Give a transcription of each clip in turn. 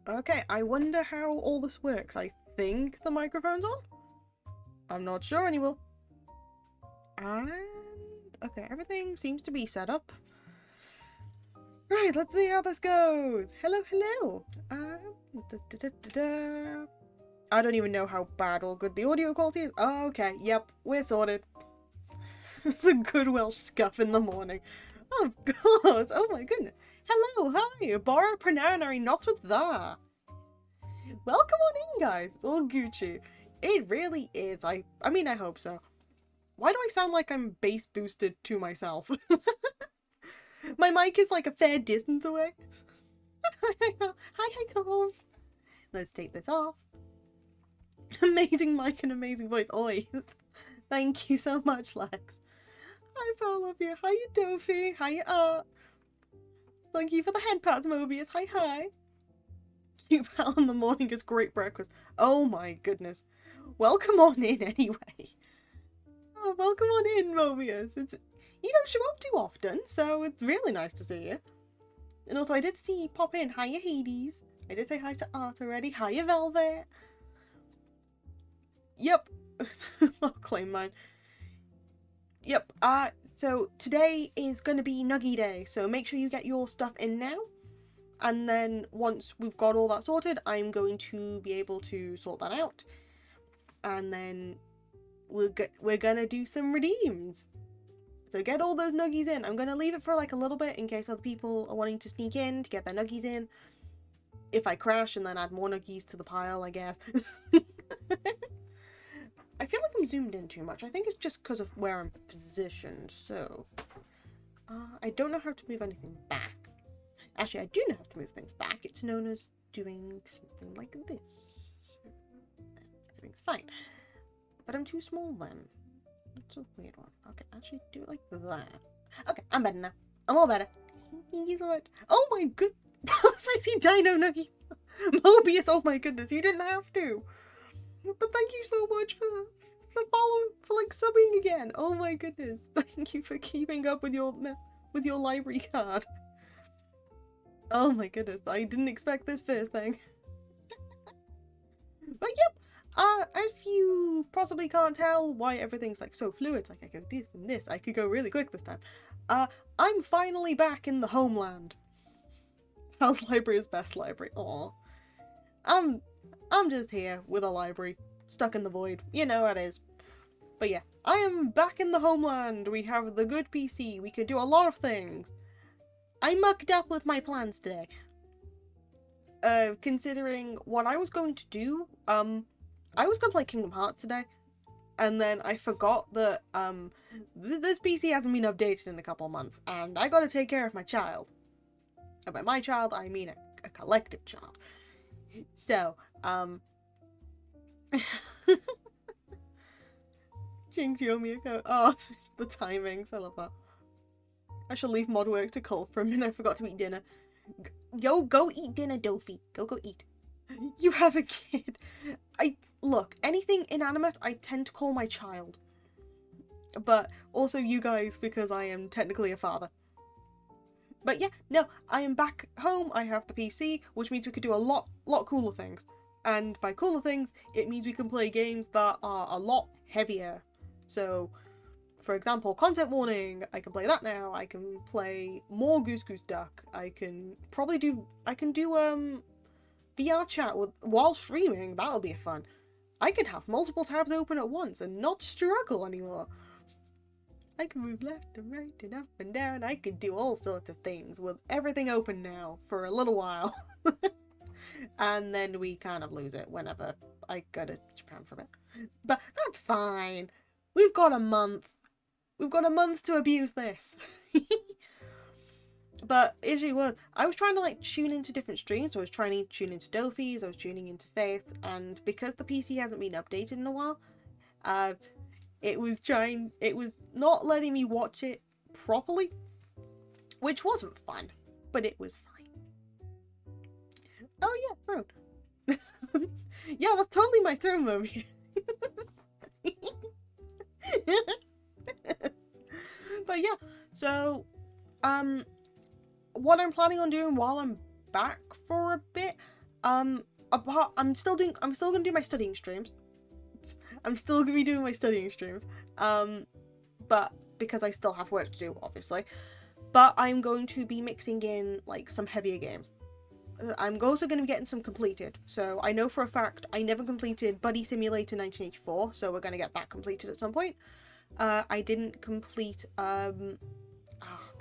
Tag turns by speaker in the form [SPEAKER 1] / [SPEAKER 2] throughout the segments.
[SPEAKER 1] Okay, I wonder how all this works. I think the microphone's on? I'm not sure anymore. And... okay, everything seems to be set up. Right, let's see how this goes. Hello, hello. I don't even know how bad or good the audio quality is. Oh, okay, yep, we're sorted. It's a good Welsh scuff in the morning. Of course, oh my goodness. Hello, hi, Bora Prananari, not with that. Welcome on in, guys. It's all Gucci. It really is. I mean, I hope so. Why do I sound like I'm bass boosted to myself? My mic is like a fair distance away. Hi, Cove. Let's take this off. Amazing mic and amazing voice. Oi. Thank you so much, Lex. Hi, all of you. Hiya, Dofi. Hiya, Art. Thank you for the head pats, Mobius. Hi. Cute pal in the morning is great breakfast. Oh my goodness. Welcome on in anyway. Oh, welcome on in, Mobius. You don't show up too often, so it's really nice to see you. And also, I did see you pop in. Hiya, Hades. I did say hi to Art already. Hiya, Velvet. Yep. I'll claim mine. Yep. So today is going to be Nuggy Day, so make sure you get your stuff in now. And then once we've got all that sorted, I'm going to be able to sort that out. And then we're gonna do some redeems. So get all those nuggies in. I'm gonna leave it for like a little bit in case other people are wanting to sneak in to get their nuggies in. If I crash and then add more nuggies to the pile, I guess. I feel like I'm zoomed in too much. I think it's just because of where I'm positioned. So I don't know how to move anything back. Actually, I do know how to move things back. It's known as doing something like this. Everything's fine. But I'm too small then. That's a weird one. Okay, actually do it like that. Okay, I'm better now. I'm all better. Thank you so much. Oh my good. Spicy Dino Nuggie. Mobius, oh my goodness, you didn't have to. But thank you so much for like subbing again. Oh my goodness. Thank you for keeping up with your library card. Oh my goodness, I didn't expect this first thing. But yep. If you possibly can't tell why everything's like so fluid, it's like I go this and this, I could go really quick this time. I'm finally back in the homeland. House library is best library. Aw. I'm just here with a library, stuck in the void. You know how it is. But yeah, I am back in the homeland. We have the good PC. We could do a lot of things. I mucked up with my plans today. Considering what I was going to do, I was gonna play Kingdom Hearts today, and then I forgot that this PC hasn't been updated in a couple of months, and I gotta take care of my child. And by my child, I mean a collective child. So, Jinx Yomiyako. Oh, the timings, I love that. I shall leave mod work to Cole for a minute. I forgot to eat dinner. Go eat dinner, Dofi. Go eat. You have a kid. Look, anything inanimate I tend to call my child. But also you guys, because I am technically a father. But yeah, no, I am back home. I have the PC, which means we could do a lot cooler things. And by cooler things, it means we can play games that are a lot heavier. So, for example, content warning, I can play that now. I can play more Goose Goose Duck. I can do VR chat while streaming. That'll be fun. I can have multiple tabs open at once and not struggle anymore. I can move left and right and up and down. I can do all sorts of things with everything open now for a little while. And then we kind of lose it whenever I go to Japan for a bit. But that's fine. We've got a month. We've got a month to abuse this. But issue was, I was trying to like tune into different streams. So I was trying to tune into Dofi's, I was tuning into Faith, and because the PC hasn't been updated in a while, it was not letting me watch it properly, which wasn't fun, but it was fine. Oh yeah, throne. Yeah, that's totally my throne movie. But yeah, so what I'm planning on doing while I'm back for a bit, I'm still gonna do my studying streams. I'm still gonna be doing my studying streams. But because I still have work to do, obviously. But I'm going to be mixing in like some heavier games. I'm also going to be getting some completed. So I know for a fact I never completed Buddy Simulator 1984, so we're going to get that completed at some point. I didn't complete there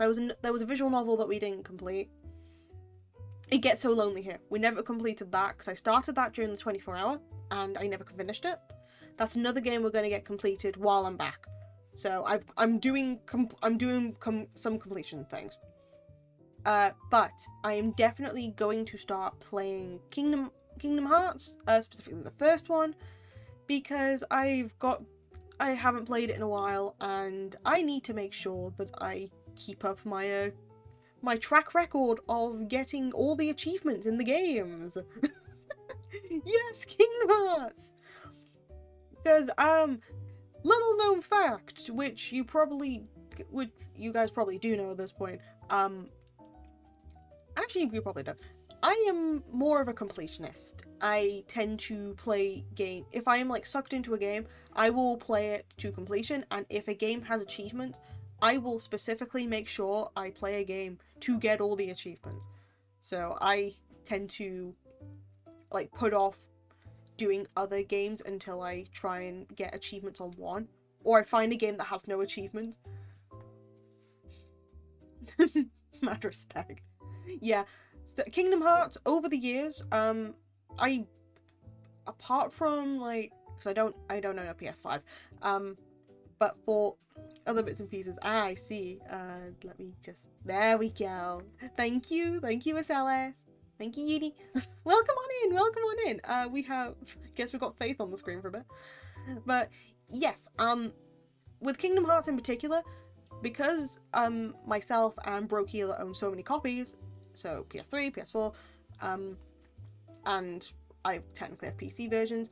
[SPEAKER 1] was a visual novel that we didn't complete. It Gets So Lonely Here. We never completed that because I started that during the 24-hour and I never finished it. That's another game we're going to get completed while I'm back. So I'm doing some completion things. But I am definitely going to start playing Kingdom Hearts, specifically the first one, because I haven't played it in a while, and I need to make sure that I keep up my my track record of getting all the achievements in the games. Yes, Kingdom Hearts. Because little known fact, which you guys probably do know at this point. Actually, you probably don't. I am more of a completionist. I tend to play game. If I am like sucked into a game, I will play it to completion. And if a game has achievements, I will specifically make sure I play a game to get all the achievements. So I tend to like put off doing other games until I try and get achievements on one, or I find a game that has no achievements. Mad respect. Yeah, so Kingdom Hearts over the years, I apart from like, because I don't own a PS5, but for other bits and pieces, I see. Let me just, there we go. Thank you, SLS. Thank you, Uni. Welcome on in. We have, I guess we've got Faith on the screen for a bit. But yes, with Kingdom Hearts in particular, because myself and Brokeela own so many copies, so PS3, PS4, and I technically have PC versions,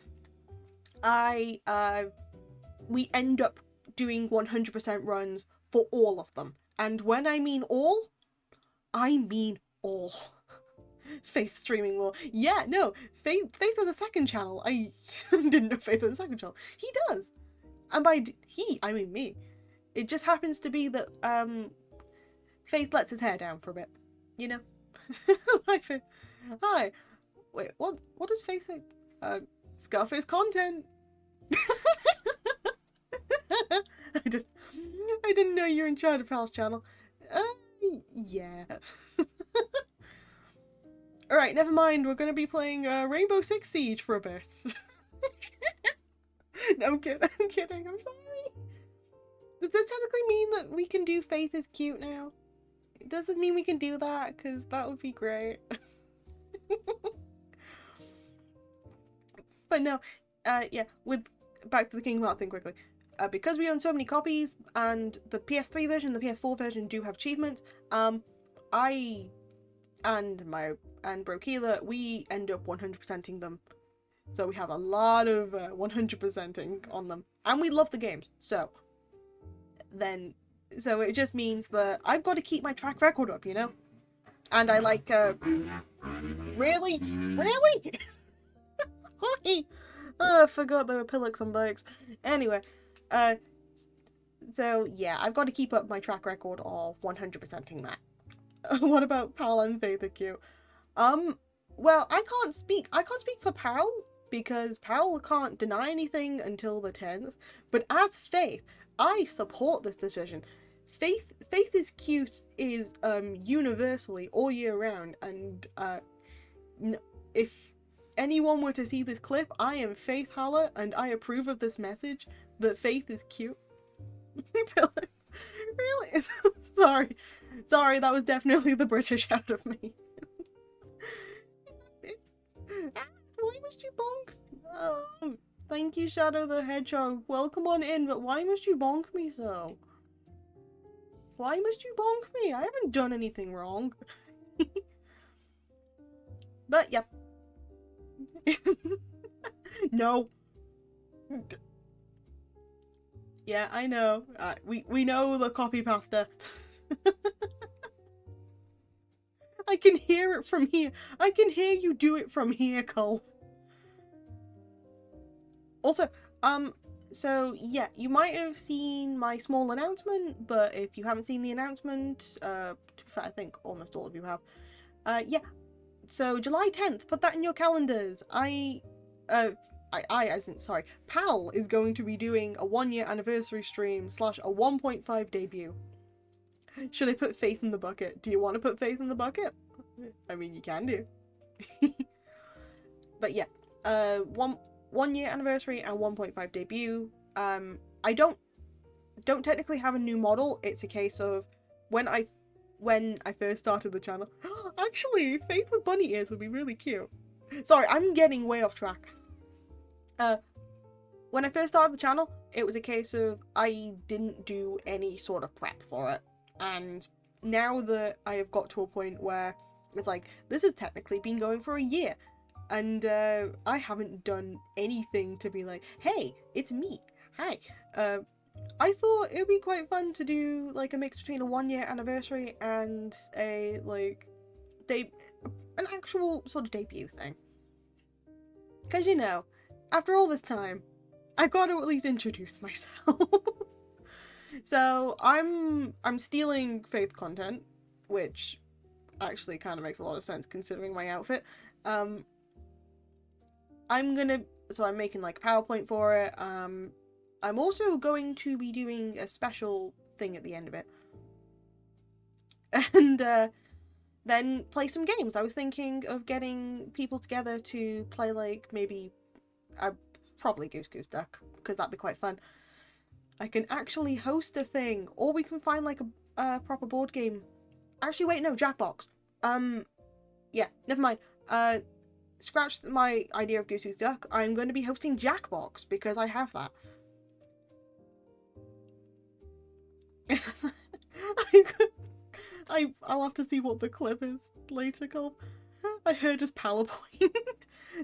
[SPEAKER 1] we end up doing 100% runs for all of them. And when I mean all, I mean all. Faith streaming more. Yeah, no, Faith has a second channel. I didn't know Faith has a second channel. He does. And by he, I mean me. It just happens to be that Faith lets his hair down for a bit. You know? Hi, Faith. Hi. Wait, what does Faith think? Scarface content. I didn't know you were in charge of Pal's channel. Yeah. Alright, never mind. We're going to be playing Rainbow Six Siege for a bit. No, I'm kidding. I'm sorry. Does this technically mean that we can do Faith is cute now? Does this mean we can do that? Because that would be great. But no, yeah, back to the Kingdom Hearts thing quickly. Because we own so many copies, and the PS3 version, the PS4 version do have achievements, I and Brokeela, we end up 100%ing them. So we have a lot of 100%ing on them. And we love the games, so it just means that I've got to keep my track record up, you know? And I like, really? Hi! Oh, I forgot there were pillocks on bikes. Anyway, so yeah, I've got to keep up my track record of 100%ing that. What about Pal and Faith are cute? Well, I can't speak for Pal, because Pal can't deny anything until the 10th, but as Faith, I support this decision. Faith is cute is universally all year round, and if anyone were to see this clip, I am Faith Haller, and I approve of this message that Faith is cute. Really? Sorry, that was definitely the British out of me. Why must you bonk? Oh, thank you, Shadow the Hedgehog. Welcome on in, but why must you bonk me so? Why must you bonk me? I haven't done anything wrong. But, yep. No. Yeah, I know. We know the copy pasta. I can hear it from here. I can hear you do it from here, Cole. Also, so yeah, you might have seen my small announcement, but if you haven't seen the announcement, to be fair, I think almost all of you have. Yeah, so July 10th, put that in your calendars. Pal is going to be doing a 1-year anniversary stream / a 1.5 debut. Should I put Faith in the bucket? Do you want to put Faith in the bucket? I mean, you can do. But yeah, 1-year anniversary and 1.5 debut. I don't technically have a new model. It's a case of when I first started the channel. Actually, Faith with bunny ears would be really cute. Sorry, I'm getting way off track. When I first started the channel, it was a case of I didn't do any sort of prep for it. And now that I have got to a point where it's like, this has technically been going for a year. And I haven't done anything to be like, hey, it's me. Hi. I thought it would be quite fun to do like a mix between a 1-year anniversary and a like an actual sort of debut thing. Because you know, after all this time, I've got to at least introduce myself. So I'm stealing Faith content, which actually kind of makes a lot of sense considering my outfit. I'm making like a PowerPoint for it. I'm also going to be doing a special thing at the end of it. And then play some games. I was thinking of getting people together to play like maybe probably Goose Duck, because that'd be quite fun. I can actually host a thing, or we can find like a proper board game. Actually, wait, no, Jackbox. Yeah, never mind. Scratch my idea of Goose Duck. I'm going to be hosting Jackbox because I have that. I'll have to see what the clip is later, Cole. I heard his PowerPoint.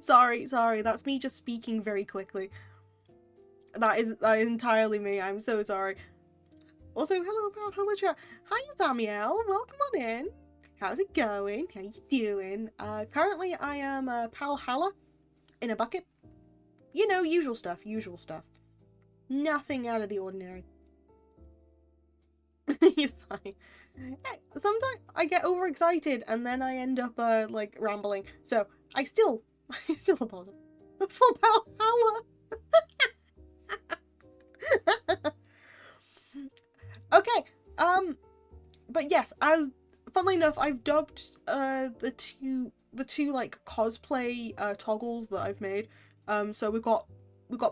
[SPEAKER 1] Sorry, that's me just speaking very quickly. That is entirely me. I'm so sorry. Also, hello chat. Hi, Damiel. Welcome on in. How's it going? How you doing? Currently I am Pal Halla in a bucket. You know, usual stuff. Nothing out of the ordinary. You're fine. Hey, sometimes I get overexcited and then I end up like rambling. So I still apologize for Pal Halla. Okay, but yes, as funnily enough, I've dubbed the two like cosplay toggles that I've made. So we've got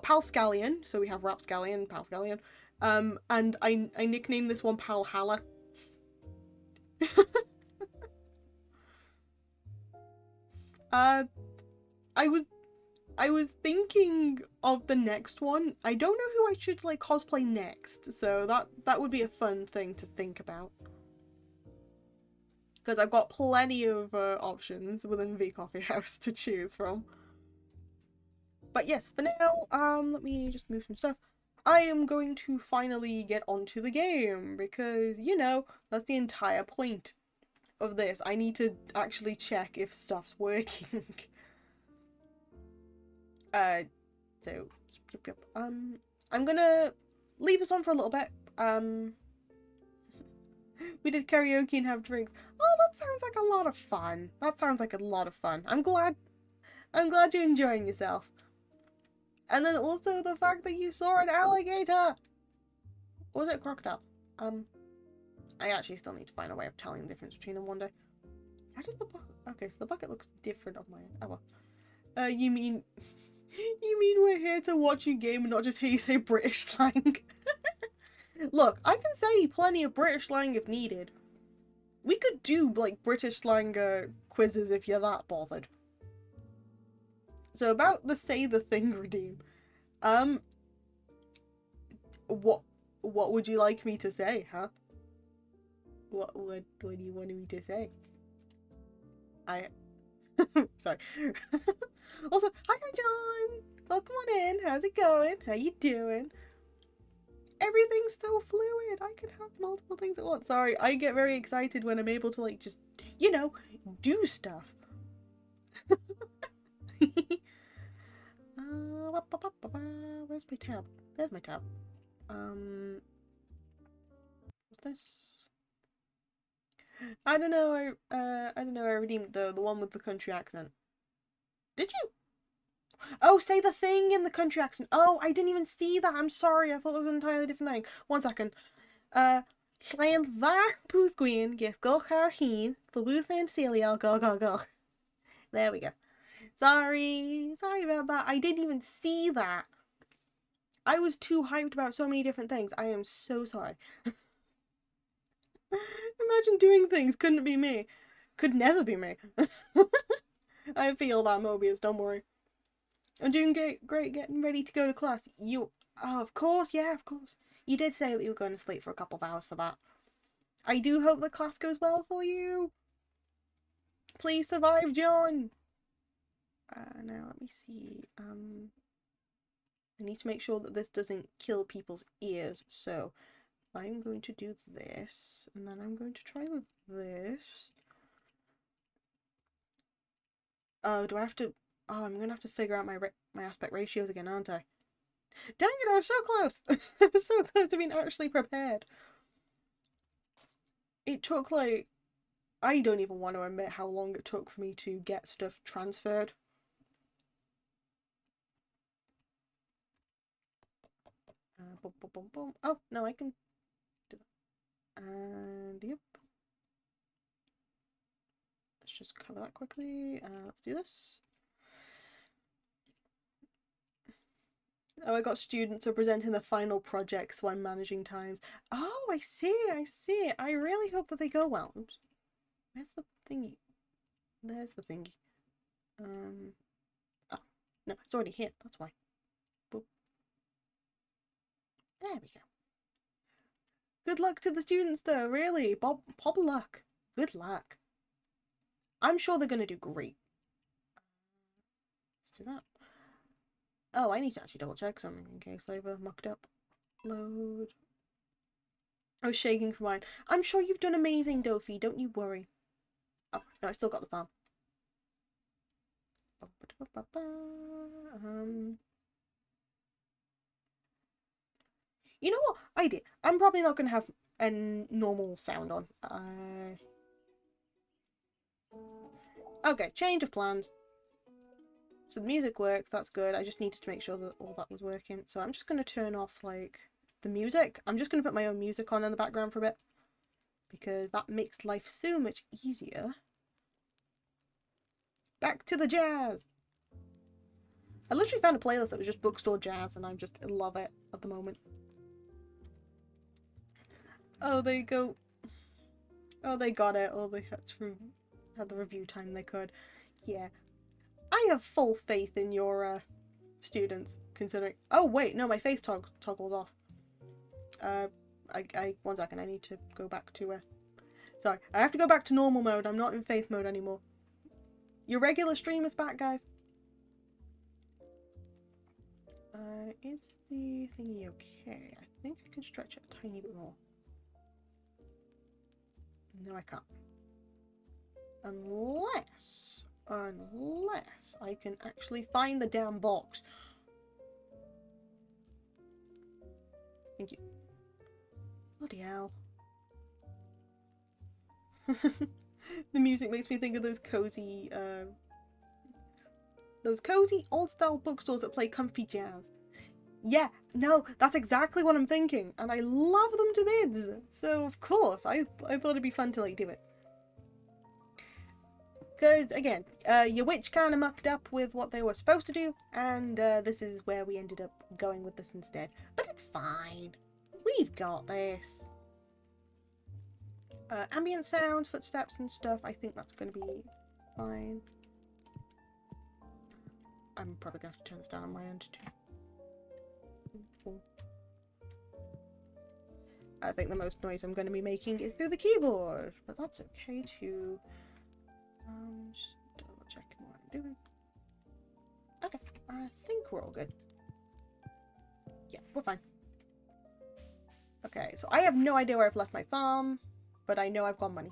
[SPEAKER 1] Pal Scallion, so we have Rapscallion, Pal Scallion, and I nicknamed this one Pal Halla. I was thinking of the next one. I don't know who I should like cosplay next, so that would be a fun thing to think about. Because I've got plenty of options within V Coffee House to choose from. But yes, for now, let me just move some stuff. I am going to finally get onto the game because, you know, that's the entire point of this. I need to actually check if stuff's working. So, yep. I'm gonna leave this on for a little bit. We did karaoke and have drinks. Oh, that sounds like a lot of fun. I'm glad you're enjoying yourself. And then also the fact that you saw an alligator. Or was it a crocodile? I actually still need to find a way of telling the difference between them one day. How did the bucket... Okay, so the bucket looks different on my end. Oh well. You mean we're here to watch you game and not just hear you say British slang? Look, I can say plenty of British slang if needed. We could do, like, British slang quizzes if you're that bothered. So about the say the thing redeem. What would you like me to say, huh? What do you want me to say? Sorry. Also, hi John! Welcome on in, how's it going? How you doing? Everything's so fluid. I can have multiple things at once. Sorry, I get very excited when I'm able to, like, just, you know, do stuff. Where's my tab? There's my tab. What's this? I don't know. I don't know. I redeemed the one with the country accent. Did you? Oh, say the thing in the country accent. Oh, I didn't even see that. I'm sorry. I thought it was an entirely different thing. 1 second. Llan var pwth gwyn geth gulch ar hyn, llywth and celia go go go. There we go. Sorry about that. I didn't even see that. I was too hyped about so many different things. I am so sorry. Imagine doing things. Couldn't be me. Could never be me. I feel that, Mobius. Don't worry. I'm doing great getting ready to go to class. You... Oh, of course. Yeah, of course. You did say that you were going to sleep for a couple of hours for that. I do hope the class goes well for you. Please survive, John. Now, let me see. I need to make sure that this doesn't kill people's ears. So, I'm going to do this. And then I'm going to try with this. Oh, do I have to... Oh, I'm going to have to figure out my aspect ratios again, aren't I? Dang it, I was so close! I was so close to being actually prepared. It took, like... I don't even want to admit how long it took for me to get stuff transferred. Boom, boom, boom, boom. Oh, no, I can do that. And, yep. Let's just cover that quickly. Let's do this. Oh, I got students who are presenting the final projects while managing times. Oh, I see. I really hope that they go well. Oops. Where's the thingy? There's the thingy. Oh, no, it's already here. That's why. Boop. There we go. Good luck to the students, though. Really, pop luck. Good luck. I'm sure they're gonna do great. Let's do that. Oh, I need to actually double check something in case I've mucked up. Load. I was shaking for mine. I'm sure you've done amazing, Dofi. Don't you worry. Oh, no, I still got the farm. You know what? I did. I'm probably not going to have a normal sound on. Okay, change of plans. So the music works, that's good. I just needed to make sure that all that was working. So I'm just going to turn off, like, the music. I'm just going to put my own music on in the background for a bit. Because that makes life so much easier. Back to the jazz! I literally found a playlist that was just bookstore jazz and I just love it at the moment. Oh, they go. Oh, they got it. Oh, they had the review time they could. Yeah. I have full faith in your students, considering... Oh, wait, no, my face toggles off. 1 second, I need to go back to... Sorry, I have to go back to normal mode. I'm not in faith mode anymore. Your regular stream is back, guys. Is the thingy okay? I think I can stretch it a tiny bit more. No, I can't. Unless I can actually find the damn box. Thank you. Bloody hell. The music makes me think of those cozy old-style bookstores that play comfy jazz. Yeah, no, that's exactly what I'm thinking, and I love them to bits. So of course, I thought it'd be fun to like do it. Because again, your witch kind of mucked up with what they were supposed to do, and this is where we ended up going with this instead. But it's fine. We've got this. Ambient sounds, footsteps and stuff, I think that's going to be fine. I'm probably going to have to turn this down on my end too. I think the most noise I'm going to be making is through the keyboard, but that's okay too. Just double checking what I'm doing. Okay, I think we're all good. Yeah, we're fine. Okay, so I have no idea where I've left my farm, but I know I've got money.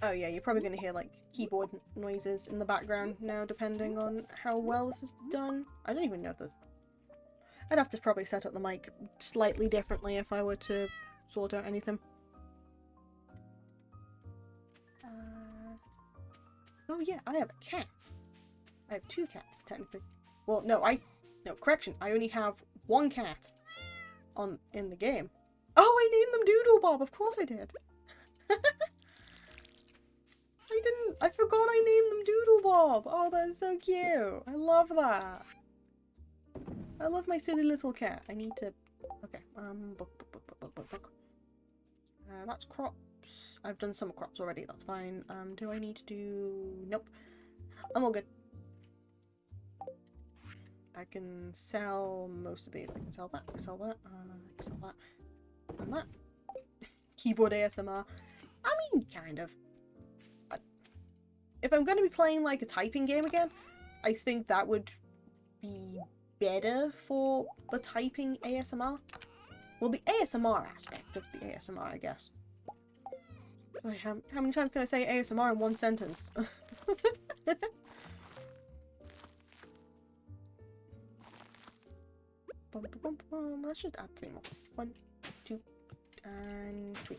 [SPEAKER 1] Oh yeah, you're probably going to hear like keyboard noises in the background now, depending on how well this is done. I don't even know if this... I'd have to probably set up the mic slightly differently if I were to sort out anything. Oh yeah, I have a cat. I have 2 cats, technically. Well, no, correction. I only have 1 cat in the game. Oh, I named them Doodle Bob. Of course I did. I forgot I named them Doodle Bob. Oh, that's so cute. I love that. I love my silly little cat. I need to... Okay, book. That's crops. I've done some crops already, that's fine. Do I need to do... Nope. I'm all good. I can sell most of these. I can sell that, I can sell that, I can sell that, and that. Keyboard ASMR. I mean, kind of. If I'm going to be playing like a typing game again, I think that would be better for the typing ASMR. Well, the ASMR aspect of the ASMR, I guess. Like, how many times can I say ASMR in one sentence? Let's just add 3 more. 1, 2, and 3.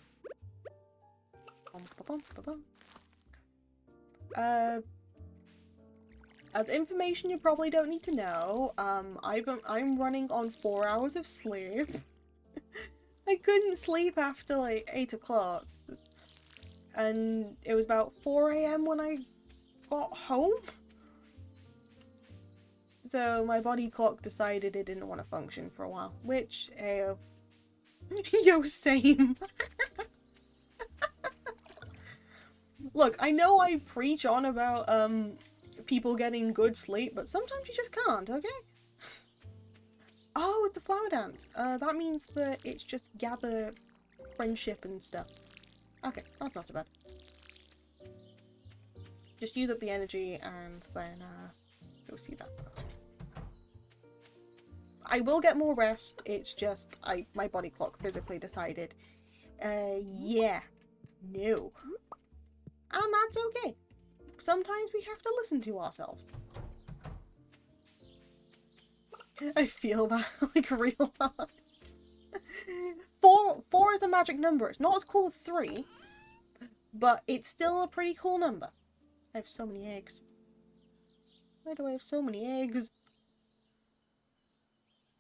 [SPEAKER 1] As information you probably don't need to know, I'm running on 4 hours of sleep. I couldn't sleep after like 8 o'clock. And it was about 4 AM when I got home. So my body clock decided it didn't want to function for a while, which, yo, same. Look, I know I preach on about, people getting good sleep, but sometimes you just can't, okay? Oh, it's the flower dance. That means that it's just gather friendship and stuff. Okay, that's not so bad. Just use up the energy and then, go see that. I will get more rest, it's just, my body clock physically decided, yeah, no. And that's okay. Sometimes we have to listen to ourselves. I feel that, like, real hard. 4 is a magic number. It's not as cool as 3, but it's still a pretty cool number. I have so many eggs. Why do I have so many eggs?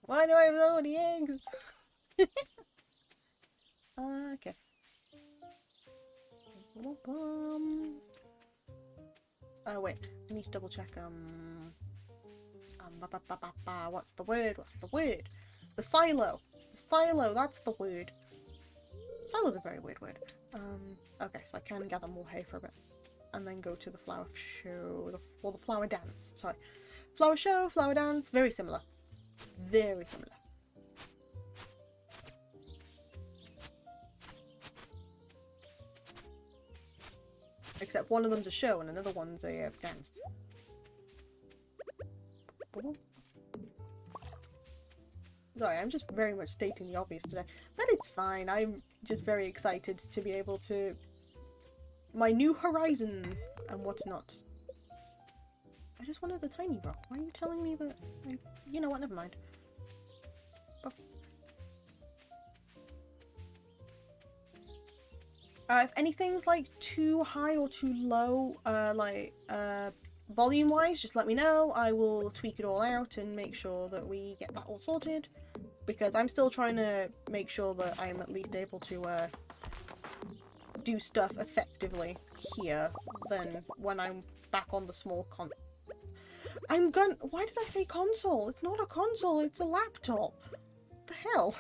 [SPEAKER 1] Why do I have so many eggs? Okay. Oh wait, I need to double check, what's the word? What's the word? The silo! The silo, that's the word. Silo's a very weird word. Okay, so I can gather more hay for a bit. And then go to the flower show, or the flower dance, sorry. Flower show, flower dance, very similar. Very similar. Except one of them's a show and another one's a dance. Sorry, I'm just very much stating the obvious today. But it's fine, I'm just very excited to be able to... my new horizons and whatnot. I just wanted the tiny rock. Why are you telling me that... You know what, never mind. Oh. If anything's like too high or too low, volume-wise, just let me know. I will tweak it all out and make sure that we get that all sorted. Because I'm still trying to make sure that I'm at least able to do stuff effectively here than when I'm back on the small why did I say console? It's not a console, it's a laptop. What the hell?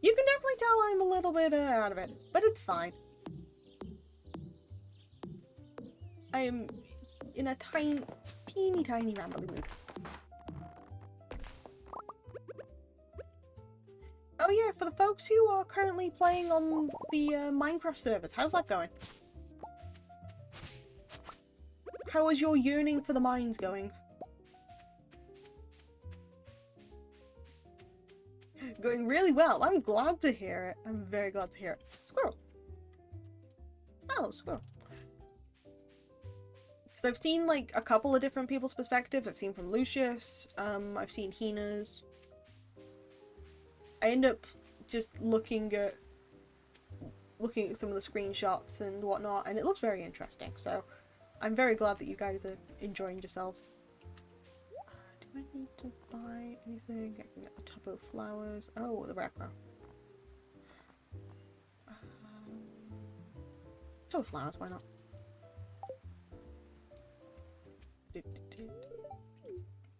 [SPEAKER 1] You can definitely tell I'm a little bit out of it, but it's fine. I am in a teeny rambly mood. Oh yeah, for the folks who are currently playing on the Minecraft servers, how's that going? How is your yearning for the mines going? Going really well. I'm glad to hear it. I'm very glad to hear it. Squirrel. Oh, squirrel. Because I've seen like a couple of different people's perspectives. I've seen from Lucius. I've seen Hina's. I end up just looking at some of the screenshots and whatnot, and it looks very interesting. So I'm very glad that you guys are enjoying yourselves. Do I need to buy anything? I can get the tub of flowers. Oh, the rare crow. Tub of flowers, why not?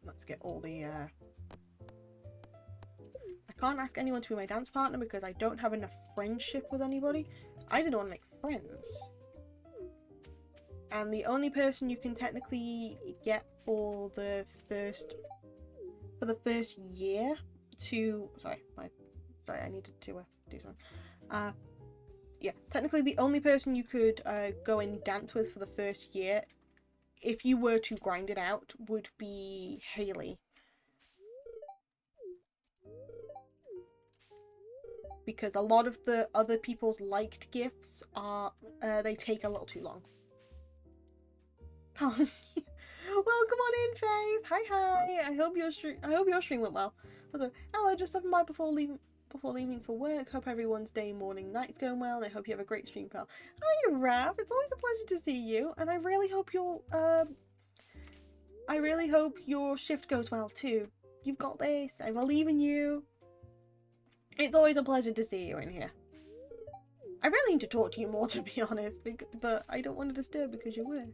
[SPEAKER 1] Let's get all the I can't ask anyone to be my dance partner because I don't have enough friendship with anybody. I didn't want to make friends. And the only person you can technically get for the first year to sorry, I needed to do something. Yeah, technically the only person you could go and dance with for the first year, if you were to grind it out, would be Haley. Because a lot of the other people's liked gifts are they take a little too long. Welcome on in, Faith. Hi. I hope your stream went well. Also, hello, just stopping by before leaving for work. Hope everyone's day, morning, night's going well, and I hope you have a great stream, pal. Hi, Raph. It's always a pleasure to see you, and I really hope your shift goes well too. You've got this. I believe in you. It's always a pleasure to see you in here. I really need to talk to you more, to be honest, but I don't want to disturb because you work.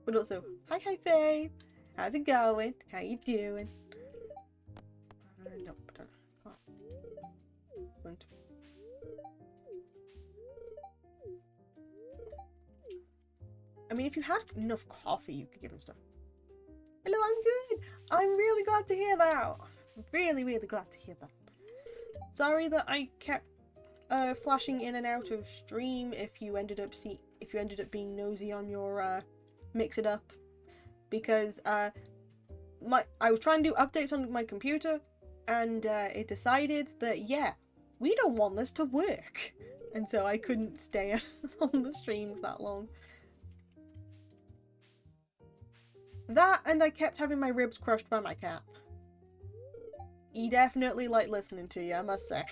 [SPEAKER 1] But also, hi Faith. How's it going? How you doing? Nope, I don't. I mean, if you had enough coffee, you could give him stuff. Hello, I'm good. I'm really glad to hear that. I'm really glad to hear that. Sorry that I kept flashing in and out of stream. If you ended up being nosy on your mix it up, because I was trying to do updates on my computer, and it decided that yeah, we don't want this to work, and so I couldn't stay on the streams that long. That, and I kept having my ribs crushed by my cat. He definitely liked listening to you, I must say.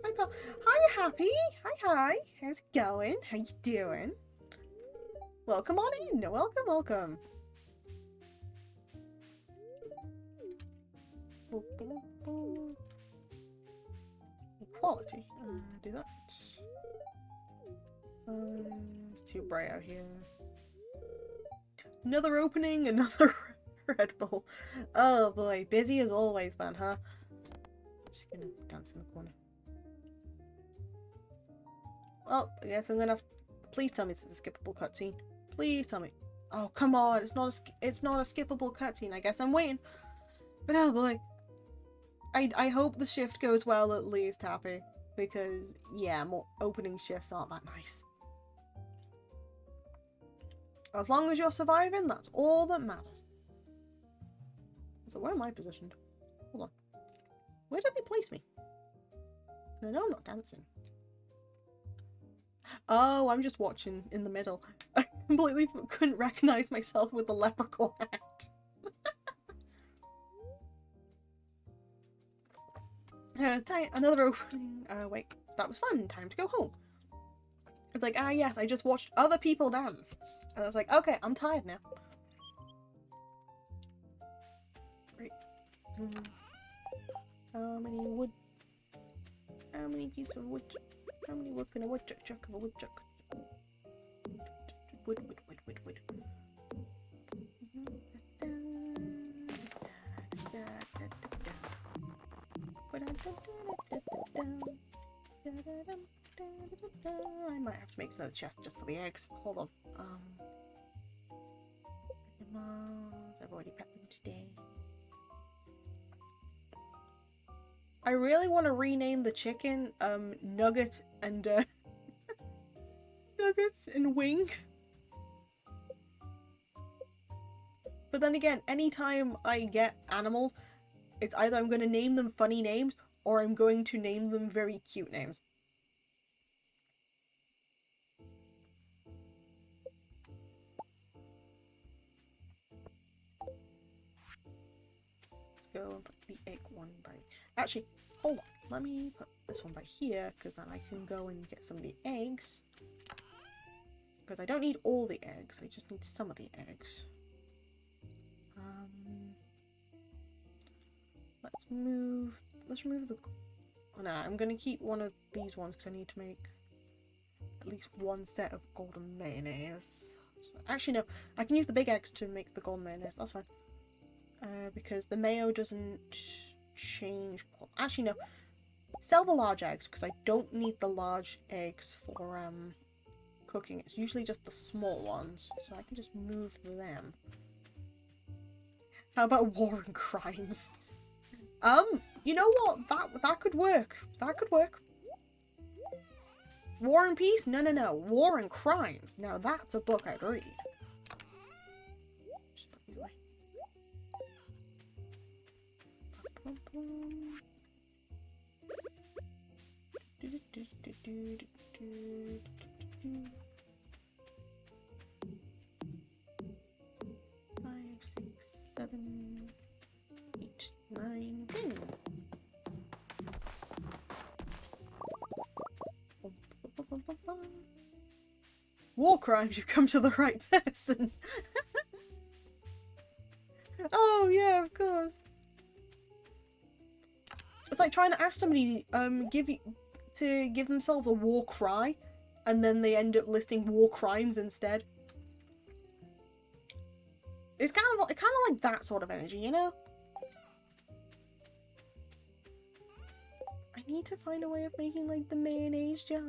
[SPEAKER 1] Hi, pal. Hi, Happy. Hi. How's it going? How you doing? Welcome on in. Welcome. Equality. Do that. It's too bright out here. Another opening, another Red Bull. Oh boy, busy as always then, huh? I'm just gonna dance in the corner. Well, I guess I'm gonna have to... Please tell me this is a skippable cutscene. Please tell me. Oh, come on, it's not a skippable cutscene. I guess I'm waiting. But oh boy. I hope the shift goes well at least, Happy. Because, yeah, more opening shifts aren't that nice. As long as you're surviving, that's all that matters. So where am I positioned? Hold on. Where did they place me? I know I'm not dancing. Oh, I'm just watching in the middle. I completely couldn't recognize myself with the leprechaun hat. Another opening. Wait, that was fun. Time to go home. It's like, yes, I just watched other people dance. And I was like, okay, I'm tired now. Right. How many pieces of wood? How many wood can a woodchuck chuck of a woodchuck? Wood. I might have to make another chest just for the eggs. Hold on. Animals. I've already prepped them today. I really want to rename the chicken, Nugget and, Nuggets and Wing. But then again, anytime I get animals, it's either I'm going to name them funny names or I'm going to name them very cute names. Let's go and put the egg one by... Actually, hold on. Let me put this one by here, because then I can go and get some of the eggs. Because I don't need all the eggs, I just need some of the eggs. Let's remove the... Oh, no, I'm going to keep one of these ones because I need to make at least one set of golden mayonnaise. So, actually, no. I can use the big eggs to make the golden mayonnaise. That's fine. Because the mayo doesn't change... Actually, no. Sell the large eggs because I don't need the large eggs for cooking. It's usually just the small ones. So I can just move them. How about war and crimes? You know what? That could work. That could work. War and Peace? No, no, no. War and Crimes. Now that's a book I'd read. Five, 6, 7, 8, 9, 10. War crimes, you've come to the right person. Oh yeah, of course. It's like trying to ask somebody give themselves a war cry, and then they end up listing war crimes instead. It's kind of like that sort of energy, you know? I need to find a way of making like the mayonnaise jar.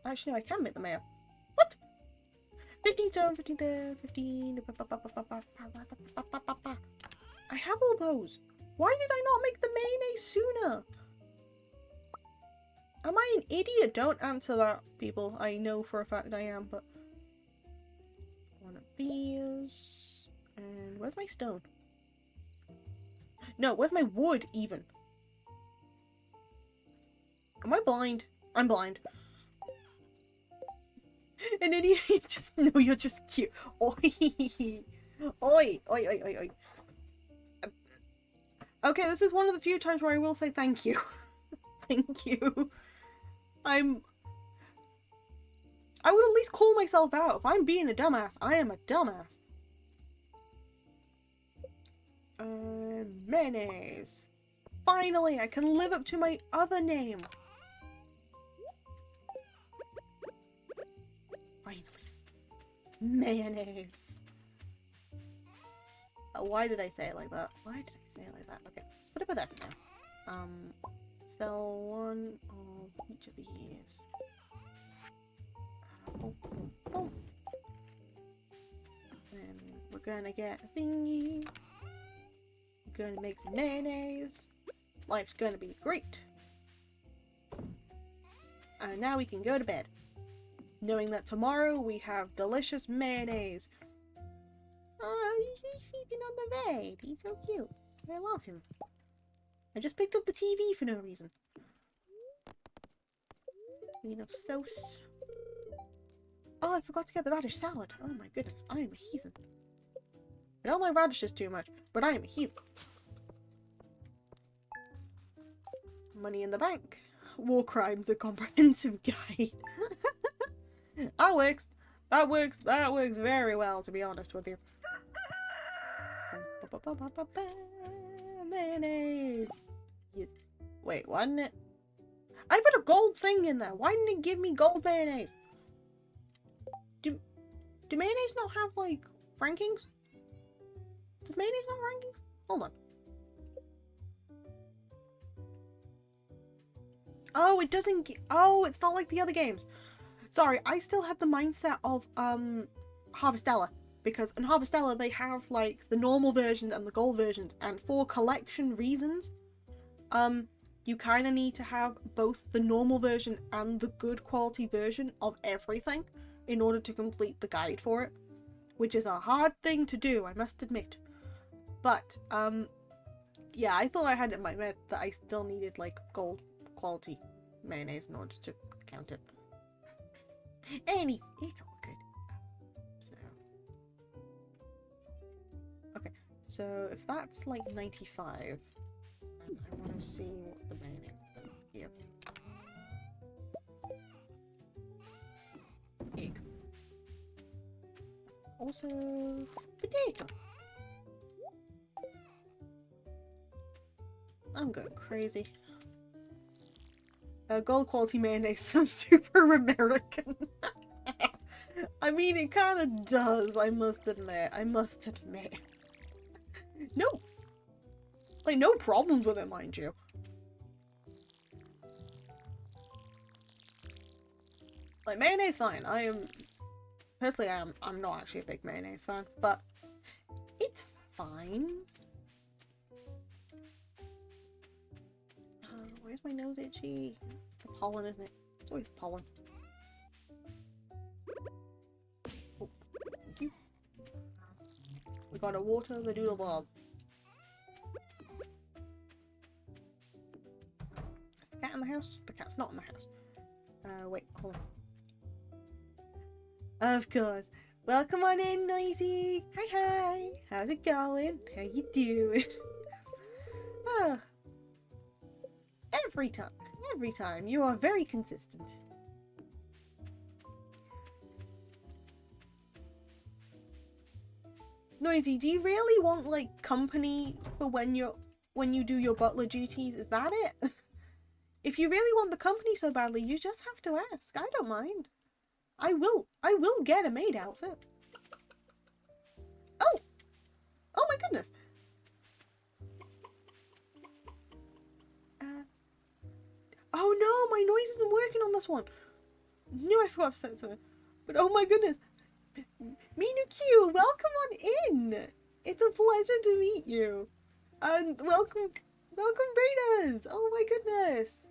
[SPEAKER 1] Actually, no, I can make the mayo. What? 15 stone, 15 there, 15. I have all those. Why did I not make the mayonnaise sooner? Am I an idiot? Don't answer that, people. I know for a fact I am, but... One of these. And where's my stone? No, where's my wood, even? Am I blind? I'm blind. An idiot, no, you're just cute. Oi. Oi, oi, oi, oi, oi. Okay, this is one of the few times where I will say thank you. Thank you. I would at least call myself out. If I'm being a dumbass, I am a dumbass. Mayonnaise. Finally, I can live up to my other name. Finally. Mayonnaise. Why did I say it like that? Why did I say it like that? Okay, let's put it by that for now. Sell one of each of these. And we're gonna get a thingy. We're gonna make some mayonnaise. Life's gonna be great. And now we can go to bed, knowing that tomorrow we have delicious mayonnaise. Oh, he's sleeping on the bed. He's so cute. I love him. I just picked up the TV for no reason. Enough sauce. Oh, I forgot to get the radish salad. Oh my goodness, I am a heathen. I don't like radishes too much, but I am a heathen. Money in the bank. War crimes, a comprehensive guide. That works. That works very well, to be honest with you. Mayonnaise. Yes. Wait, wasn't it? I put a gold thing in there. Why didn't it give me gold mayonnaise? Do mayonnaise not have, like, rankings? Does mayonnaise not have rankings? Hold on. Oh, it doesn't... Oh, it's not like the other games. Sorry, I still had the mindset of, Harvestella. Because in Harvestella they have like the normal versions and the gold versions, and for collection reasons, you kind of need to have both the normal version and the good quality version of everything in order to complete the guide for it, which is a hard thing to do, I must admit. But yeah, I thought I had it in my head that I still needed like gold quality mayonnaise in order to count it. It's all good. Okay, so if that's like 95, then I want to see what the mayonnaise is here. Egg. Also, potato. I'm going crazy. Gold quality mayonnaise sounds super American. I mean, it kind of does, I must admit. No! Like, no problems with it, mind you. Like, mayonnaise, fine. Personally, I'm not actually a big mayonnaise fan, but it's fine. Where's my nose itchy? The pollen, isn't it? It's always the pollen. Oh, thank you. We gotta water the doodle bob. Is the cat in the house? The cat's not in the house. Wait, hold on. Of course. Welcome on in, Noisy. Hi. How's it going? How you doing? Ah. Every time. You are very consistent. Noisy, do you really want, like, company for when you do your butler duties? Is that it? If you really want the company so badly, you just have to ask. I don't mind. I will get a maid outfit. Oh! Oh my goodness! Oh no, my noise isn't working on this one. Knew I forgot to set it to it. But oh my goodness. Minu-Q, welcome on in. It's a pleasure to meet you. And welcome Raiders. Oh my goodness.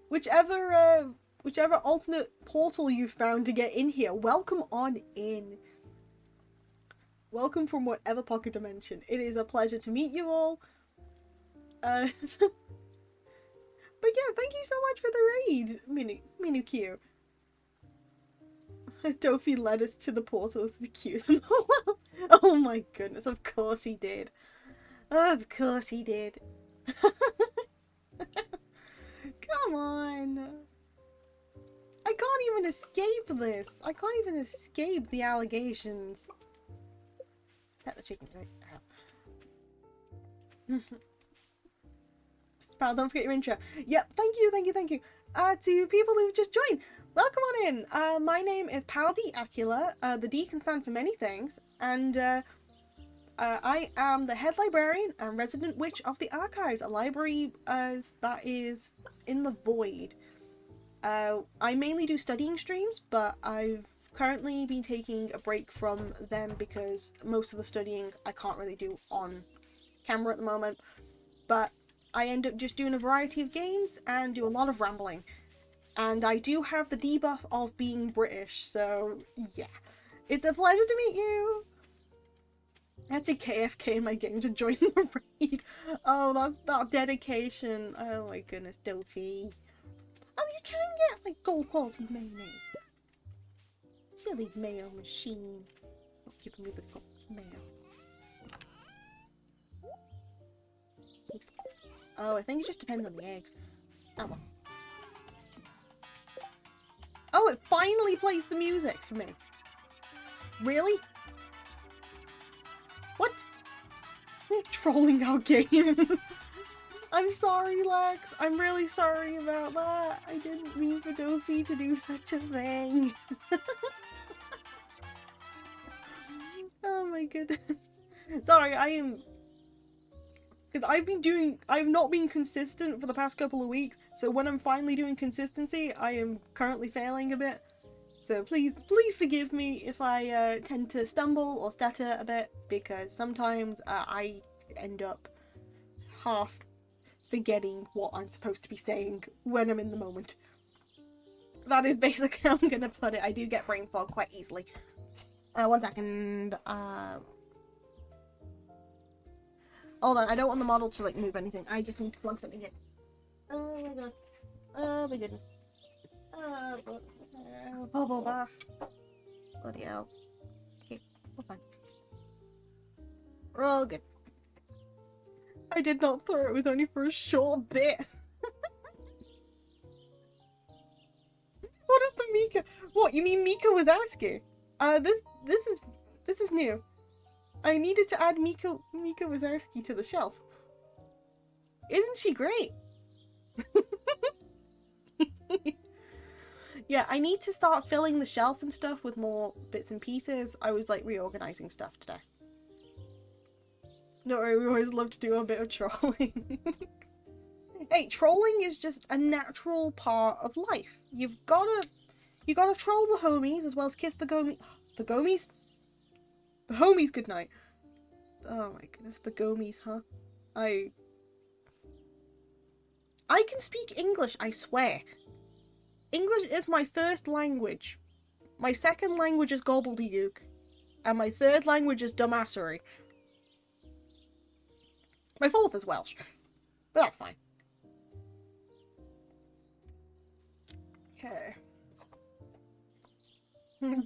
[SPEAKER 1] Whichever alternate portal you found to get in here, welcome on in. Welcome from whatever pocket dimension. It is a pleasure to meet you all. But yeah, thank you so much for the raid, Minu-Q. Dofi led us to the portals to queue them all. Oh my goodness, of course he did. Of course he did. Come on. I can't even escape this. I can't even escape the allegations. Pet the chicken, right? Pal, don't forget your intro. Yep, thank you. To people who've just joined, welcome on in. My name is Pal D Acula. The D can stand for many things, and I am the head librarian and resident witch of the Archives, a library that is in the void. I mainly do studying streams, but I've currently been taking a break from them because most of the studying I can't really do on camera at the moment, but I end up just doing a variety of games and do a lot of rambling. And I do have the debuff of being British, so yeah. It's a pleasure to meet you! I had to KFK my game to join the raid. Oh, that dedication. Oh my goodness, Dofi. Oh, you can get like gold quality mayonnaise. Silly mayo machine. Not giving me the gold mayo. Oh, I think it just depends on the eggs. Oh well. Oh, it finally plays the music for me. Really? What? Trolling our game. I'm sorry, Lex. I'm really sorry about that. I didn't mean for Dofi to do such a thing. Oh my goodness. Sorry, I am... Because I've not been consistent for the past couple of weeks, so when I'm finally doing consistency, I am currently failing a bit. So please forgive me if I tend to stumble or stutter a bit, because sometimes I end up half forgetting what I'm supposed to be saying when I'm in the moment. That is basically how I'm gonna put it. I do get brain fog quite easily. 1 second. Hold on, I don't want the model to like move anything. I just need to plug something in. Oh my god. Oh my goodness. Bubble bath. Bloody hell. Okay, we're fine. We're all good. I did not throw it. It was only for a short bit. What is the Mika? What, you mean Mika Wazowski? This is new. I needed to add Mika Wazowski to the shelf. Isn't she great? Yeah, I need to start filling the shelf and stuff with more bits and pieces. I was like reorganizing stuff today. Don't worry, we always love to do a bit of trolling. Hey, trolling is just a natural part of life. You gotta troll the homies as well as kiss the gomies. The gomies? The homies goodnight. Oh my goodness, the gomies, huh? I can speak English, I swear. English is my first language. My second language is gobbledygook. And my third language is dumbassery. My fourth is Welsh. But that's fine. Okay.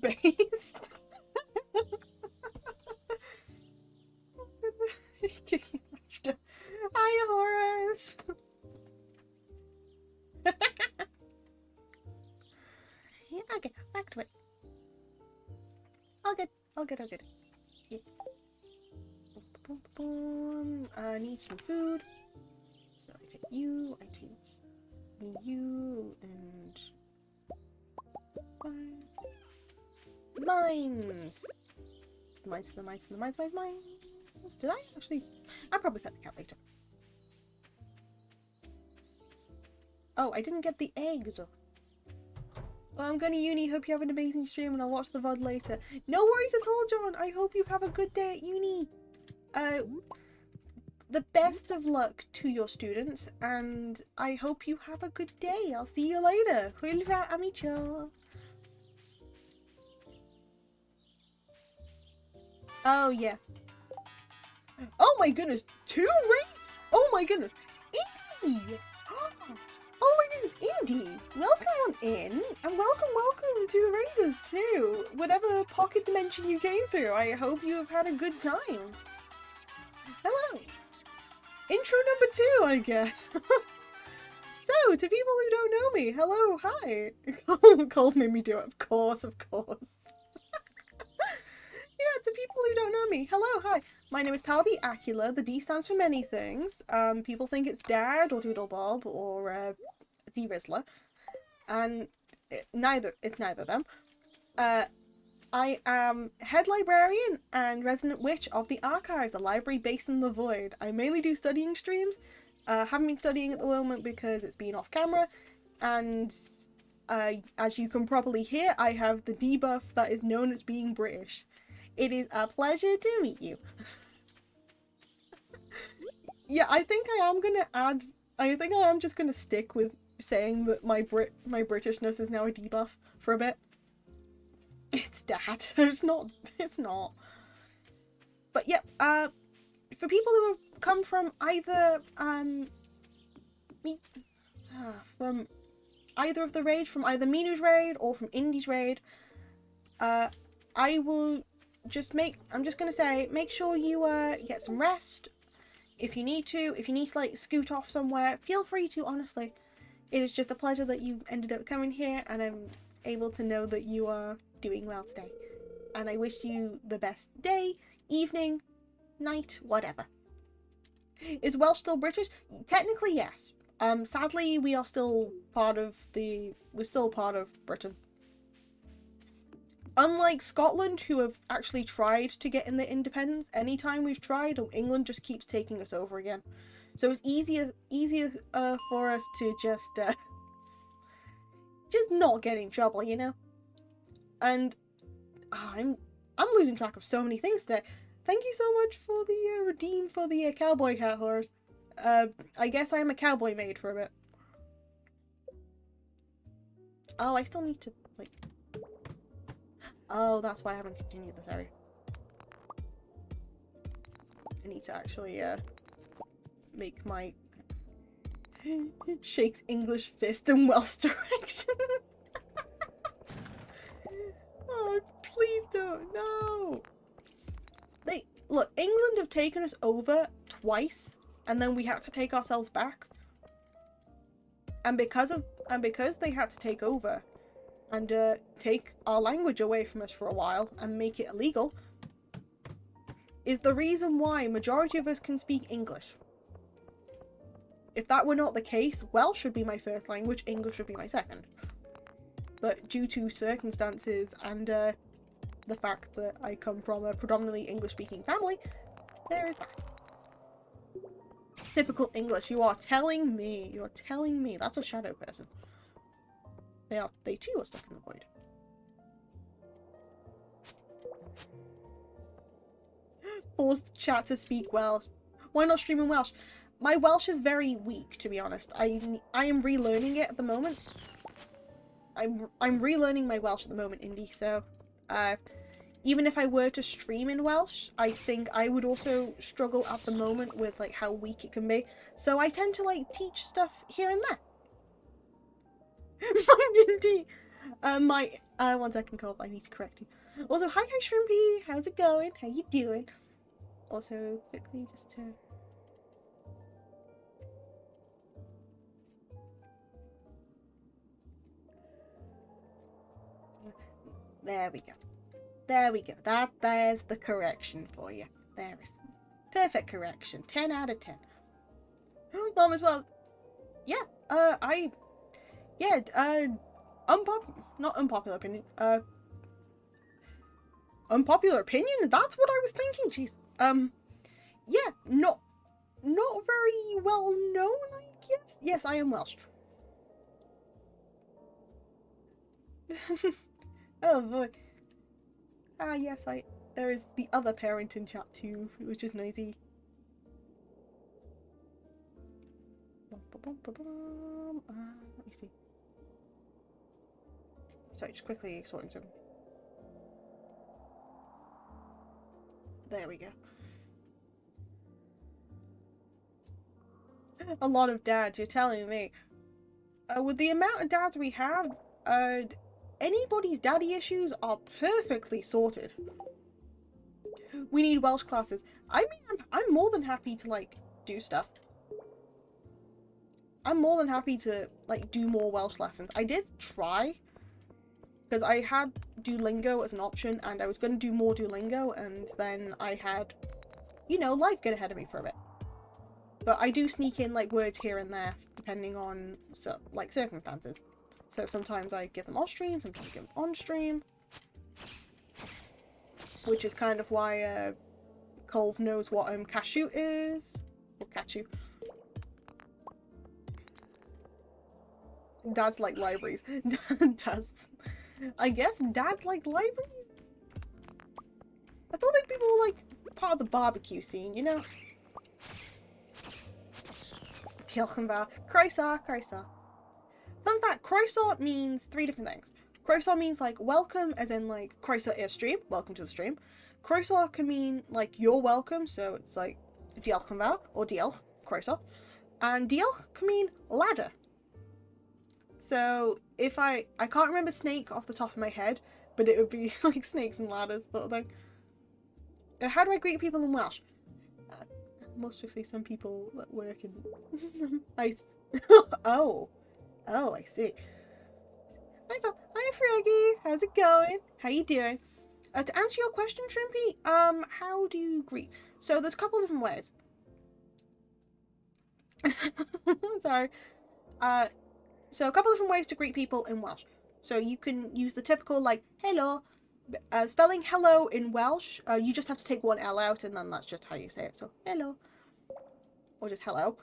[SPEAKER 1] Based. Hi, Horace. Yeah, okay, back to it. All good, all good, all good. Yeah. I need some food. So I take you, I take you, and mines. The mines. Did I actually? I'll probably pet the cat later. Oh, I didn't get the eggs. Well, I'm going to uni. Hope you have an amazing stream, and I'll watch the VOD later. No worries at all, John. I hope you have a good day at uni. The best of luck to your students, and I hope you have a good day. I'll see you later. Hulva amicho. Oh, yeah. Oh my goodness. 2 raids? Oh my goodness. Indy. Oh my goodness, Indy. Welcome on in. And welcome to the raiders too. Whatever pocket dimension you came through, I hope you have had a good time. Hello. Intro number 2, I guess. So, to people who don't know me, hello, hi. Cole made me do it, of course. Yeah, to people who don't know me, hello, hi. My name is Paldi Acula. The D stands for many things. People think it's Dad or Doodle Bob or the Rizzler, and it's neither of them. I am head librarian and resident witch of the Archives, a library based in the Void. I mainly do studying streams. Haven't been studying at the moment because it's been off camera, and as you can probably hear, I have the debuff that is known as being British. It is a pleasure to meet you. Yeah, I think I am just gonna stick with saying that my Britishness is now a debuff for a bit. It's Dad. It's not. But yeah, for people who have come from either from either of the raids, from either Minu's raid or from Indy's raid, I will I'm just gonna say, make sure you get some rest. If you need to like scoot off somewhere, feel free to, honestly. It is just a pleasure that you ended up coming here, and I'm able to know that you are doing well today. And I wish you the best day, evening, night, whatever. Is Welsh still British? Technically, yes. Sadly, we're still part of Britain. Unlike Scotland, who have actually tried to get in their independence, anytime we've tried, England just keeps taking us over again. So it's easier for us to just not get in trouble, you know? And I'm losing track of so many things today. Thank you so much for the redeem for the cowboy hat horse. I guess I am a cowboy maid for a bit. Oh, I still need to, like... Oh, that's why I haven't continued this area. I need to actually, make my... Shakes English fist in Welsh direction. Oh, please don't. No! Look, England have taken us over twice, and then we had to take ourselves back. And because they had to take over and take our language away from us for a while and make it illegal, is the reason why majority of us can speak English. If that were not the case, Welsh would be my first language, English would be my second. But due to circumstances and the fact that I come from a predominantly English-speaking family, there is that. Typical English. You are telling me. You are telling me. That's a shadow person. They too are stuck in the void. Forced chat to speak Welsh. Why not stream in Welsh? My Welsh is very weak, to be honest. I am relearning it at the moment. I'm relearning my Welsh at the moment, Indy, so even if I were to stream in Welsh, I think I would also struggle at the moment with like how weak it can be. So I tend to like teach stuff here and there. Indy. 1 second, Colf, I need to correct you. Also, hi Shrimpy, how's it going? How you doing? Also, quickly just to... There we go. There we go. There's the correction for you. There is. Perfect correction. 10 out of 10. Mom as well. Yeah, not unpopular opinion. Unpopular opinion? That's what I was thinking, jeez. Yeah, not very well known, I guess. Yes, I am Welsh. Oh boy. Ah, yes, there is the other parent in chat too, which is noisy. Let me see. Sorry, just quickly sorting some. There we go. A lot of dads, you're telling me. With the amount of dads we have, anybody's daddy issues are perfectly sorted. We need Welsh classes. I mean, I'm more than happy to, like, do stuff. I'm more than happy to, like, do more Welsh lessons. I did try, because I had Duolingo as an option, and I was going to do more Duolingo, and then I had, you know, life get ahead of me for a bit. But I do sneak in, like, words here and there, depending on, like, circumstances. So sometimes I give them off stream, sometimes I give them on stream. Which is kind of why Colv knows what cashew is. Or cashew. Dads like libraries. Dads. I guess dads like libraries? I thought like people were like part of the barbecue scene, you know? Croissant. Fun fact, croissant means 3 different things. Croissant means like welcome, as in like croissant is stream, welcome to the stream. Croissant can mean like you're welcome, so it's like diolch yn fawr or diolch, croissant. And diolch can mean ladder. So if I can't remember snake off the top of my head, but it would be like snakes and ladders sort of thing. How do I greet people in Welsh? Most strictly some people that work in oh, I see. Hi Froggy, how's it going? How you doing? To answer your question, Shrimpy, how do you greet? So there's a couple of different ways. Sorry. So a couple of different ways to greet people in Welsh. So you can use the typical like hello. Spelling hello in Welsh, you just have to take one L out and then that's just how you say it. So hello. Or just hello.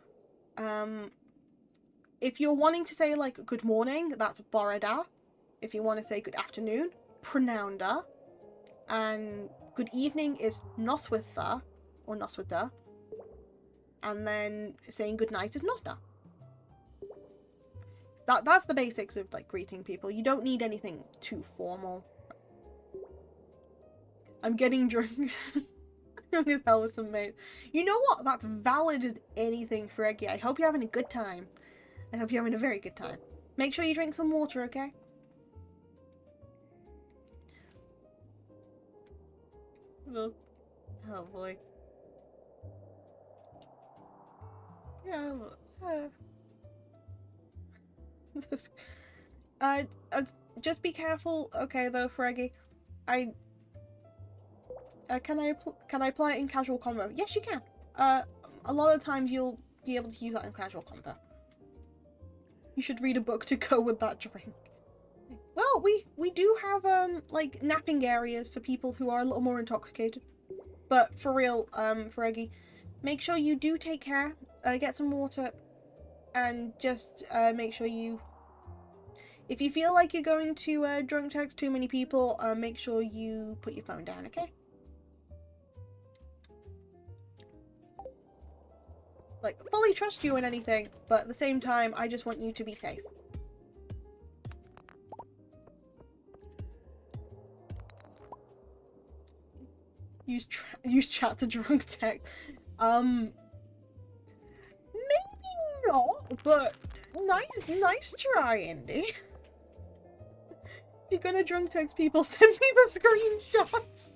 [SPEAKER 1] If you're wanting to say like good morning, that's bore da. If you want to say good afternoon, Pronounder, and good evening is Noswitha, or Noswitha, and then saying good night is Nosta. That's the basics of like greeting people. You don't need anything too formal. I'm getting drunk. Drunk as hell with some mates. You know what? That's valid as anything, Freggy. I hope you're having a good time. I hope you're having a very good time. Make sure you drink some water, okay? Oh boy. Yeah. Just be careful, okay? Though, Freggy. Can I play it in casual combo? Yes, you can. A lot of times you'll be able to use that in casual combo. You should read a book to go with that drink. Well, we do have like napping areas for people who are a little more intoxicated. But for real, Freggy, make sure you do take care. Get some water, and just make sure you. If you feel like you're going to drunk text too many people, make sure you put your phone down, okay? Like, fully trust you in anything, but at the same time, I just want you to be safe. Use chat to drunk text. Maybe not, but nice try, Indy. If you're gonna drunk text people, send me the screenshots.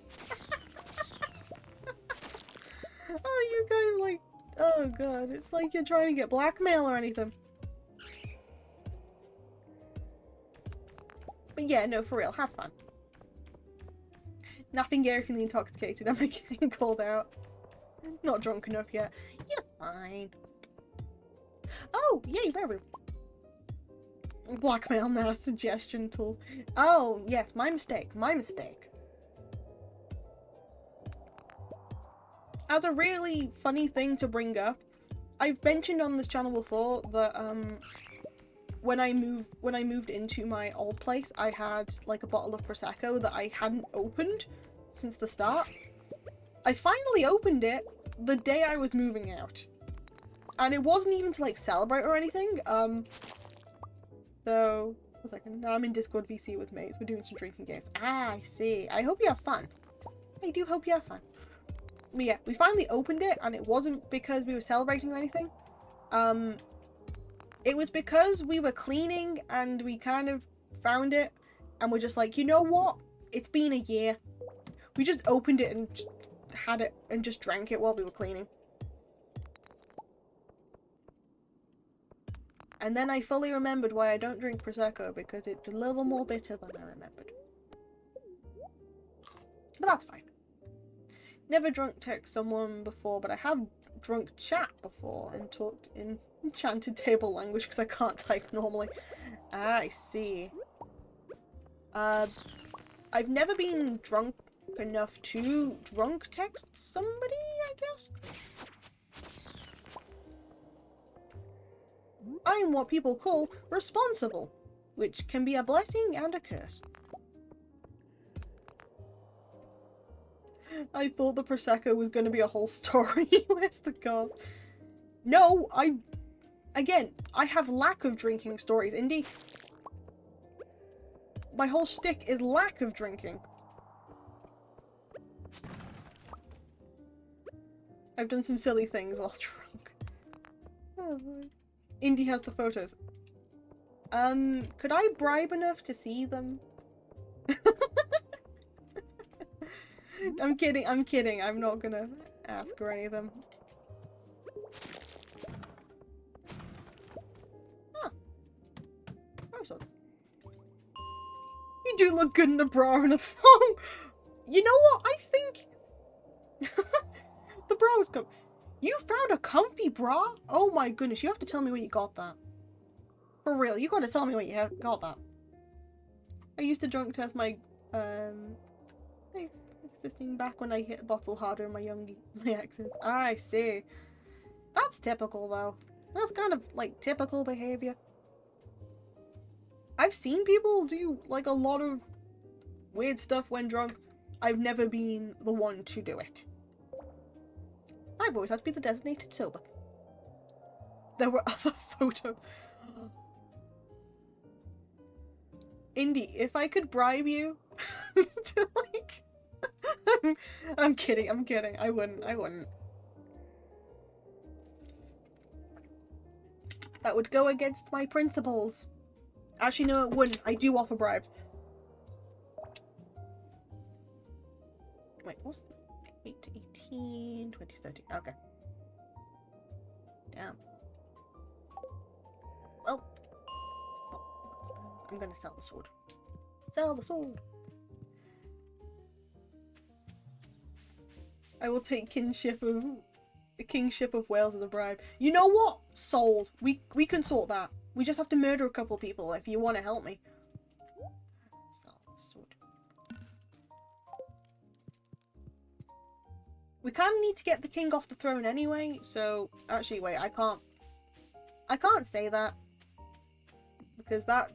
[SPEAKER 1] Oh, you guys like, oh god, it's like you're trying to get blackmail or anything. But yeah, no, for real, have fun. Napping Gary from the intoxicated, am I getting called out? Not drunk enough yet. You're fine. Oh, yay, rare room. Blackmail now, suggestion tools. Oh, yes, my mistake. As a really funny thing to bring up, I've mentioned on this channel before that when I moved into my old place, I had like a bottle of Prosecco that I hadn't opened since the start. I finally opened it the day I was moving out. And it wasn't even to like celebrate or anything. So a second. Now I'm in Discord VC with mates. We're doing some drinking games. Ah, I see. I hope you have fun. I do hope you have fun. But yeah, we finally opened it, and it wasn't because we were celebrating or anything. It was because we were cleaning and we kind of found it, and we're just like, you know what? It's been a year. We just opened it and just had it and just drank it while we were cleaning. And then I fully remembered why I don't drink Prosecco, because it's a little more bitter than I remembered. But that's fine. Never drunk text someone before, but I have drunk chat before and talked in enchanted table language because I can't type normally. Ah, I see. I've never been drunk enough to drunk text somebody, I guess. I'm what people call responsible, which can be a blessing and a curse. I thought the Prosecco was going to be a whole story. Where's the cars? No, again, I have lack of drinking stories. Indeed. My whole shtick is lack of drinking. I've done some silly things while drunk. Oh boy. Indy has the photos. Could I bribe enough to see them? I'm kidding. I'm not gonna ask or any of them. Huh. You do look good in a bra and a thong. You know what? I think the bra was You found a comfy bra? Oh my goodness, you have to tell me where you got that. For real, you gotta tell me where you got that. I used to drunk test my existing back when I hit a bottle harder in my exes. Ah, I see. That's typical though. That's kind of like typical behavior. I've seen people do like a lot of weird stuff when drunk. I've never been the one to do it. I've always had to be the designated sober. There were other photos. Indy, if I could bribe you to like... I'm kidding, I'm kidding. I wouldn't. That would go against my principles. Actually, no, it wouldn't. I do offer bribes. Wait, what's 8 to 18, 20 to 30? Okay. Damn. Well, I'm gonna sell the sword. Sell the sword. I will take the kingship of Wales as a bribe. You know what? Sold. We can sort that. We just have to murder a couple people if you want to help me. Sell the sword. We kind of need to get the king off the throne anyway, so actually wait, I can't say that because that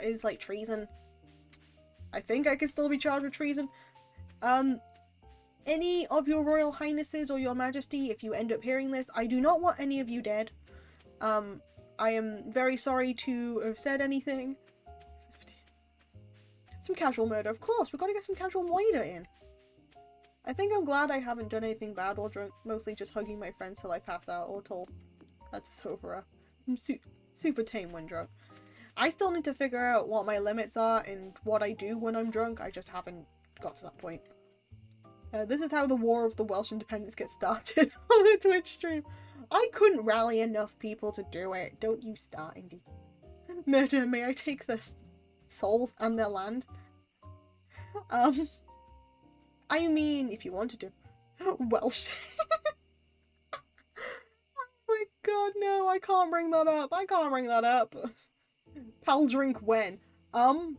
[SPEAKER 1] is like treason. I think I can still be charged with treason. Any of your royal highnesses or your majesty, if you end up hearing this, I do not want any of you dead. I am very sorry to have said anything. Some casual murder, of course. We've got to get some casual murder in. I think I'm glad I haven't done anything bad or drunk, mostly just hugging my friends till I pass out or till that's over. I'm super tame when drunk. I still need to figure out what my limits are and what I do when I'm drunk. I just haven't got to that point. This is how the War of the Welsh Independence gets started on the Twitch stream. I couldn't rally enough people to do it. Don't you start, Indy. Murder, may I take their souls and their land? I mean, if you wanted to. Welsh. Oh my god, no, I can't bring that up. I can't bring that up. Pal drink when? Pal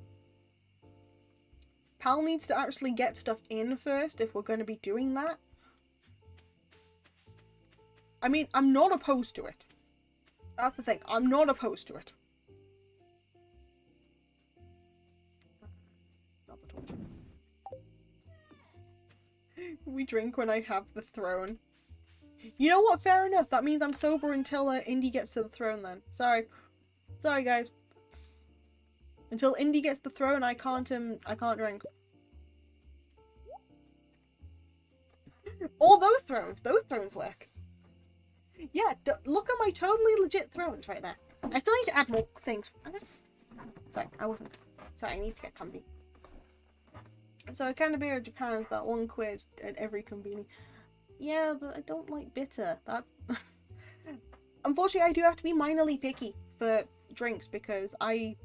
[SPEAKER 1] needs to actually get stuff in first if we're going to be doing that. I mean, I'm not opposed to it. That's the thing. I'm not opposed to it. We drink when I have the throne. You know what? Fair enough. That means I'm sober until Indy gets to the throne then. Sorry. Sorry, guys. Until Indy gets the throne, I can't drink. All those thrones work. Yeah, look at my totally legit thrones right there. I still need to add more things. Sorry, I need to get comfy. So a can of beer in Japan is about £1 at every convenience. Yeah, but I don't like bitter. That. Unfortunately, I do have to be minorly picky for drinks because I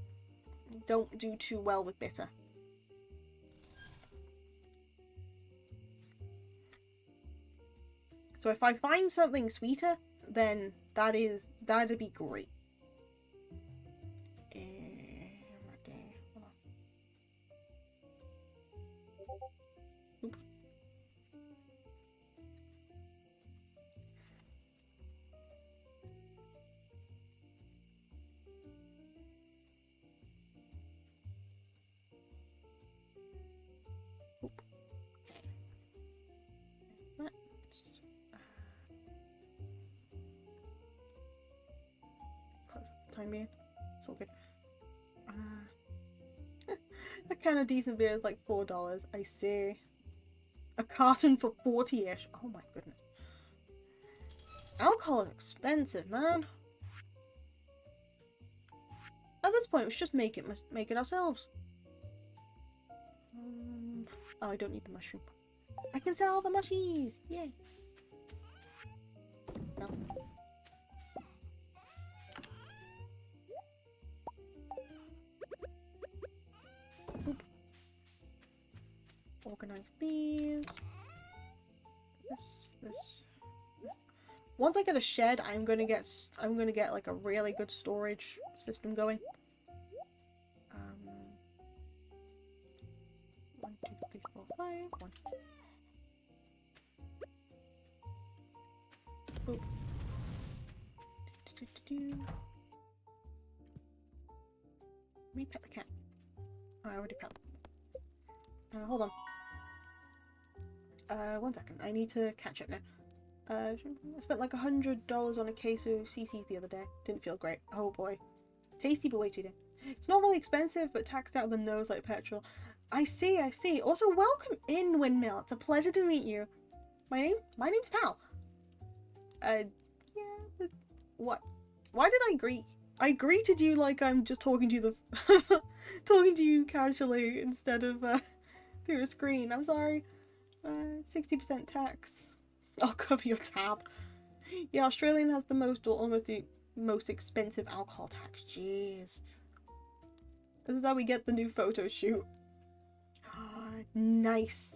[SPEAKER 1] don't do too well with bitter. So if I find something sweeter, then that'd be great. Oop. Oop. Okay. Time being, it's all good. A can of decent beer is like $4. I see. A carton for 40-ish. Oh my goodness. Alcohol is expensive, man. At this point, we should just make it ourselves. Oh, I don't need the mushroom. I can sell all the mushies! Yay! No. Organize these. This. Once I get a shed, I'm gonna get like a really good storage system going. 1, 2, 3, 4, 5. 1. Boop. Let me pet the cat. Oh, I already pet. Hold on. 1 second. I need to catch up now. I spent like $100 on a case of CC's the other day. Didn't feel great. Oh boy. Tasty but way too dear. It's not really expensive, but taxed out the nose like petrol. I see, I see. Also, welcome in, Windmill. It's a pleasure to meet you. My name's Pal. Yeah, what? Why did I greet? I greeted you like I'm just talking to you talking to you casually instead of through a screen. I'm sorry. 60% tax. I'll cover your tab. Yeah, Australian has the most or almost the most expensive alcohol tax. Jeez. This is how we get the new photo shoot. Nice.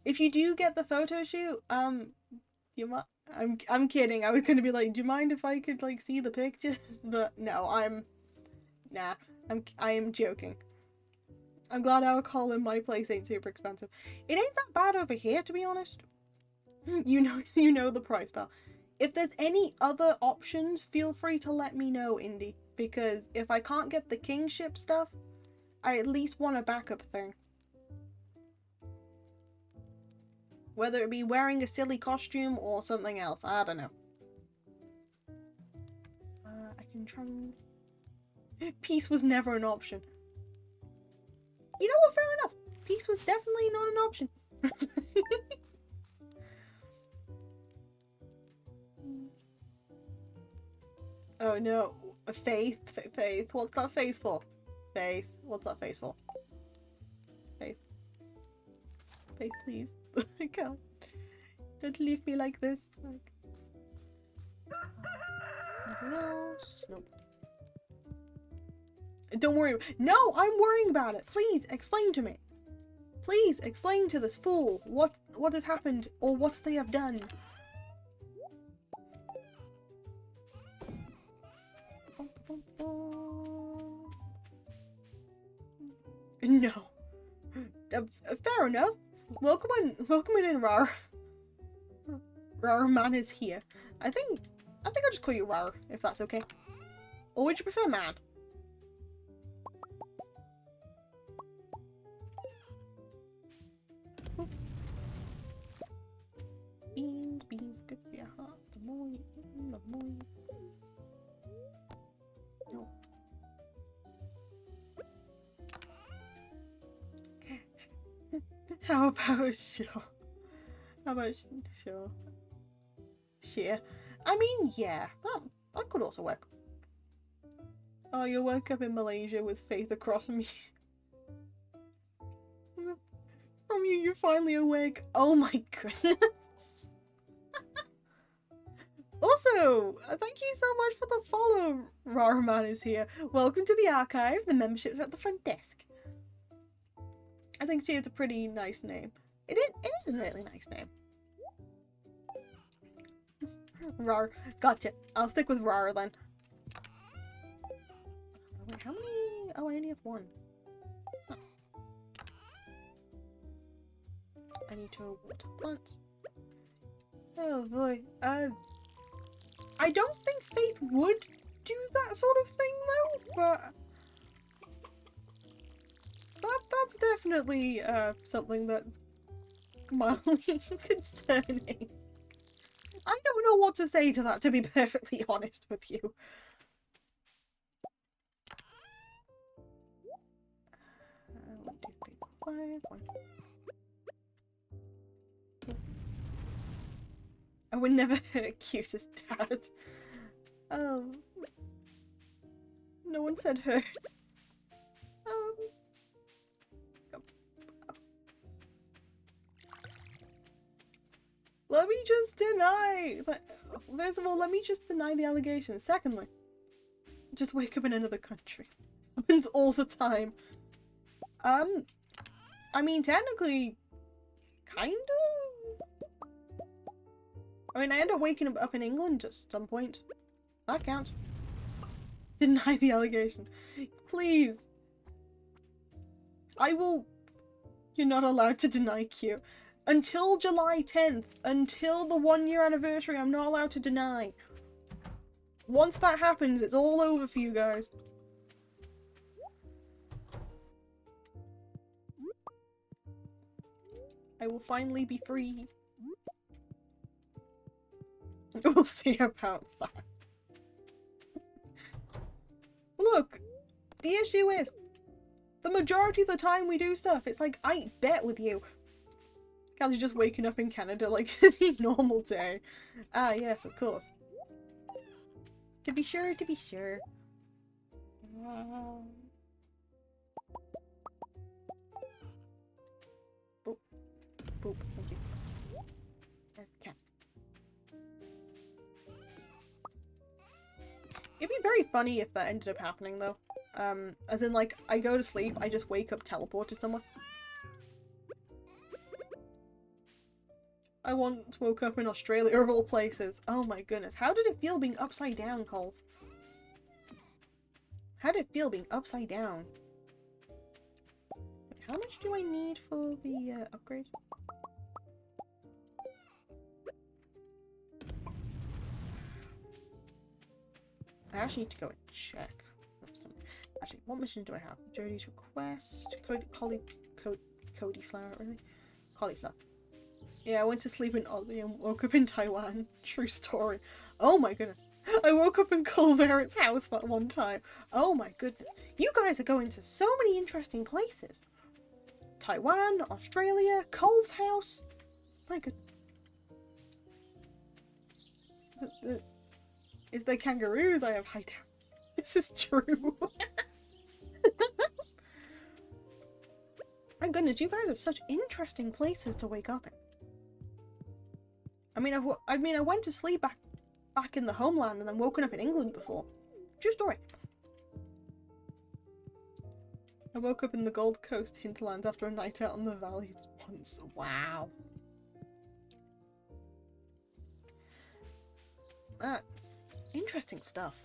[SPEAKER 1] If you do get the photo shoot, you might. I'm kidding. I was gonna be like, do you mind if I could like see the pictures? But no, I am joking. I'm glad alcohol in my place ain't super expensive. It ain't that bad over here, to be honest. You know the price, pal. If there's any other options, feel free to let me know, Indy. Because if I can't get the kingship stuff, I at least want a backup thing. Whether it be wearing a silly costume or something else, I don't know. I can try and... Peace was never an option. You know what, fair enough. Peace was definitely not an option. Oh no. Faith. What's that face for? Faith. What's that face for? Faith. Faith, please. I can't. Don't leave me like this. Like... Nothing else. Nope. Don't worry. No, I'm worrying about it. Please explain to me. Please explain to this fool what has happened or what they have done. No. Fair enough. Welcome in, Rar. Rar man is here. I think I'll just call you Rar, if that's okay. Or would you prefer man? Ooh. Beans, good for your heart. The more you eat, the more you... No. How about a show? How about show? Share. I mean, yeah. Well, that could also work. Oh, you woke up in Malaysia with faith across me. From you, you're finally awake. Oh my goodness. Also, thank you so much for the follow. Raraman is here. Welcome to the archive. The memberships are at the front desk. I think she is a pretty nice name. It is a really nice name. Rar. Gotcha. I'll stick with Rar then. Wait, how many? Oh, I only have one. Huh. I need to water plants. Oh boy. I don't think Faith would do that sort of thing though, but that's definitely something that's mildly concerning. I don't know what to say to that, to be perfectly honest with you. One, two, three, four, five. One. I would never accuse his dad. Oh. No one said hurts. Let me just deny. First of all, let me just deny the allegation. Secondly, just wake up in another country. Happens all the time. I mean, technically, kind of. I mean, I end up waking up in England at some point. That counts. Deny the allegation. Please. I will... You're not allowed to deny Q. Until July 10th, until the 1-year anniversary, I'm not allowed to deny. Once that happens, it's all over for you guys. I will finally be free. We'll see about that. Look, the issue is, the majority of the time we do stuff, it's like, I bet with you. Kelsey's just waking up in Canada like any normal day. Ah, yes, of course. To be sure, to be sure. Boop. Boop. Thank you. Okay. It'd be very funny if that ended up happening, though. As in, like, I go to sleep, I just wake up teleported somewhere. I once woke up in Australia, of all places. Oh my goodness. How did it feel being upside down, Colv? How did it feel being upside down? How much do I need for the upgrade? I actually need to go and check. Actually, what mission do I have? Jody's request. Cauliflower, really? Cauliflower. Yeah, I went to sleep in Aussie and woke up in Taiwan. True story. Oh my goodness. I woke up in Colvert's house that one time. Oh my goodness. You guys are going to so many interesting places. Taiwan, Australia, Colv's house. My goodness. Is there kangaroos? I have hideout. This is true. My goodness, you guys have such interesting places to wake up in. I mean, I went to sleep back in the homeland and then woken up in England before. True story. I woke up in the Gold Coast hinterlands after a night out on the valleys once. Wow. Interesting stuff.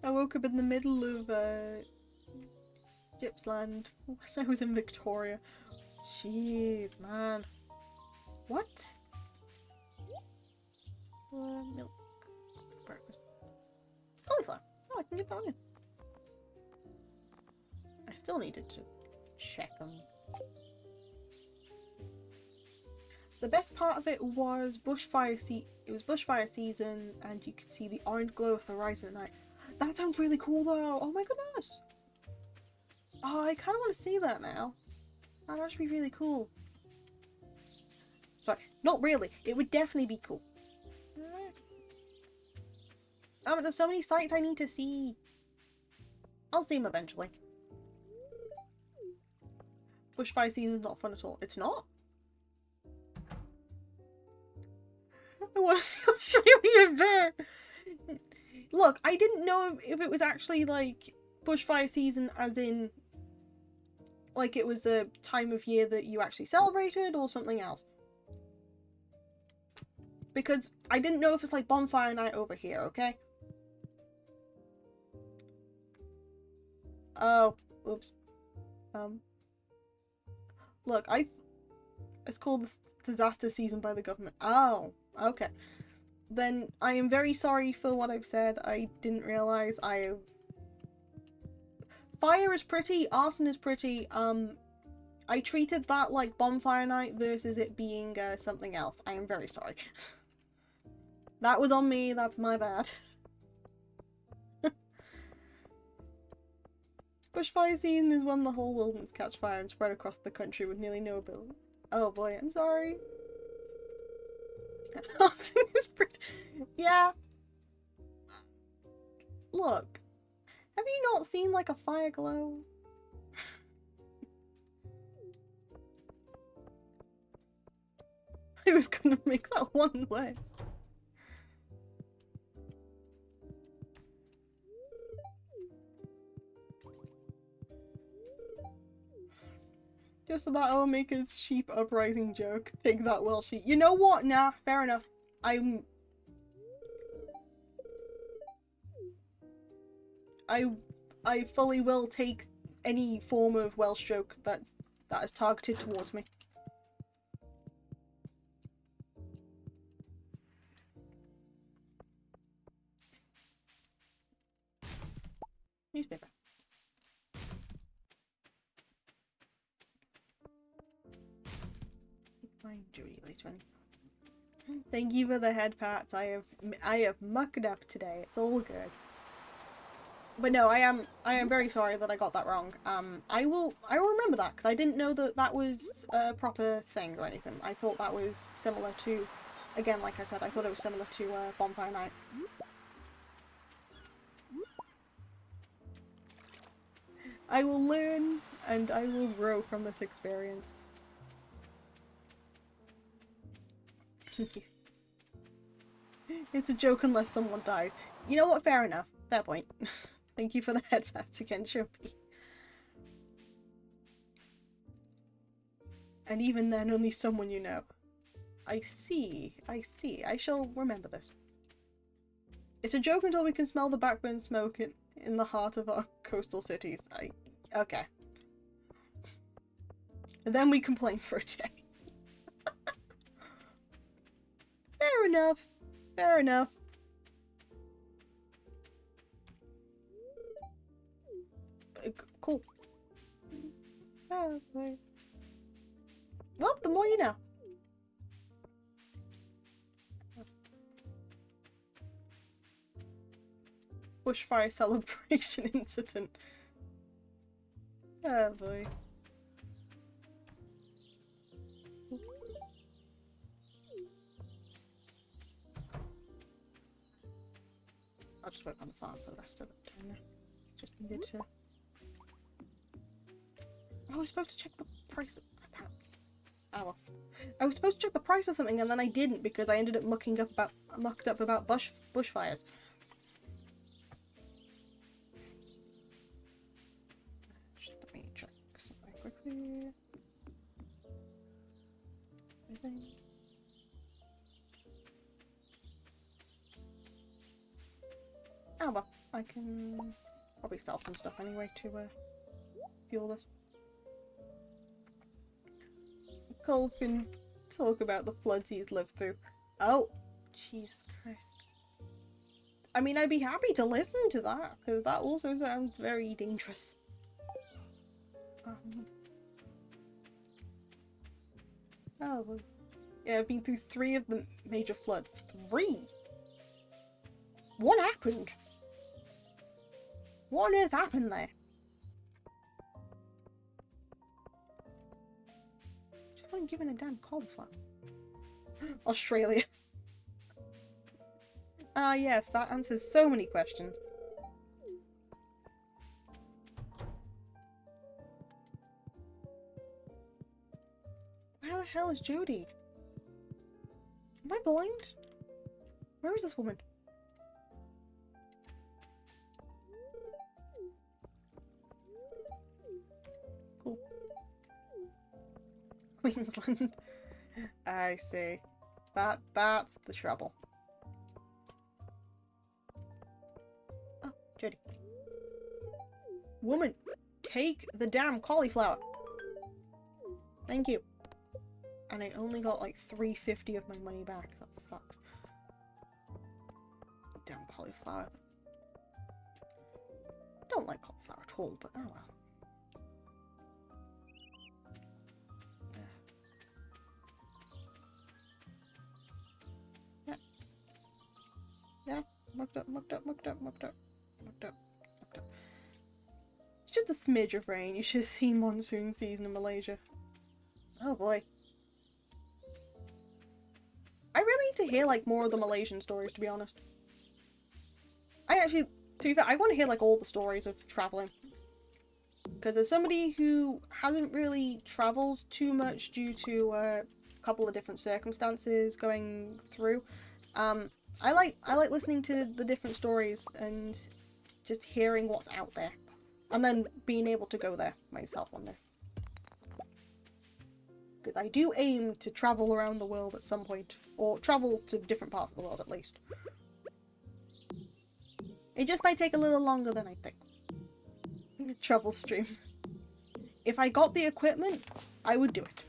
[SPEAKER 1] I woke up in the middle of Gippsland when I was in Victoria. Jeez, man. What? Milk. Breakfast. Cauliflower. Oh, I can get that one in. I still needed to check them. The best part of it was bushfire season, and you could see the orange glow of the horizon at night. That sounds really cool though. Oh my goodness. Oh, I kind of want to see that now. That'd actually be really cool. Sorry, not really. It would definitely be cool. Oh, but there's so many sites I need to see. I'll see them eventually. Bushfire season is not fun at all. It's not? I want to see Australia bear. Look, I didn't know if it was actually like bushfire season as in like it was a time of year that you actually celebrated or something else. Because I didn't know if it's like bonfire night over here, okay? Oh, oops. Look, it's called disaster season by the government. Oh, okay. Then I am very sorry for what I've said. I didn't realize Fire is pretty, arson is pretty. I treated that like bonfire night versus it being something else. I am very sorry. That was on me, that's my bad. Bushfire season is when the whole wilderness catch fire and spread across the country with nearly no ability. Oh boy, I'm sorry. Yeah. Look. Have you not seen like a fire glow? I was gonna make that one worse. Just for that, I'll make a sheep uprising joke. Take that, well, sheep. You know what? Nah, fair enough. I fully will take any form of Welsh joke that is targeted towards me. find Jody later on. Thank you for the head pats. I have mucked up today. It's all good. But no, I am very sorry that I got that wrong. I will remember that because I didn't know that that was a proper thing or anything. I thought that was similar to, again, like I said, I thought it was similar to Bonfire Night. I will learn and I will grow from this experience. It's a joke unless someone dies. You know what? Fair enough. Fair point. Thank you for the headpats again, Shumpy. And even then, only someone you know. I see. I see. I shall remember this. It's a joke until we can smell the backburn smoke in the heart of our coastal cities. Okay. And then we complain for a day. Fair enough. Fair enough. Cool. Oh, boy. Well, the more you know. Bushfire celebration incident. Oh boy. I'll just work on the farm for the rest of the time. Just needed to. I was supposed to check the price of that. Oh well. I was supposed to check the price of something and then I didn't because I ended up mucked up about bushfires. Just let me check something quickly. Anything? Oh well, I can probably sell some stuff anyway to fuel this. Cole can talk about the floods he's lived through. Oh, Jesus Christ. I mean, I'd be happy to listen to that, because that also sounds very dangerous. Oh, yeah, I've been through 3 of the major floods. 3? What happened? What on earth happened there? Given a damn cauliflower. Australia. Ah, yes, that answers so many questions. Where the hell is Jody? Am I blind? Where is this woman? Cool. Queensland. I see. That's the trouble. Oh, Jody. Woman, take the damn cauliflower. Thank you. And I only got like $3.50 of my money back. That sucks. Damn cauliflower. Don't like cauliflower at all, but oh well. Yeah, mucked up. It's just a smidge of rain. You should have seen monsoon season in Malaysia. Oh boy. I really need to hear like more of the Malaysian stories, to be honest. I actually, to be fair, I want to hear like all the stories of traveling. Because as somebody who hasn't really traveled too much due to a couple of different circumstances going through, I like listening to the different stories and just hearing what's out there. And then being able to go there myself one day. Because I do aim to travel around the world at some point. Or travel to different parts of the world at least. It just might take a little longer than I think. Travel stream. If I got the equipment, I would do it.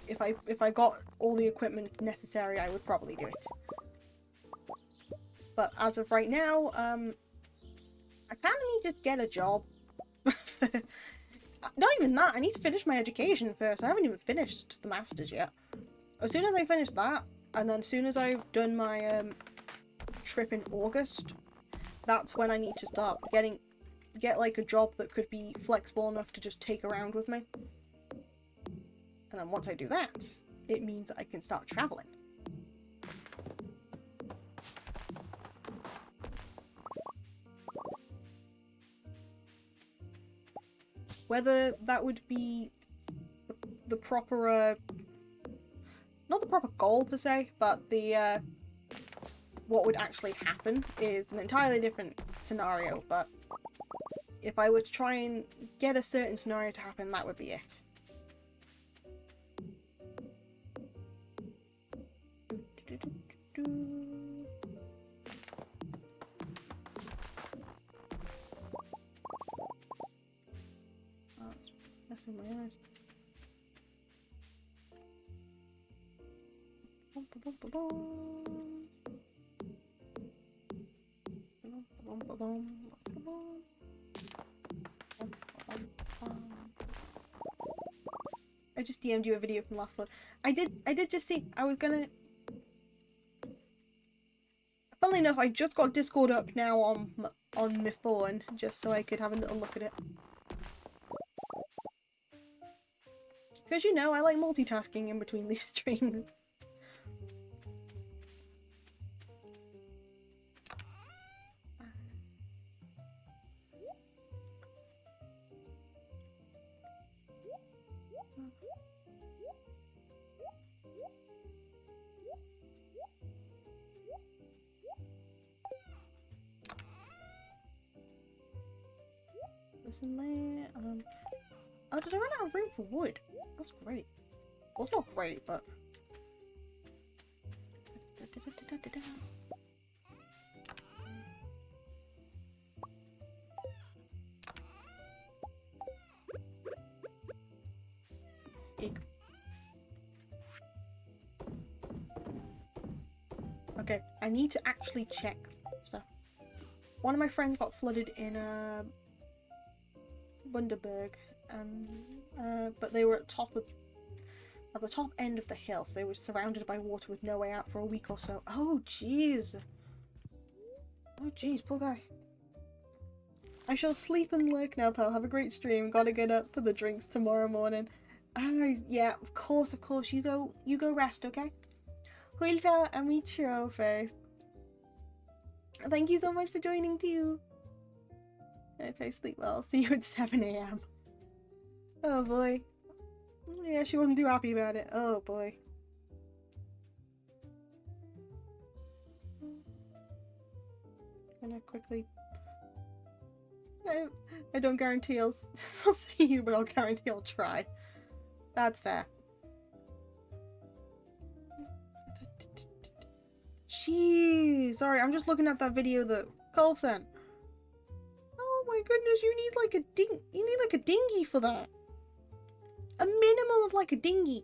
[SPEAKER 1] If I got all the equipment necessary, I would probably do it. But as of right now, I kind of need to just get a job. Not even that. I need to finish my education first. I haven't even finished the masters yet. As soon as I finish that, and then as soon as I've done my trip in August, that's when I need to start get like a job that could be flexible enough to just take around with me. And then once I do that, it means that I can start traveling. Whether that would be the proper, not the proper goal per se, but the, what would actually happen is an entirely different scenario, but if I were to try and get a certain scenario to happen, that would be it. Oh, it's messing my eyes. I just DM'd you a video from last flood. I did just see, I was gonna... Funnily enough, I just got Discord up now on my phone, just so I could have a little look at it. Because you know, I like multitasking in between these streams. Listen there, oh, did I run out of room for wood? That's great. Well, it's not great, but... Egg. Okay, I need to actually check stuff. One of my friends got flooded in, Bundaberg, but they were at the top end of the hill, so they were surrounded by water with no way out for a week or so. Oh jeez. Oh jeez, poor guy. I shall sleep and lurk now, pal. Have a great stream. Gotta get up for the drinks tomorrow morning. Oh yeah, of course. You go rest, okay? Hulta Amichiro, Faith. Thank you so much for joining too. If I sleep well, I'll see you at 7 AM. Oh boy. Yeah, she wasn't too happy about it. Oh boy. Gonna quickly... No, I don't guarantee I'll see you, but I'll guarantee I'll try. That's fair. Jeez, sorry, I'm just looking at that video that Cole sent. Oh my goodness, you need like a dinghy for that. A minimum of like a dinghy.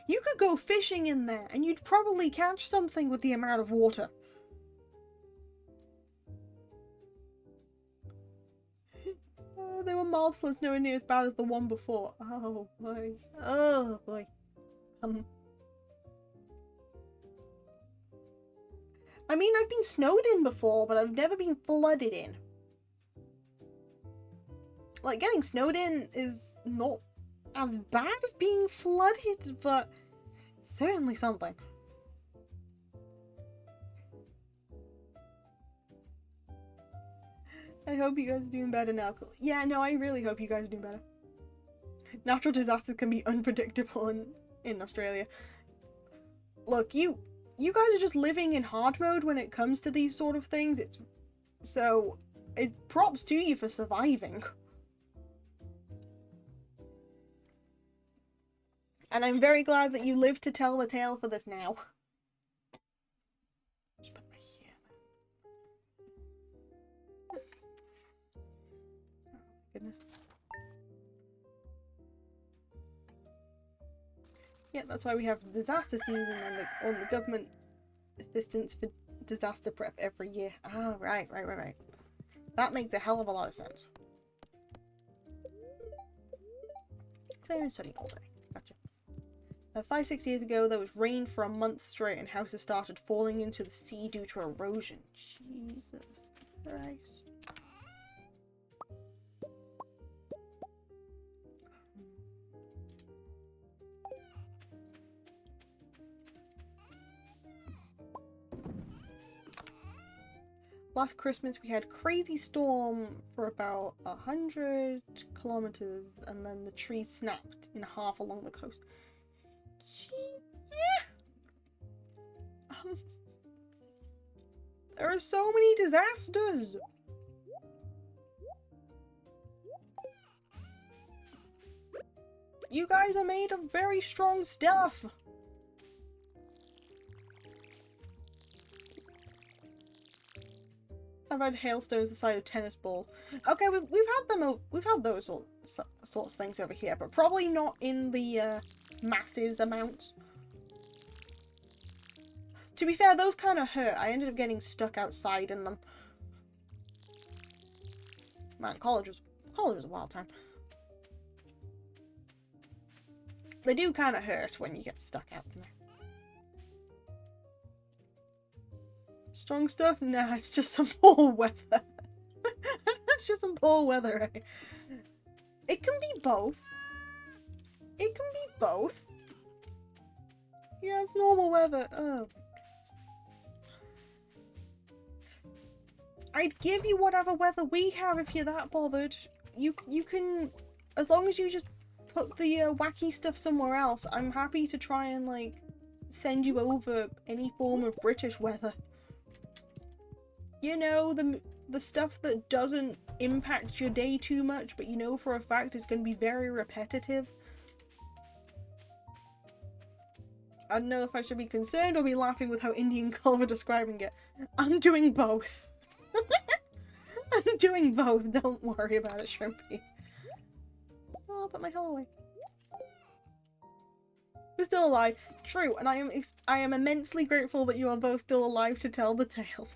[SPEAKER 1] You could go fishing in there and you'd probably catch something with the amount of water. Oh, they were mild floods, nowhere near as bad as the one before. Oh boy. Oh boy. I mean, I've been snowed in before, but I've never been flooded in. Like, getting snowed in is not as bad as being flooded, but certainly something. I hope you guys are doing better now. Yeah, no, I really hope you guys are doing better. Natural disasters can be unpredictable in Australia. Look, you guys are just living in hard mode when it comes to these sort of things. It's props to you for surviving. And I'm very glad that you lived to tell the tale for this now. Just put my here. Oh, goodness. Yeah, that's why we have the disaster season and the government assistance for disaster prep every year. Ah, right. That makes a hell of a lot of sense. Clear and sunny all day. Gotcha. 5-6 years ago, there was rain for a month straight and houses started falling into the sea due to erosion. Jesus Christ. Last Christmas we had crazy storm for about 100 kilometers and then the trees snapped in half along the coast. There are so many disasters! You guys are made of very strong stuff! I've had hailstones the size of tennis balls. Okay, we've had them. We've had those sorts of things over here, but probably not in the masses amounts. To be fair, those kind of hurt. I ended up getting stuck outside in them. Man, college was a wild time. They do kind of hurt when you get stuck out in there. Strong stuff? Nah, it's just some poor weather. It's just some poor weather, right? It can be both. It can be both. Yeah, it's normal weather. Oh. I'd give you whatever weather we have if you're that bothered. You can, as long as you just put the wacky stuff somewhere else, I'm happy to try and, like, send you over any form of British weather. You know, the stuff that doesn't impact your day too much, but you know for a fact it's going to be very repetitive. I don't know if I should be concerned or be laughing with how Indian Culver are describing it. I'm doing both. I'm doing both, don't worry about it, Shrimpy. Oh, I'll put my hell away. We're still alive. True, and I am immensely grateful that you are both still alive to tell the tale.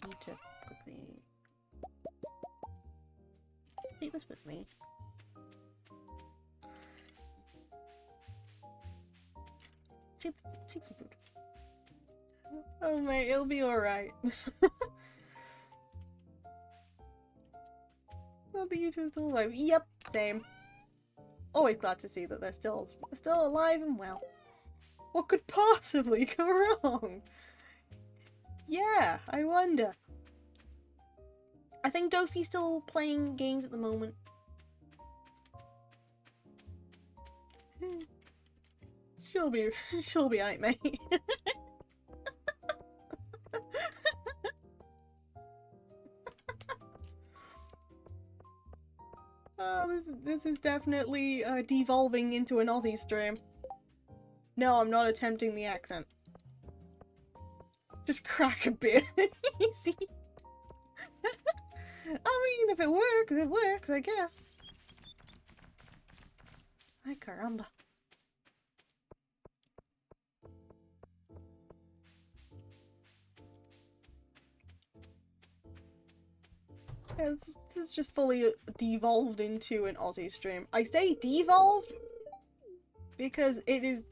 [SPEAKER 1] Need to quickly take this with me. Take some food. Oh mate, it'll be alright. Not that you two are still alive. Yep, same. Always glad to see that they're still alive and well. What could possibly go wrong? Yeah, I wonder. I think Dofi's still playing games at the moment. She'll be alright, mate. Oh, this is definitely devolving into an Aussie stream. No, I'm not attempting the accent. Just crack a beer. Easy. I mean, if it works, I guess. Ay, caramba. Yeah, this is just fully devolved into an Aussie stream. I say devolved because it is...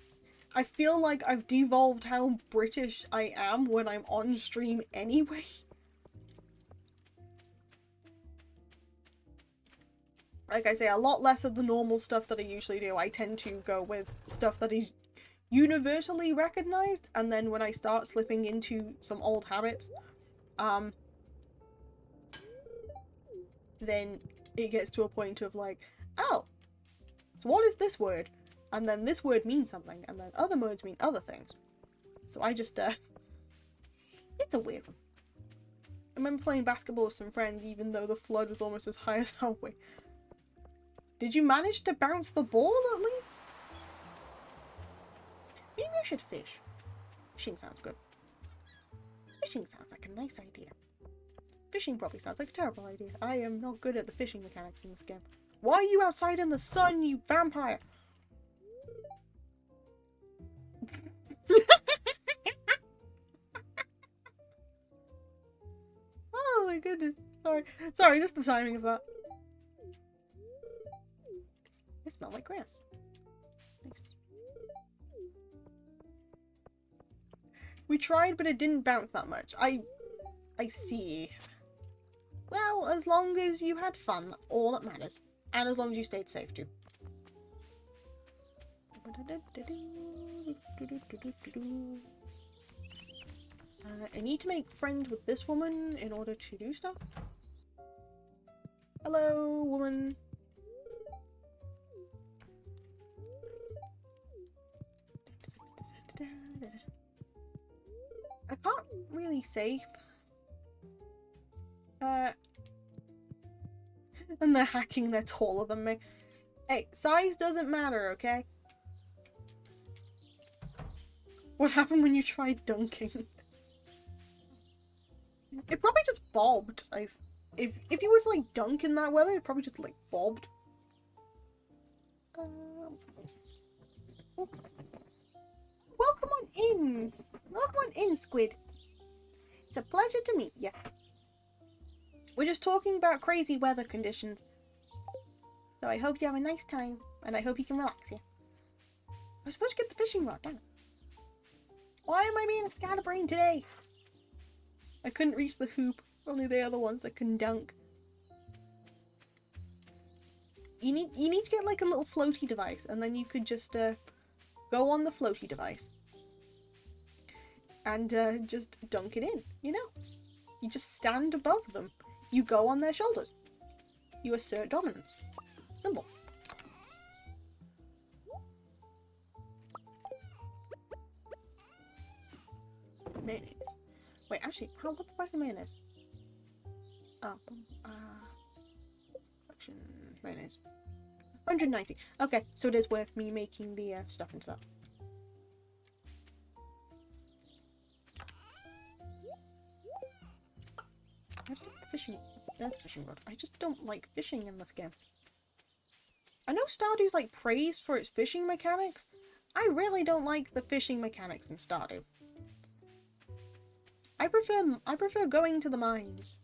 [SPEAKER 1] I feel like I've devolved how British I am when I'm on stream anyway. Like I say, a lot less of the normal stuff that I usually do. I tend to go with stuff that is universally recognized, and then when I start slipping into some old habits, then it gets to a point of like, oh, so what is this word? And then this word means something, and then other words mean other things. So I just, it's a weird one. I remember playing basketball with some friends, even though the flood was almost as high as halfway. Did you manage to bounce the ball, at least? Maybe I should fish. Fishing sounds good. Fishing sounds like a nice idea. Fishing probably sounds like a terrible idea. I am not good at the fishing mechanics in this game. Why are you outside in the sun, you vampire? goodness. Sorry, just the timing of that. It smells like grass. Nice. We tried, but it didn't bounce that much. I see. Well, as long as you had fun, that's all that matters. And as long as you stayed safe too. I need to make friends with this woman in order to do stuff. Hello, woman. I can't really save. And they're hacking, they're taller than me. Hey, size doesn't matter, okay? What happened when you tried dunking? It probably just bobbed. If you were to like dunk in that weather, it probably just like bobbed. Welcome on in. Welcome on in, Squid. It's a pleasure to meet you. We're just talking about crazy weather conditions. So I hope you have a nice time, and I hope you can relax here. I was supposed to get the fishing rod, damn it. Why am I being a scatterbrain today? I couldn't reach the hoop. Only they are the ones that can dunk. You need to get like a little floaty device, and then you could just go on the floaty device and just dunk it in. You know, you just stand above them. You go on their shoulders. You assert dominance. Simple. Mayonnaise. Wait, actually, what's the price of mayonnaise? Collection mayonnaise. 190. Okay, so it is worth me making the stuff and stuff. Where's the fishing? There's the fishing rod. I just don't like fishing in this game. I know Stardew's like praised for its fishing mechanics. I really don't like the fishing mechanics in Stardew. I prefer going to the mines.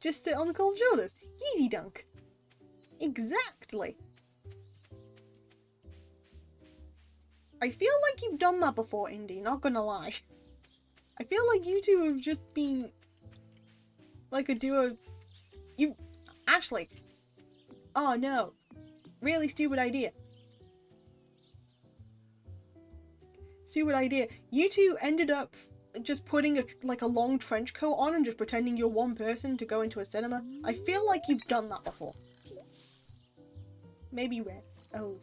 [SPEAKER 1] Just sit on the cold shoulders. Easy dunk. Exactly. I feel like you've done that before, Indy, not gonna lie. I feel like you two have just been like a duo. You actually. Oh no. Really stupid idea. Stupid idea. You two ended up just putting a long trench coat on and just pretending you're one person to go into a cinema. I feel like you've done that before. Maybe Red. Oh.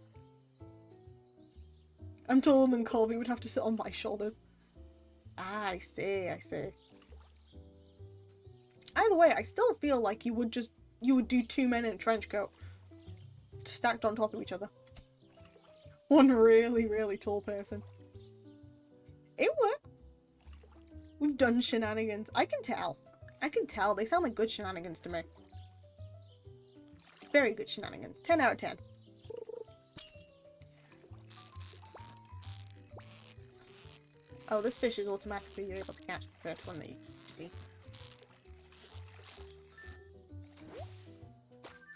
[SPEAKER 1] I'm taller than Colby, would have to sit on my shoulders. Ah, I see. Either way, I still feel like you would do two men in a trench coat. Stacked on top of each other. One really, really tall person. It worked. We've done shenanigans. I can tell. They sound like good shenanigans to me. Very good shenanigans. 10 out of 10. Oh, this fish is automatically able to catch the first one that you see.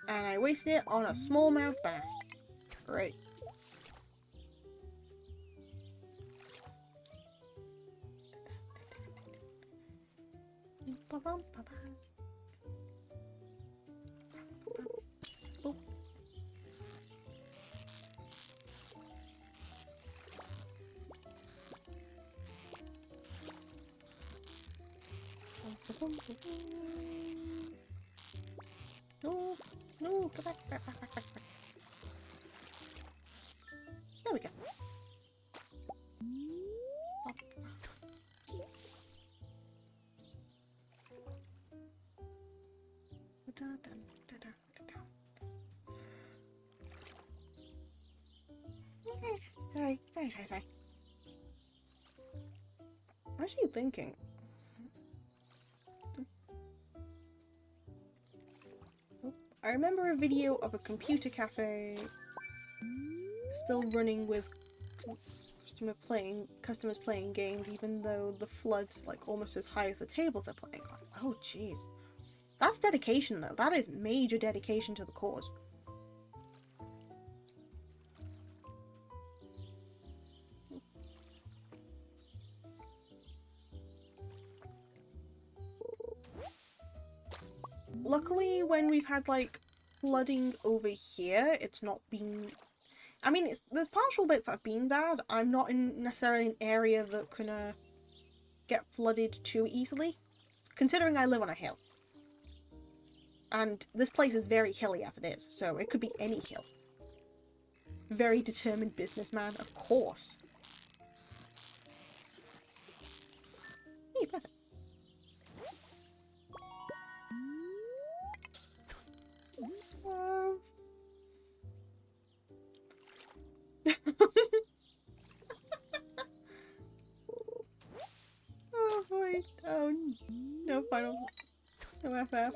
[SPEAKER 1] And I wasted it on a smallmouth bass. Great. No, go back. There we go. Sorry. I'm actually thinking. I remember a video of a computer cafe still running with customers playing games, even though the flood's like almost as high as the tables they're playing on. Oh jeez. That's dedication though. That is major dedication to the cause. Luckily, when we've had like flooding over here, it's not been... I mean, there's partial bits that have been bad. I'm not in necessarily an area that can get flooded too easily, considering I live on a hill. And this place is very hilly as it is, so it could be any hill. Very determined businessman, of course. Hey, perfect. Oh boy. Oh, no final. No FF.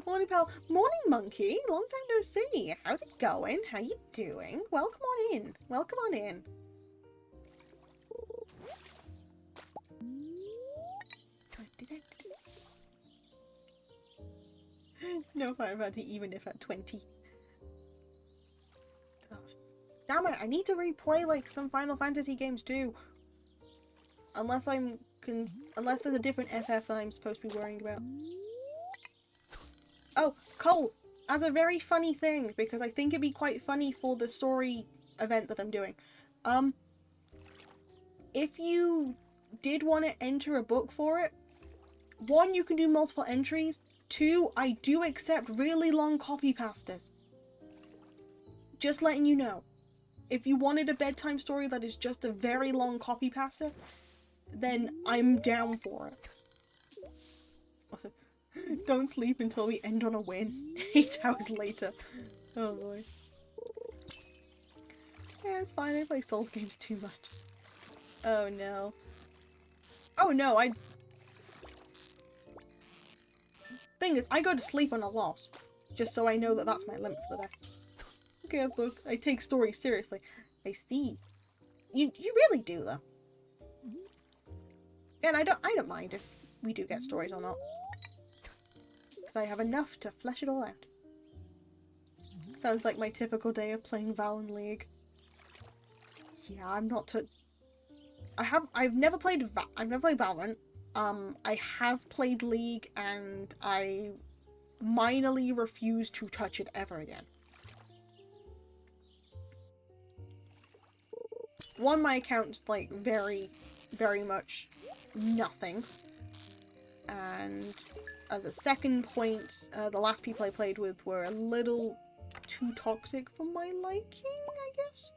[SPEAKER 1] Morning, pal. Morning, monkey. Long time no see. How's it going? How you doing? Welcome on in. Welcome on in. No Final Fantasy, even if at 20. Oh, damn it, I need to replay like some Final Fantasy games too. Unless unless there's a different FF that I'm supposed to be worrying about. Oh, Cole, as a very funny thing, because I think it'd be quite funny for the story event that I'm doing. If you did want to enter a book for it, 1, you can do multiple entries. 2, I do accept really long copy pastas. Just letting you know. If you wanted a bedtime story that is just a very long copy pasta, then I'm down for it. Also, don't sleep until we end on a win. 8 hours later. Oh boy. Yeah, it's fine. I play Souls games too much. Oh no. Oh no, Thing is, I go to sleep on a loss. Just so I know that that's my limit for the day. Okay, book. I take stories seriously. I see. You really do though. And I don't mind if we do get stories or not. Because I have enough to flesh it all out. Sounds like my typical day of playing Val and League. Yeah, I'm not to... I've never played Valorant. I have played League and I minorly refuse to touch it ever again. One, my account's like very, very much nothing. And as a second point, the last people I played with were a little too toxic for my liking, I guess.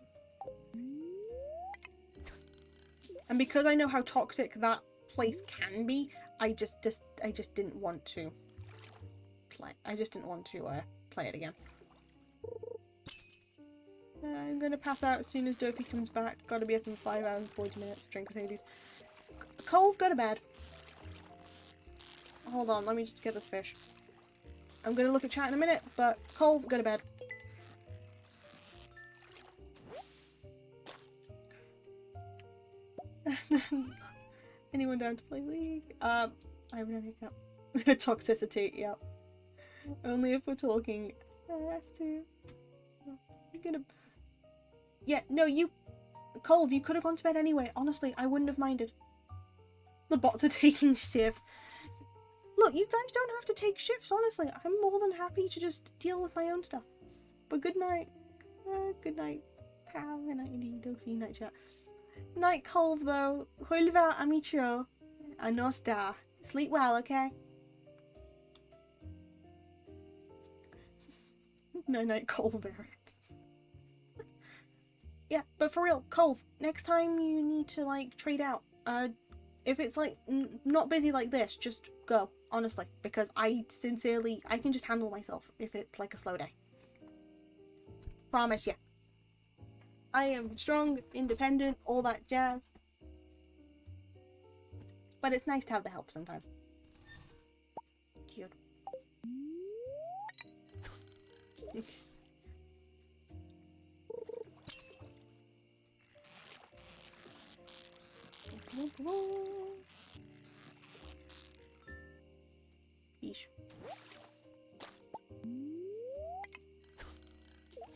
[SPEAKER 1] And because I know how toxic that place can be, I just didn't want to play. I just didn't want to play it again. I'm gonna pass out as soon as Dopey comes back. Gotta be up in 5 hours and 40 minutes. Drink potatoes. Cole, go to bed. Hold on, let me just get this fish. I'm gonna look at chat in a minute, but Cole, go to bed. Anyone down to play League? I have no account. Toxicity, yep. Only if we're talking. That's too. You're gonna. Yeah, no, Colv, you could have gone to bed anyway. Honestly, I wouldn't have minded. The bots are taking shifts. Look, you guys don't have to take shifts, honestly. I'm more than happy to just deal with my own stuff. But good night. Good night, pal. Good night, indeed. Dofi, night chat. Night, Colv, though. Hulva, amicio. A no star. Sleep well, okay? No night, Colv. Yeah, but for real, Colv, next time you need to, like, trade out, if it's, like, not busy like this, just go, honestly, because I can just handle myself if it's, like, a slow day. Promise ya. I am strong, independent, all that jazz. But it's nice to have the help sometimes. Cute. Fish.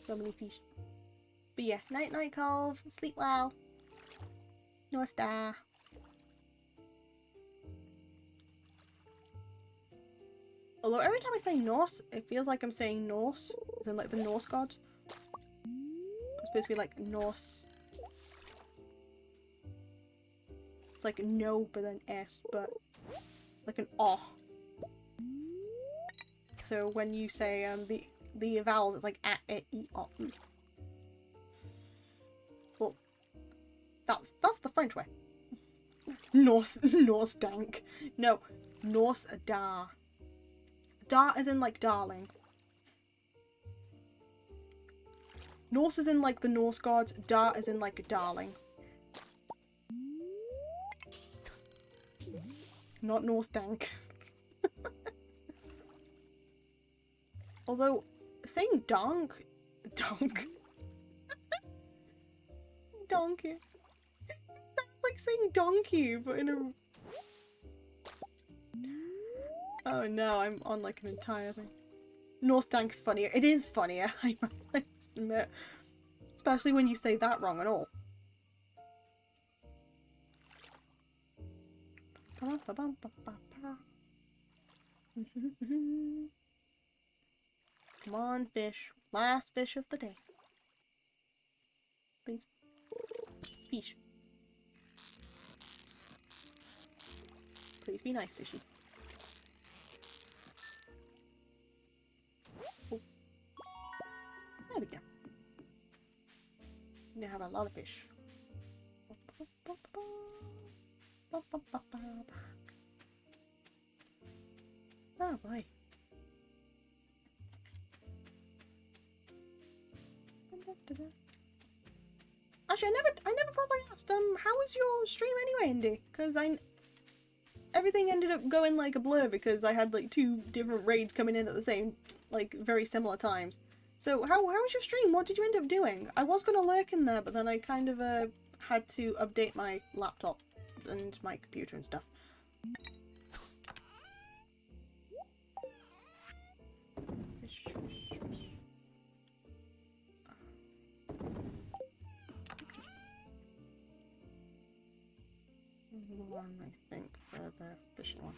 [SPEAKER 1] So many fish. But yeah, night night, Colv. Sleep well. No star. Although every time I say Norse, it feels like I'm saying Norse, as in like the Norse gods. It's supposed to be like Norse. It's like no, but then S, but like an O. So when you say the vowels, it's like A, E, O, U. Well, that's the French way. Norse dank. No, Norse dar. Dar as in like darling. Norse as in like the Norse gods. Dar as in like a darling. Not Norse dank. Although saying donk, donkey. That's like saying donkey, but in a. Oh no, I'm on like an entire thing. Norse dank's funnier. It is funnier, I must admit. Especially when you say that wrong and all. Come on, fish. Last fish of the day. Please. Fish. Please be nice, fishy. Oh. There we go. Now have a lot of fish. Oh boy. Actually, I never probably asked, how was your stream anyway, Indy? Because everything ended up going like a blur because I had like 2 different raids coming in at the same, like, very similar times. So, how was your stream? What did you end up doing? I was gonna lurk in there, but then I kind of, had to update my laptop and my computer and stuff. One, I think, for the fishing one.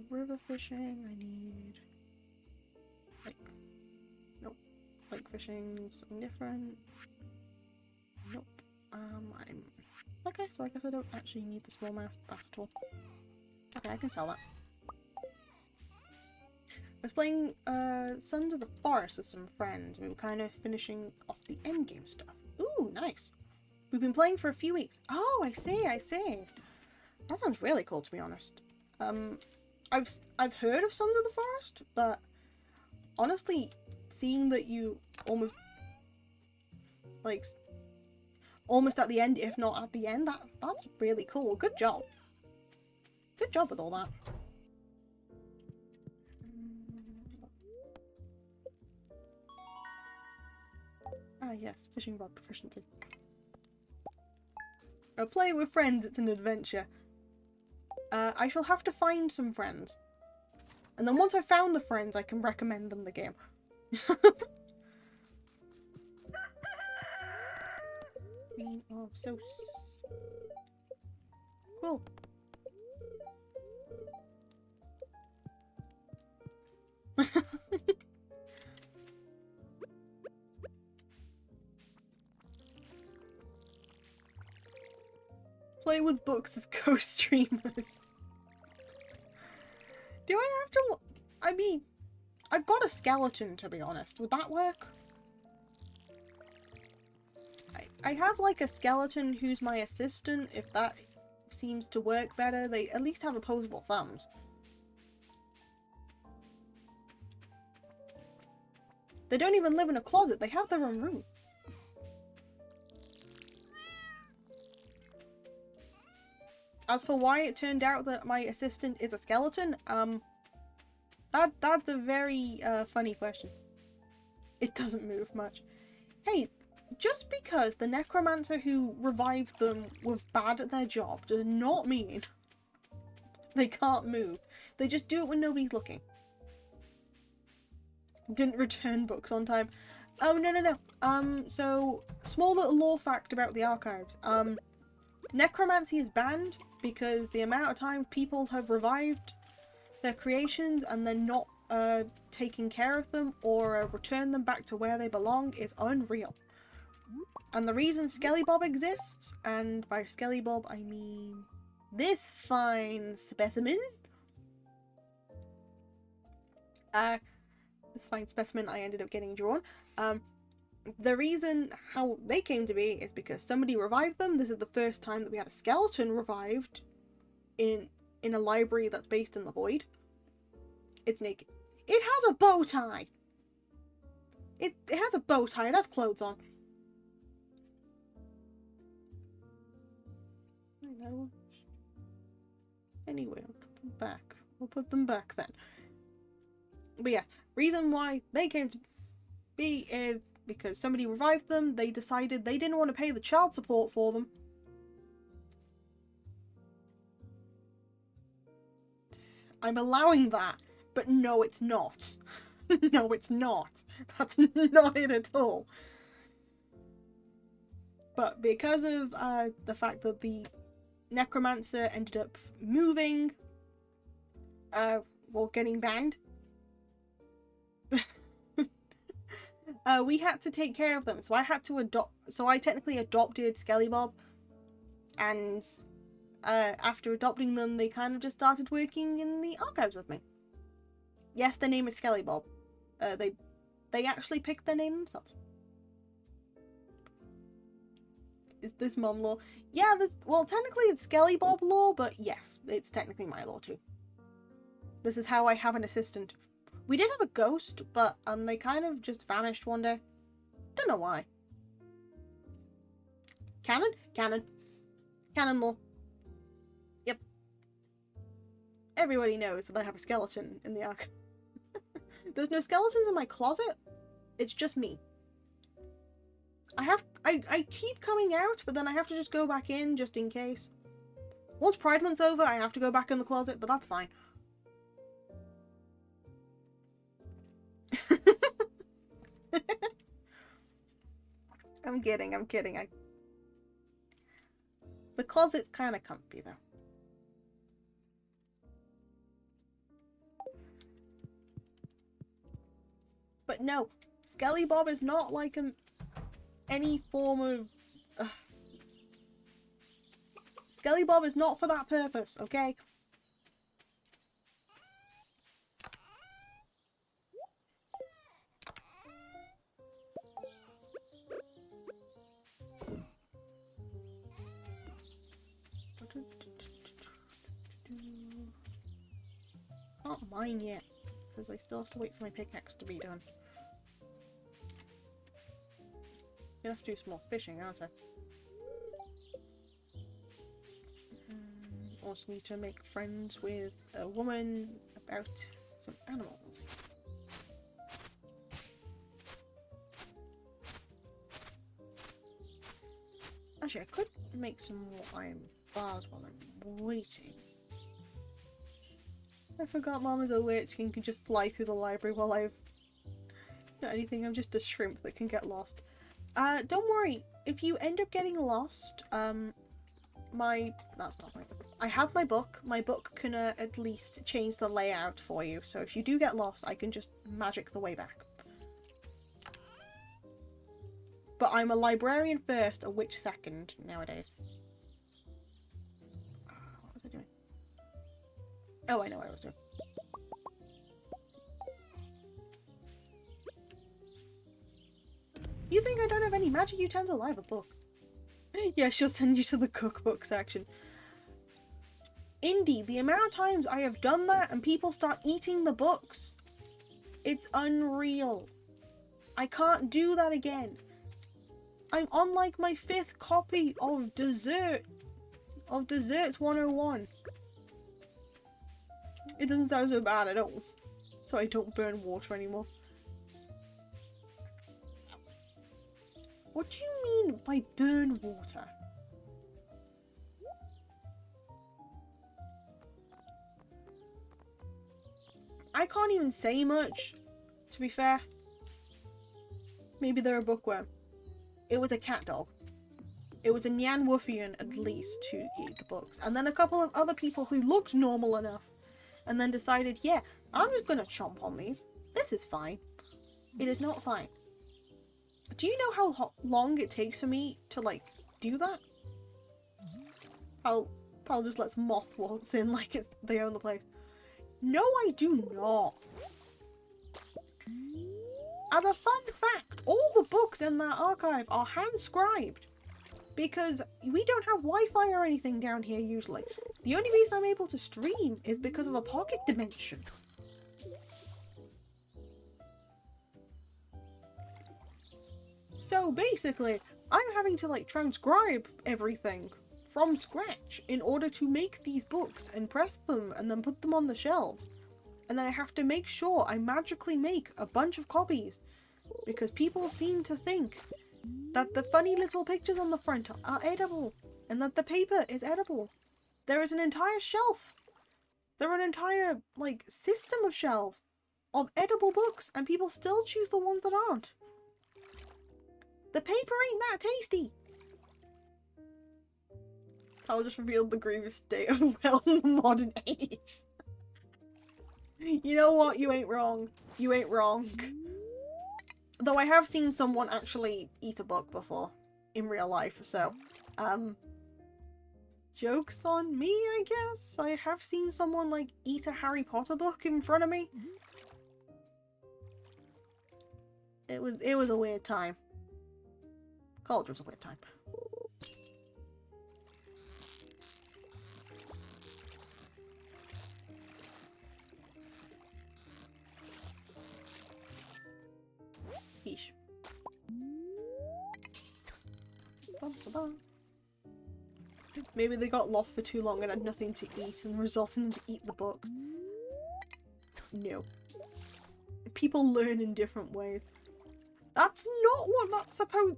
[SPEAKER 1] River fishing, I need... Like... Nope. Lake fishing, something different. Nope. I'm... Okay, so I guess I don't actually need the smallmouth bass at all. Okay, I can sell that. I was playing Sons of the Forest with some friends. We were kind of finishing off the endgame stuff. Ooh, nice. We've been playing for a few weeks. Oh, I see, I see. That sounds really cool, to be honest. I've heard of Sons of the Forest, but honestly, seeing that you almost at the end, if not at the end, that's really cool. Good job. Good job with all that. Ah yes, fishing rod proficiency. Play with friends, it's an adventure. I shall have to find some friends. And then once I've found the friends, I can recommend them the game. Queen of Sauce. Cool. Play with books as co-streamers. Do I have to... I mean, I've got a skeleton, to be honest. Would that work? I have, like, a skeleton who's my assistant, if that seems to work better. They at least have opposable thumbs. They don't even live in a closet. They have their own room. As for why it turned out that my assistant is a skeleton, that's a very funny question. It doesn't move much. Hey, just because the necromancer who revived them was bad at their job does not mean they can't move. They just do it when nobody's looking. Didn't return books on time. Oh, no. So, small little lore fact about the archives. Necromancy is banned because the amount of time people have revived their creations and then not taking care of them or return them back to where they belong is unreal. And the reason Skelly Bob exists, and by Skelly Bob I mean this fine specimen. This fine specimen I ended up getting drawn. The reason how they came to be is because somebody revived them. This is the first time that we had a skeleton revived in a library that's based in the void. It's naked. It has a bow tie. It has a bow tie. It has clothes on. I know. Anyway, I'll put them back. We'll put them back then. But yeah, reason why they came to be is because somebody revived them. They decided they didn't want to pay the child support for them. I'm allowing that, but no, it's not. No, it's not. That's not it at all. But because of the fact that the necromancer ended up moving, well, getting banned, we had to take care of them. So I had to adopt. So I technically adopted Skelly Bob, and after adopting them, they kind of just started working in the archives with me. Yes, their name is Skelly Bob. They actually picked their name themselves. Is this mom lore? Yeah, well, technically it's Skelly Bob lore, but yes, it's technically my lore too. This is how I have an assistant. We did have a ghost, but they kind of just vanished one day. Don't know why. Canon? Canon. Canon lore. Yep. Everybody knows that I have a skeleton in the ark. There's no skeletons in my closet. It's just me. I keep coming out, but then I have to just go back in just in case. Once Pride Month's over, I have to go back in the closet, but that's fine. I'm kidding. The closet's kind of comfy, though. But no, Skelly Bob is not like any form of... Skelly Bob is not for that purpose, okay? Not mine yet, because I still have to wait for my pickaxe to be done. I'm gonna have to do some more fishing, aren't I? Also need to make friends with a woman about some animals. Actually, I could make some more iron bars while I'm waiting. I forgot Mom is a witch and can just fly through the library while I've... Not anything, I'm just a shrimp that can get lost. Don't worry, if you end up getting lost, that's not my book. I have my book. My book can at least change the layout for you, so if you do get lost, I can just magic the way back. But I'm a librarian first, a witch second nowadays. What was I doing? Oh, I know what I was doing. You think I don't have any magic utensils? I have a book. Yeah, she'll send you to the cookbook section. Indy, the amount of times I have done that and people start eating the books, it's unreal. I can't do that again. I'm on like my 5th copy of Desserts 101. It doesn't sound so bad, so I don't burn water anymore. What do you mean by burn water? I can't even say much, to be fair. Maybe they're a bookworm. It was a cat dog. It was a Nyan Woofian, at least, who ate the books. And then a couple of other people who looked normal enough. And then decided, yeah, I'm just gonna chomp on these. This is fine. It is not fine. Do you know how long it takes for me to, like, do that? Pal just lets moth waltz in like they own the place. No, I do not. As a fun fact, all the books in that archive are hand-scribed. Because we don't have Wi-Fi or anything down here usually. The only reason I'm able to stream is because of a pocket dimension. So basically, I'm having to like transcribe everything from scratch in order to make these books and press them and then put them on the shelves. And then I have to make sure I magically make a bunch of copies because people seem to think that the funny little pictures on the front are edible and that the paper is edible. There is an entire shelf. There are an entire like system of shelves of edible books and people still choose the ones that aren't. The paper ain't that tasty. I'll just reveal the grievous state of Wales in the modern age. You know what? You ain't wrong. You ain't wrong. Though I have seen someone actually eat a book before in real life, so joke's on me, I guess. I have seen someone like eat a Harry Potter book in front of me. It was a weird time. College was a weird time. Yeesh. Maybe they got lost for too long and had nothing to eat and resulted in them to eat the books. No. People learn in different ways. That's not what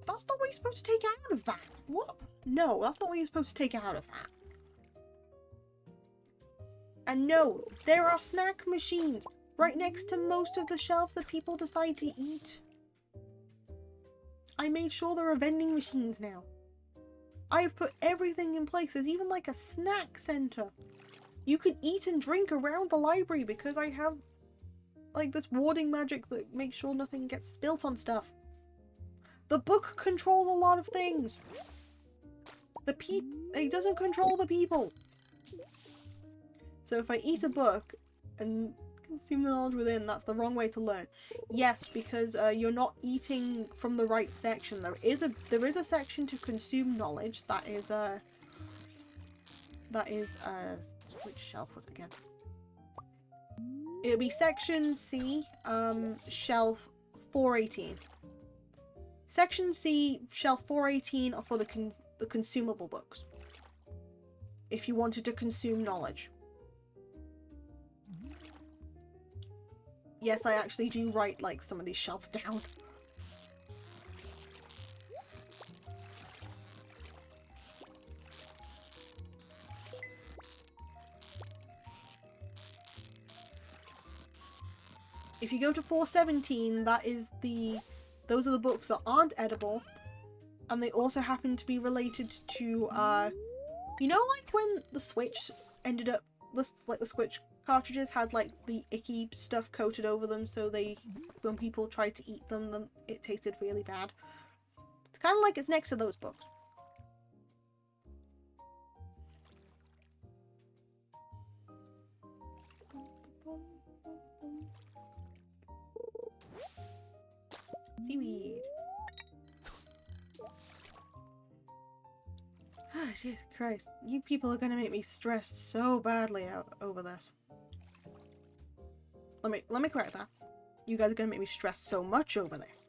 [SPEAKER 1] that's not what you're supposed to take out of that. What? No, that's not what you're supposed to take out of that. And no, there are snack machines right next to most of the shelves that people decide to eat. I made sure there are vending machines now. I've put everything in place. There's even like a snack center. You can eat and drink around the library because I have like this warding magic that makes sure nothing gets spilt on stuff. The book controls a lot of things. It doesn't control the people. So if I eat a book and consume the knowledge within, that's the wrong way to learn. Yes, because you're not eating from the right section. There is a section to consume knowledge. That is which shelf was it again? It'll be section C, shelf 418. Section C, shelf 418 are for the consumable books. If you wanted to consume knowledge. Yes, I actually do write like some of these shelves down. If you go to 417, those are the books that aren't edible, and they also happen to be related to, you know, like when the Switch ended up, like the Switch cartridges had like the icky stuff coated over them, so when people tried to eat them, then it tasted really bad. It's kind of like it's next to those books. Seaweed. Oh, Jesus Christ. You people are gonna make me stressed so badly over this. Let me correct that. You guys are gonna make me stress so much over this.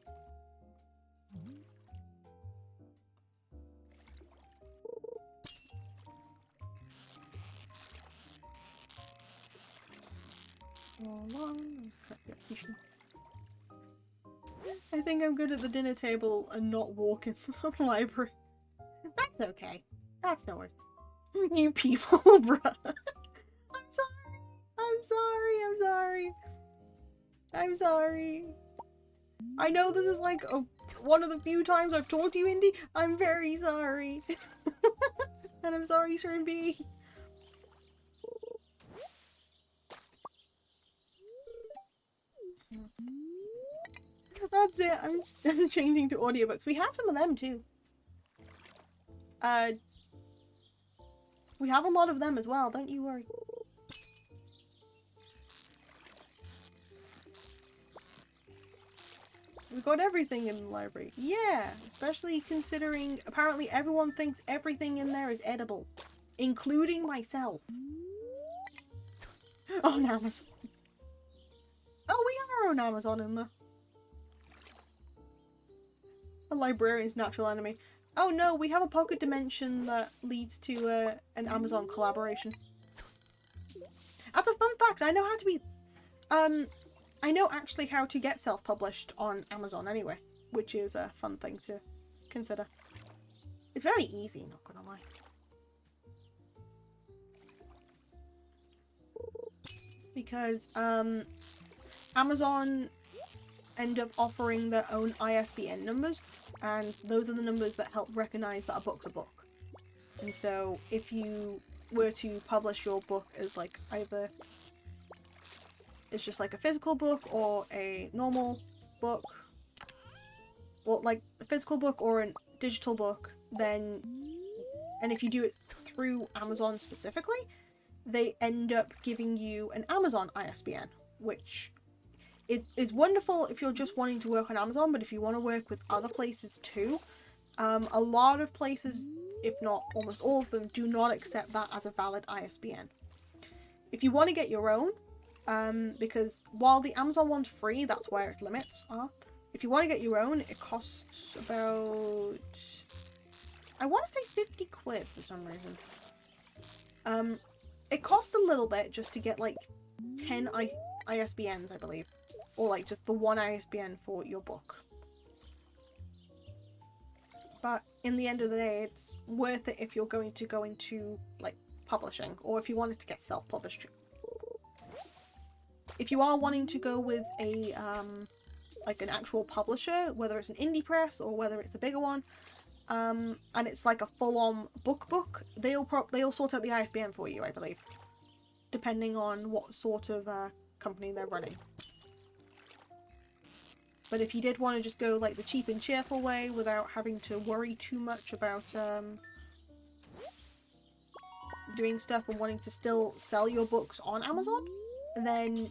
[SPEAKER 1] I think I'm good at the dinner table and not walking the library. That's okay. That's no worries. New people, bruh. I'm sorry. I'm sorry. I'm sorry. I'm sorry. I know this is like one of the few times I've talked to you, Indy. I'm very sorry. And I'm sorry, Shrimpy. That's it. I'm changing to audiobooks. We have some of them too. We have a lot of them as well. Don't you worry. We've got everything in the library. Yeah, especially considering apparently everyone thinks everything in there is edible, including myself. On Amazon. Oh, we have our own Amazon in there. A librarian's natural enemy. Oh no, we have a pocket dimension that leads to an Amazon collaboration. That's a fun fact. I know how to be... I know actually how to get self-published on Amazon anyway, which is a fun thing to consider. It's very easy, not gonna lie. Because Amazon end up offering their own ISBN numbers, and those are the numbers that help recognize that a book's a book. And so if you were to publish your book as like either it's just like a physical book or a normal book, or like a physical book or a digital book, then, and if you do it through Amazon specifically, they end up giving you an Amazon ISBN, which is wonderful if you're just wanting to work on Amazon, but if you want to work with other places too, a lot of places, if not almost all of them, do not accept that as a valid ISBN. If you want to get your own, because while the Amazon one's free, that's where its limits are. If you want to get your own, it costs about, I want to say 50 quid for some reason. It costs a little bit just to get like 10 ISBNs, I believe. Or like just the one ISBN for your book. But in the end of the day, it's worth it if you're going to go into like publishing, or if you wanted to get self-published. If you are wanting to go with a like an actual publisher, whether it's an indie press or whether it's a bigger one, and it's like a full-on book, they'll sort out the ISBN for you, I believe, depending on what sort of company they're running. But if you did want to just go like the cheap and cheerful way without having to worry too much about doing stuff and wanting to still sell your books on Amazon, then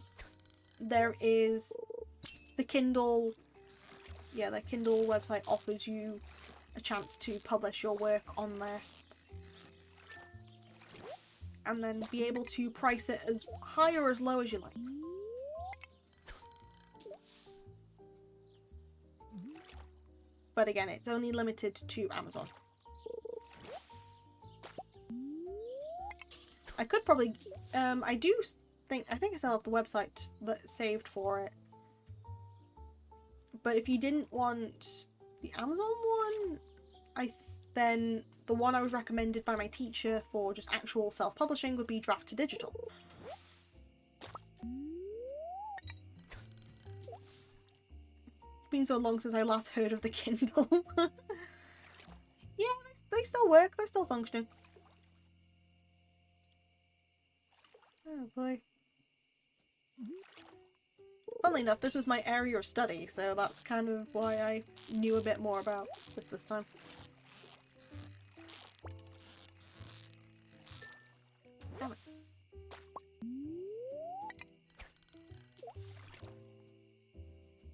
[SPEAKER 1] there is the Kindle. Yeah, the Kindle website offers you a chance to publish your work on there and then be able to price it as high or as low as you like. But again, it's only limited to Amazon. I could probably, I think I still have the website that's saved for it. But if you didn't want the Amazon one, then the one I was recommended by my teacher for just actual self-publishing would be Draft to Digital. It's been so long since I last heard of the Kindle. Yeah, they still work, they're still functioning. Oh boy. Funnily enough, this was my area of study, so that's kind of why I knew a bit more about it this time. Damn it.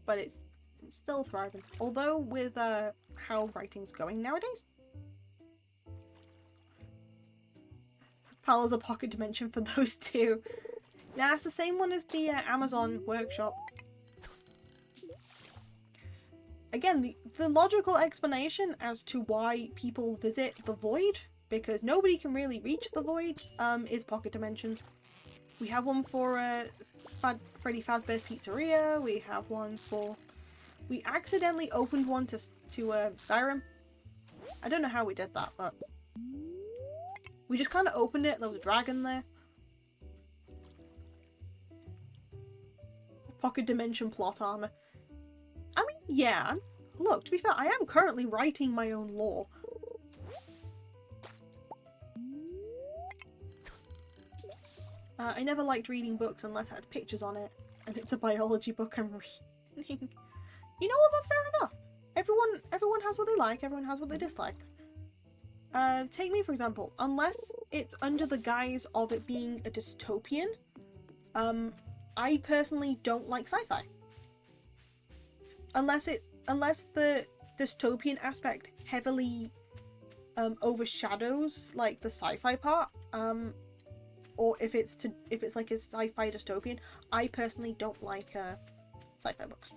[SPEAKER 1] But it's still thriving. Although with how writing's going nowadays. PAL is a pocket dimension for those two. Now, it's the same one as the Amazon workshop. Again, the logical explanation as to why people visit the Void, because nobody can really reach the Void, is pocket dimensions. We have one for Freddy Fazbear's Pizzeria, we have one for We accidentally opened one to Skyrim. I don't know how we did that, but we just kind of opened it. There was a dragon there. Pocket dimension plot armor. I mean, yeah. Look, to be fair, I am currently writing my own lore. I never liked reading books unless it had pictures on it, and it's a biology book I'm reading. You know what? That's fair enough. Everyone has what they like. Everyone has what they dislike. Take me for example. Unless it's under the guise of it being a dystopian, I personally don't like sci-fi. Unless the dystopian aspect heavily overshadows like the sci-fi part, or if it's like a sci-fi dystopian, I personally don't like sci-fi books.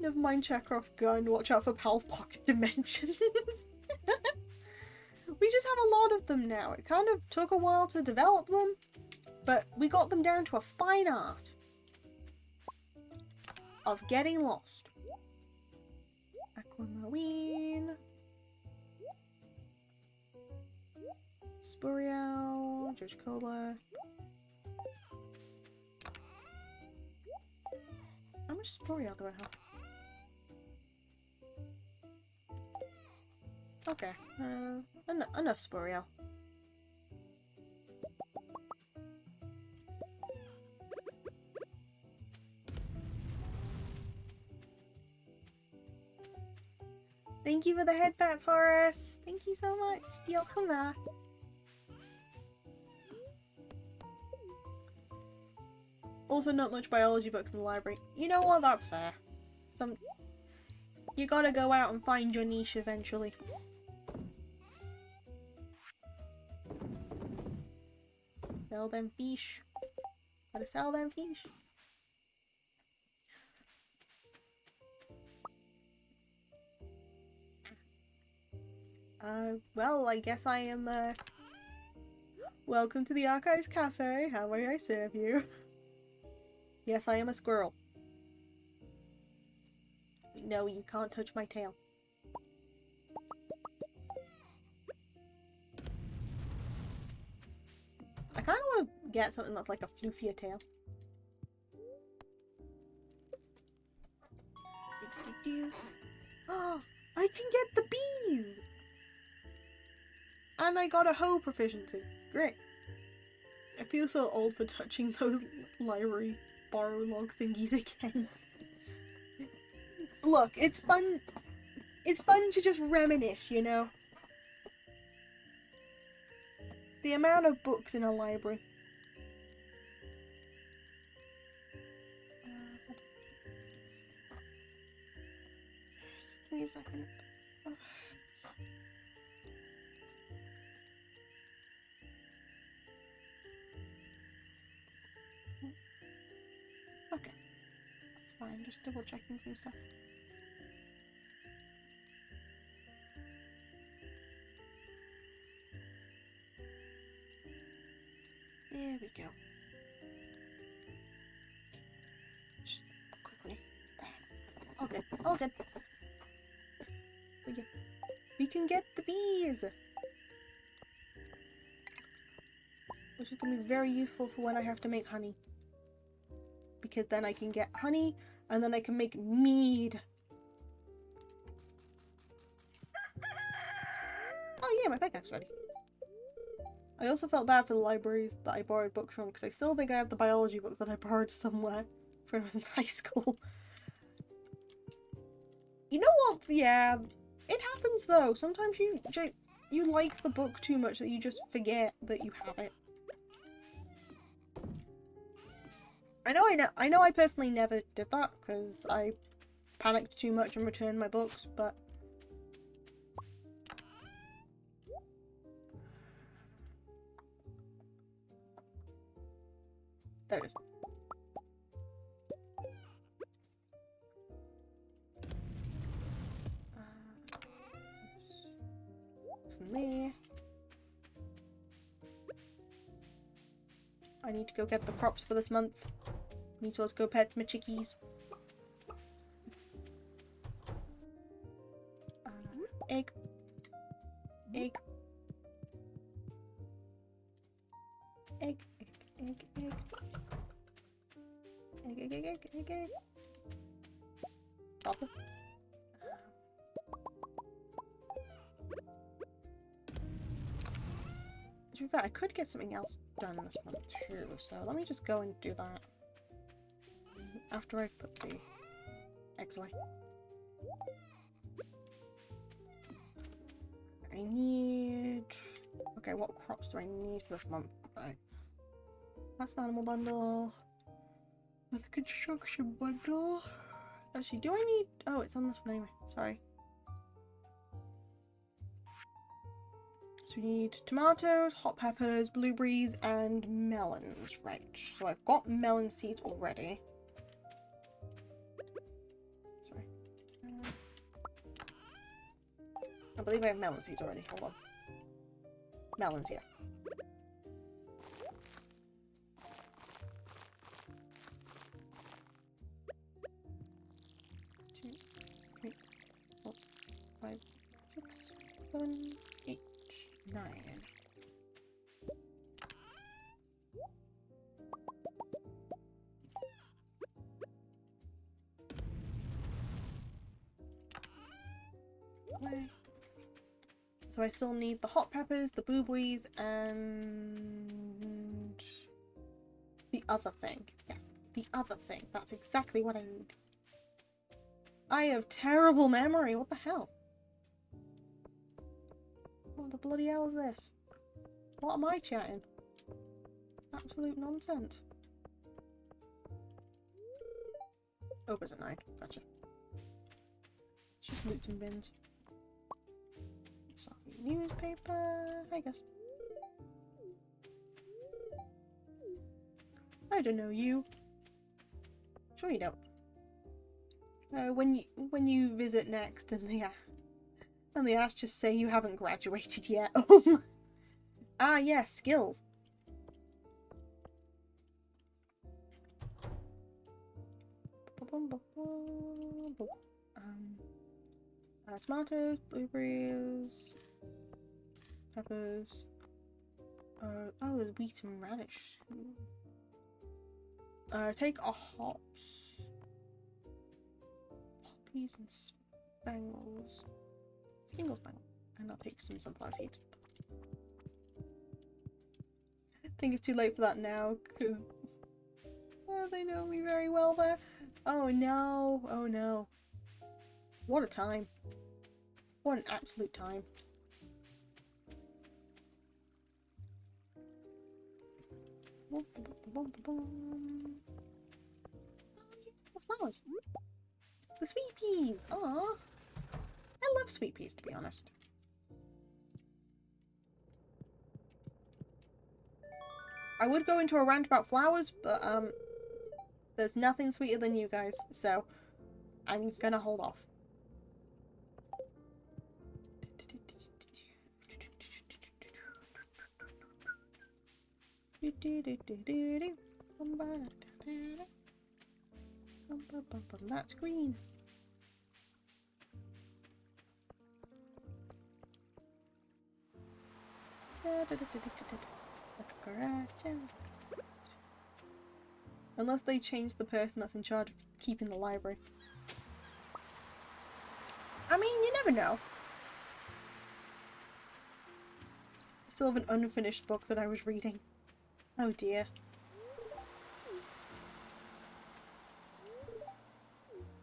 [SPEAKER 1] Never mind Chekhov gun, watch out for Pal's pocket dimensions. We just have a lot of them now. It kind of took a while to develop them, but we got them down to a fine art of getting lost. Aquamarine. Spuriel. Judge Cola. How much Spuriel do I have? Okay, enough Spuriel. Thank you for the headpats, Horace. Thank you so much. Welcome back. Also, not much biology books in the library. You know what? That's fair. You gotta go out and find your niche eventually. Sell them fish. Gotta sell them fish. Well, I guess I am, welcome to the Archives Cafe. How may I serve you? Yes, I am a squirrel. No, you can't touch my tail. I kind of want to get something that's like a floofier tail. Oh, I can get the bees! And I got a hoe proficiency. Great. I feel so old for touching those library borrow log thingies again. Look, it's fun. It's fun to just reminisce, you know? The amount of books in a library. Just give me a second. Oh. Okay. That's fine, just double checking some stuff. There we go. Just quickly. All good. All good. We can get the bees! Which is going to be very useful for when I have to make honey. Because then I can get honey, and then I can make mead. Oh yeah, my pickaxe ready. I also felt bad for the libraries that I borrowed books from, because I still think I have the biology book that I borrowed somewhere when I was in high school. You know what? Yeah, it happens though. Sometimes you like the book too much that you just forget that you have it. I know I personally never did that, because I panicked too much and returned my books, but... There it is. Some there. I need to go get the crops for this month. Need to also go pet my chickies. Egg. Egg, egg, egg, egg. Egg, egg, egg, egg, egg, egg. Stop it. To be fair, I could get something else done in this one too, so let me just go and do that. After I've put the eggs away. I need... Okay, what crops do I need for this month? Right. That's an animal bundle. That's a construction bundle. Actually, do I need... Oh, it's on this one anyway. Sorry. So we need tomatoes, hot peppers, blueberries, and melons. Right. So I've got melon seeds already. Sorry. I believe I have melon seeds already. Hold on. Melons, yeah. Two, three, 4, 5, 6, 7, 8, 9. So I still need the hot peppers, the blueberries, and the other thing. Yes, the other thing. That's exactly what I need. I have terrible memory. What the hell? What the bloody hell is this? What am I chatting? Absolute nonsense. Opens at 9. Gotcha. It's just loot and bins. Sorry, newspaper, I guess. I don't know you. Sure you don't. When you visit next and the ask, just say you haven't graduated yet. Ah, yeah, skills. Tomatoes, blueberries, peppers. Oh, there's wheat and radish. Take a hops. Poppies and spangles. Spangles. And I'll take some sunflower seeds. I think it's too late for that now, because they know me very well there. Oh no, oh no. What a time. What an absolute time. Oh, the flowers. The sweet peas. Aww. I love sweet peas, to be honest. I would go into a rant about flowers, but there's nothing sweeter than you guys, so I'm gonna hold off. That's green. Unless they change the person that's in charge of keeping the library. I mean, you never know. I still have an unfinished book that I was reading. Oh dear.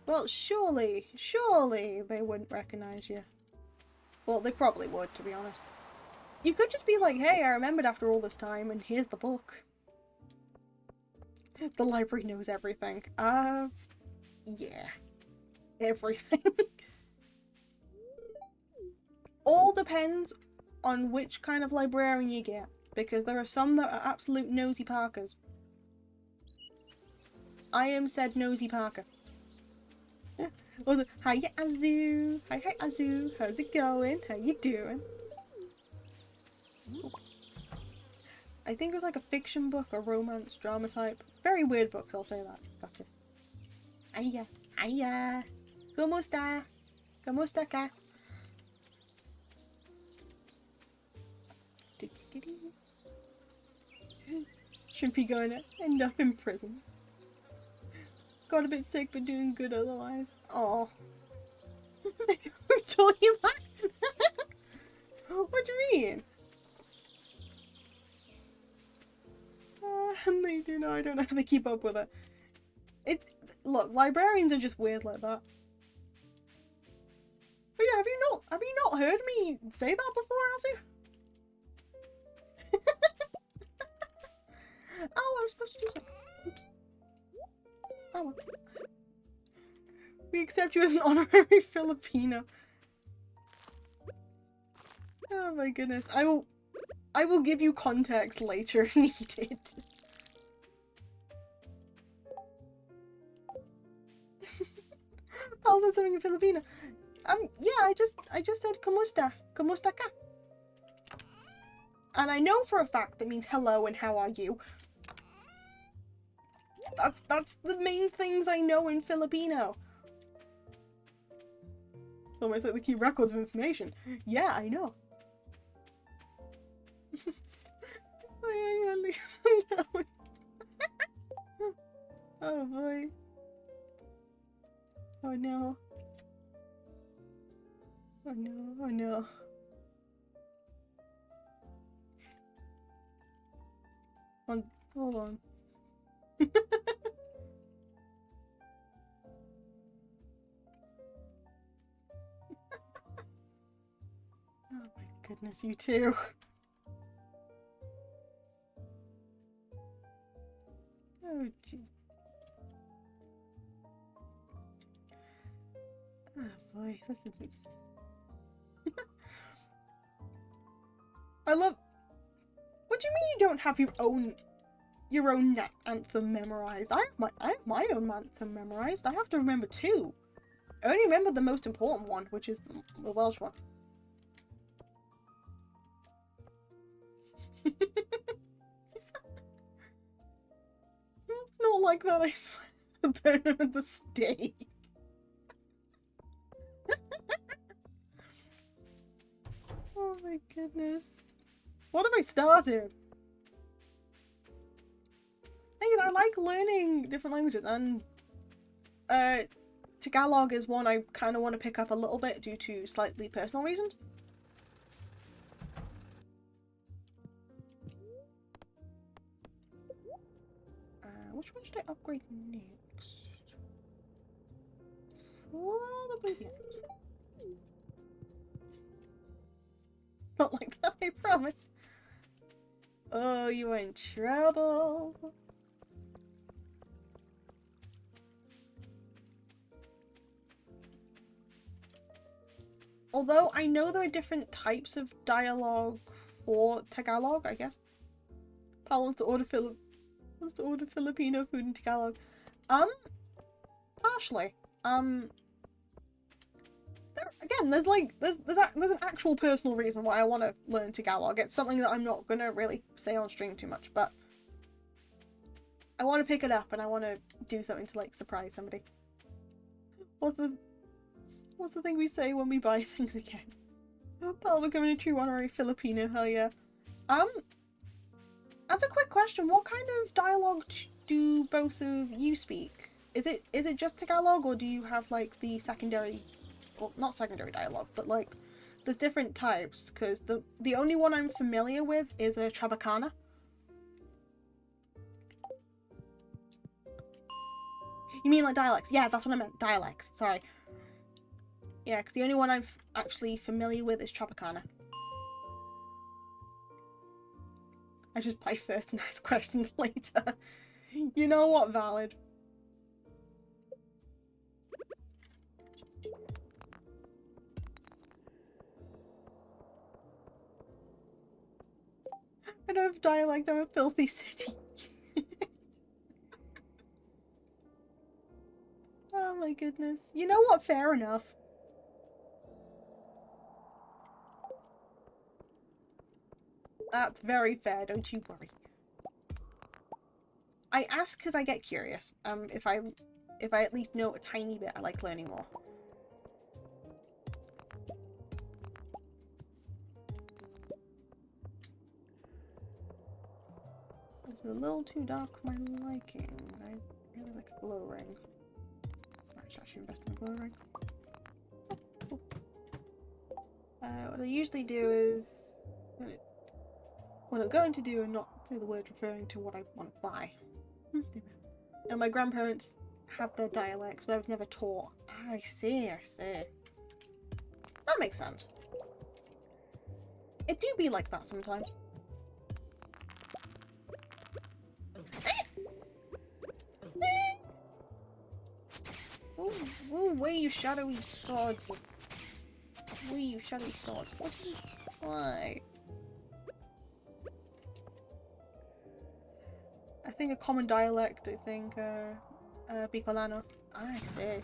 [SPEAKER 1] Well, surely they wouldn't recognize you. Well, they probably would, to be honest. You could just be like, hey, I remembered after all this time, and here's the book. The library knows everything. Yeah. Everything. All depends on which kind of librarian you get, because there are some that are absolute nosy parkers. I am said nosy parker. Also, hi Azu. Hi Azu. How's it going? How you doing? I think it was like a fiction book, a romance drama type. Very weird books, I'll say that. Gotcha. Hiya. Hiya. ¿Cómo está? ¿Cómo está acá? Shouldn't be going to end up in prison. Got a bit sick, but doing good otherwise. Oh. Who told you that? What do you mean? And they do know, I don't know how they keep up with it. Look, librarians are just weird like that. But yeah, have you not heard me say that before, Elsie? Oh, I was supposed to do something. Oh. We accept you as an honorary Filipino. Oh my goodness. I will give you context later if needed. Pal said something in Filipino. Yeah, I just said kamusta. Kamusta ka? And I know for a fact that means hello and how are you. That's the main things I know in Filipino. It's almost like they keep records of information. Yeah, I know. Oh boy. Oh no. Oh no, oh no. Hold on. Oh my goodness, you too. Oh jeez. Oh boy, this is... I love... What do you mean you don't have your own anthem memorized? I have my own anthem memorized. I have to remember two. I only remember the most important one, which is the Welsh one. It's not like that, I swear. Burn him at the stake. Oh my goodness. What have I started? I like learning different languages, and Tagalog is one I kind of want to pick up a little bit due to slightly personal reasons. Which one should I upgrade next? Probably the end. Not like that, I promise. Oh, you are in trouble. Although I know there are different types of dialogue for Tagalog, I guess. Pal wants to order Filipino food in Tagalog. Partially. There's an actual personal reason why I want to learn Tagalog. It's something that I'm not gonna really say on stream too much, but I want to pick it up and I want to do something to like surprise somebody. What's the thing we say when we buy things again? Pal becoming a true honorary Filipino, hell yeah. As a quick question, what kind of dialogue do both of you speak? Is it just Tagalog, or do you have like the secondary, well, not secondary dialogue, but like there's different types? Because the only one I'm familiar with is a Chabacana. You mean like dialects? Yeah, that's what I meant. Dialects. Sorry. Yeah, because the only one I'm actually familiar with is Tropicana. I just buy first and ask questions later. You know what? Valid. I don't have dialect, I'm a filthy city. Oh my goodness. You know what? Fair enough. That's very fair, don't you worry. I ask because I get curious. If I at least know a tiny bit, I like learning more. It's a little too dark for my liking. I really like a glow ring. I should actually invest in a glow ring. Oh, cool. What I usually do is, what I'm going to do and not say the word referring to what I want to buy. And my grandparents have their dialects, but I was never taught. Ah, I see, I see. That makes sense. It do be like that sometimes. Ooh, ooh, where you shadowy swords. Where you shadowy swords. What do you... Why? I think a common dialect, I think, Bicolano. I see.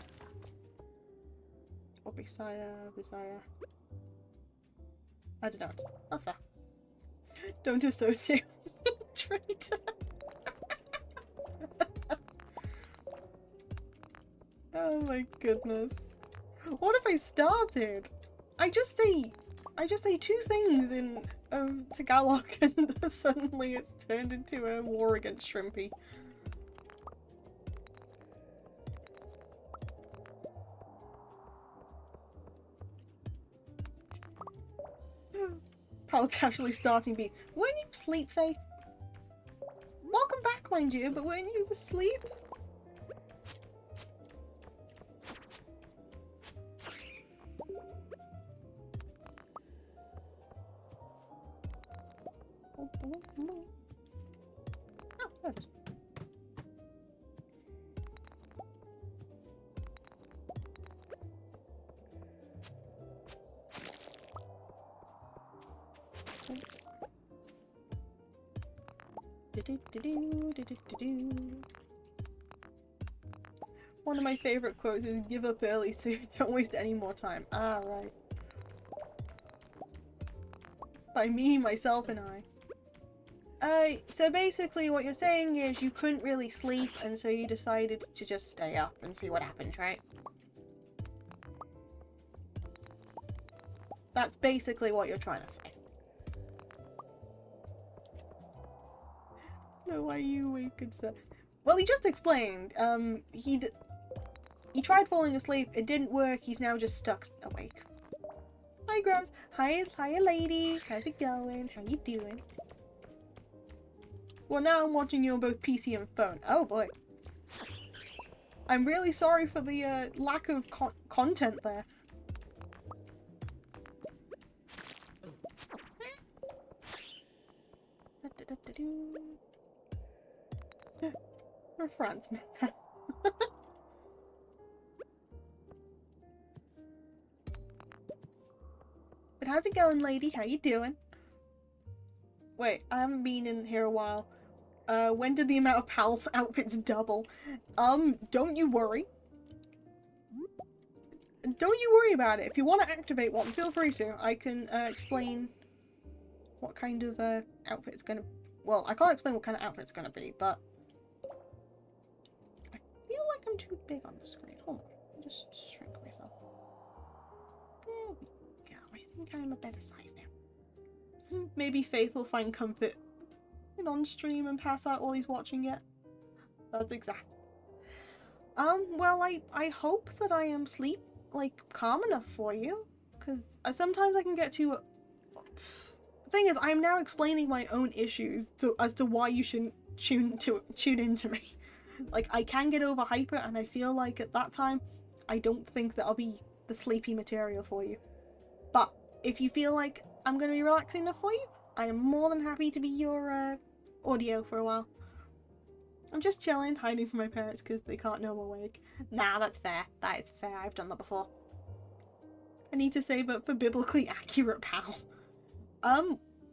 [SPEAKER 1] Or Bisaya. I don't know. That's fair. Don't associate traitor. Oh my goodness. What have I started? I just say two things in Tagalog and suddenly it's turned into a war against Shrimpy. Pal casually starting beat. Weren't you asleep, Faith? Welcome back, mind you, but weren't you asleep? Oh, there it is. One of my favorite quotes is give up early so you don't waste any more time. Ah, right. By me, myself, and I. So basically what you're saying is you couldn't really sleep and so you decided to just stay up and see what happens, right? That's basically what you're trying to say. No, why you awake and stuff? Well, he just explained. He tried falling asleep. It didn't work. He's now just stuck awake. Hi, Grubs. Hi, lady. How's it going? How you doing? Well, now I'm watching you on both PC and phone. Oh boy. I'm really sorry for the lack of content there. Or France, man. But how's it going, lady? How you doing? Wait, I haven't been in here a while. When did the amount of PAL outfits double? Don't you worry. Don't you worry about it. If you want to activate one, feel free to. I can explain what kind of outfit it's gonna... Well, I can't explain what kind of outfit it's gonna be, but... I feel like I'm too big on the screen. Hold on. I'll just shrink myself. There we go. I think I'm a better size now. Maybe Faith will find comfort on stream and pass out while he's watching it. That's exact. Well, I hope that I am calm enough for you, because sometimes I can get too... The thing is, I'm now explaining my own issues as to why you shouldn't tune into me. Like, I can get over hyper, and I feel like at that time, I don't think that I'll be the sleepy material for you. But if you feel like I'm going to be relaxing enough for you, I am more than happy to be your audio for a while. I'm just chilling, hiding from my parents because they can't know I'm awake. Nah, that's fair. That is fair. I've done that before. I need to say, but for biblically accurate pal.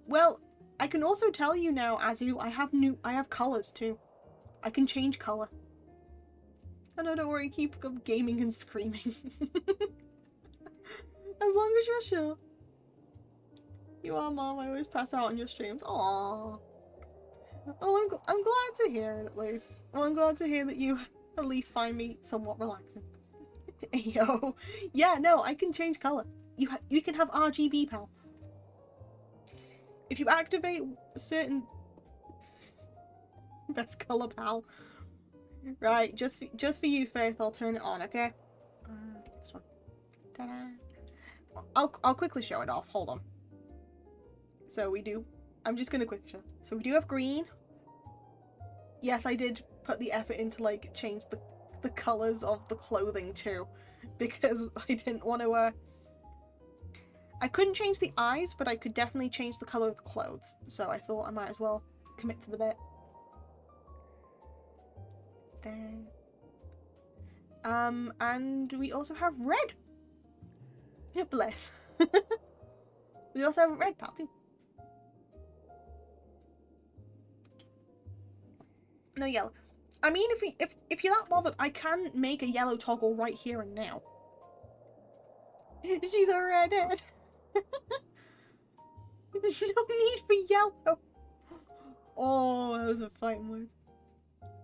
[SPEAKER 1] Well, I can also tell you now, Azu, I have colours too. I can change colour. Oh no, don't worry, keep gaming and screaming. As long as you're sure. You are, Mom. I always pass out on your streams. Aww. Well, I'm glad to hear it, at least. Well, I'm glad to hear that you at least find me somewhat relaxing. Yo. Yeah, no, I can change colour. You can have RGB, pal. If you activate certain... Best color, pal. Right, just for you, Faith. I'll turn it on, okay? This one. Ta-da! I'll quickly show it off. Hold on. So we do. I'm just gonna quickly show. So we do have green. Yes, I did put the effort into like change the colors of the clothing too, because I didn't want to. I couldn't change the eyes, but I could definitely change the color of the clothes. So I thought I might as well commit to the bit. There. And we also have red. Bless. We also have a red pal too. No yellow. I mean, if you're that bothered, I can make a yellow toggle right here and now. She's a redhead. There's no need for yellow. Oh, those are fighting words.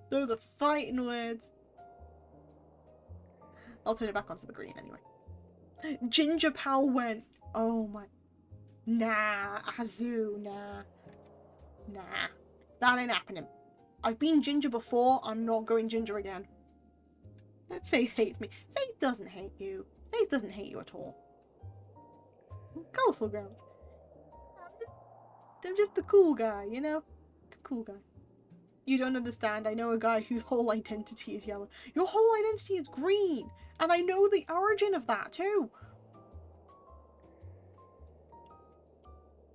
[SPEAKER 1] Those are fighting words. I'll turn it back onto the green anyway. Ginger Pal went. Oh my. Nah, Azu, nah. Nah. That ain't happening. I've been ginger before, I'm not going ginger again. Faith hates me. Faith doesn't hate you. Faith doesn't hate you at all. Colourful ground. I'm just the cool guy, you know? The cool guy. You don't understand. I know a guy whose whole identity is yellow. Your whole identity is green. And I know the origin of that too.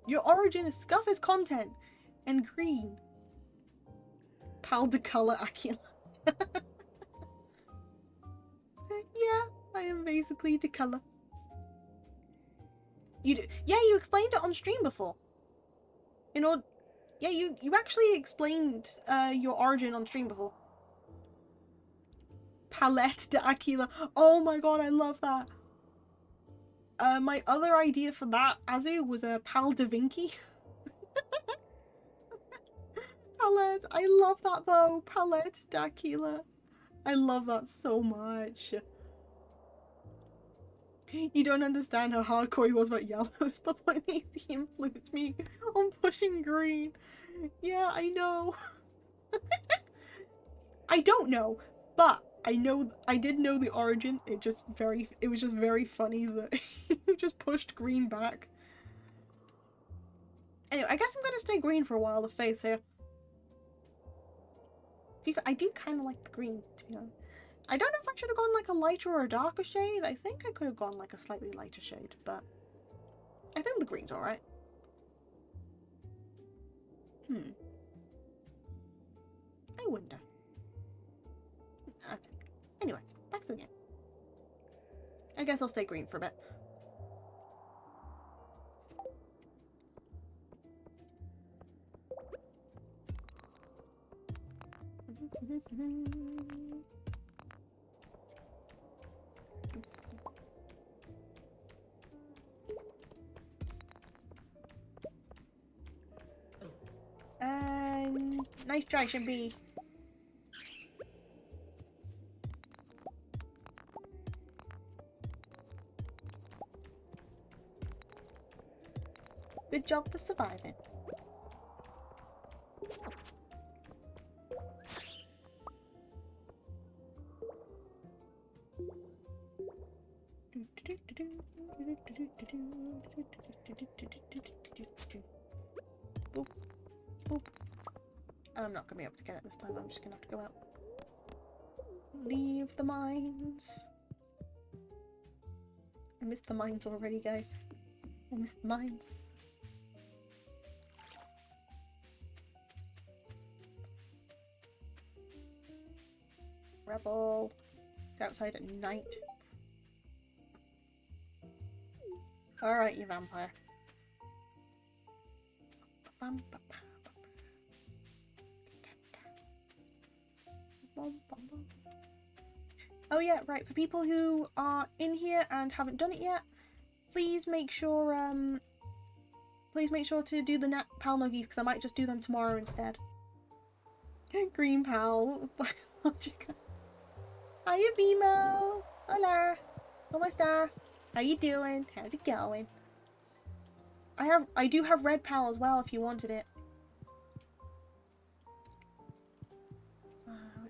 [SPEAKER 1] Your origin is Scuffers content and green. Pal de color Aquila. Yeah, I am basically de color. You do. Yeah, you explained it on stream before. You know, yeah, you actually explained your origin on stream before. Palette de Aquila. Oh my god, I love that. My other idea for that, Azu, was a Pal da Vinci. Palette. I love that though. Palette de Aquila. I love that so much. You don't understand how hardcore he was about yellow. It's the point he influenced me on pushing green. Yeah, I know. I don't know, but I know I did know the origin. It was just very funny that he just pushed green back. Anyway, I guess I'm gonna stay green for a while. The face here. I do kind of like the green, to be honest. I don't know if I should have gone like a lighter or a darker shade. I think I could have gone like a slightly lighter shade, but I think the green's alright. I wonder. Okay. Anyway, back to the game. I guess I'll stay green for a bit. Nice try, Shimpy. Good job for surviving. Boop. Boop. I'm not gonna be able to get it this time. I'm just gonna have to go out. Leave the mines. I missed the mines already, guys. I missed the mines. Rebel. It's outside at night. Alright, you vampire. Oh yeah, right, for people who are in here and haven't done it yet, please make sure to do the pal nuggies, because I might just do them tomorrow instead. Green pal. Hiya, Bimo. Hola. ¿Cómo estás? How you doing? How's it going? I do have red pal as well if you wanted it.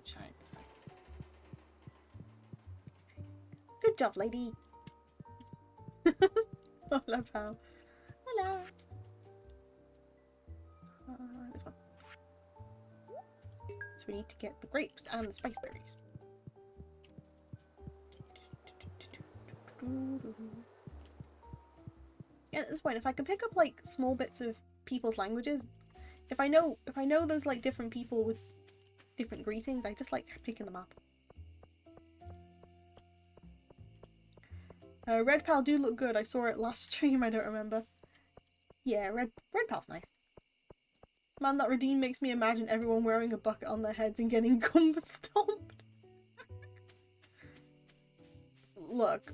[SPEAKER 1] which side? This side. Good job, lady. Hola, pal. Hola. This one. So we need to get the grapes and the spice berries. Yeah, at this point, if I can pick up like small bits of people's languages, if I know there's like different people with different greetings, I just like picking them up. Red Pal do look good. I saw it last stream. I don't remember. Yeah, Red Pal's nice. Man, that Redeem makes me imagine everyone wearing a bucket on their heads and getting gumbo stomped. Look,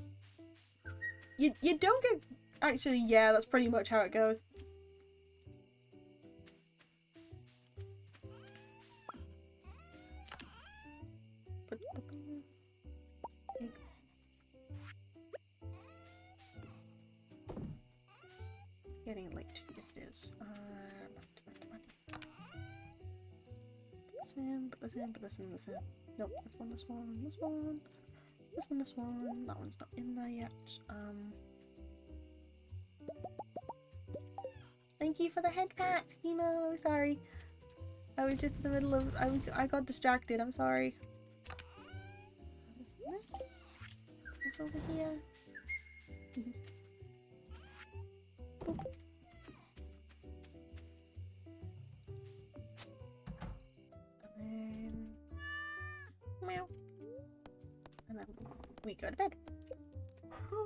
[SPEAKER 1] you don't get. Actually, yeah, that's pretty much how it goes. Getting late. Yes, it is. Put this in, put this in. Nope, this one. This one. That one's not in there yet. Thank you for the head pat, Emo. Sorry. I was just in the middle of. I got distracted. I'm sorry. This over here. Boop. And then meow. And then we go to bed.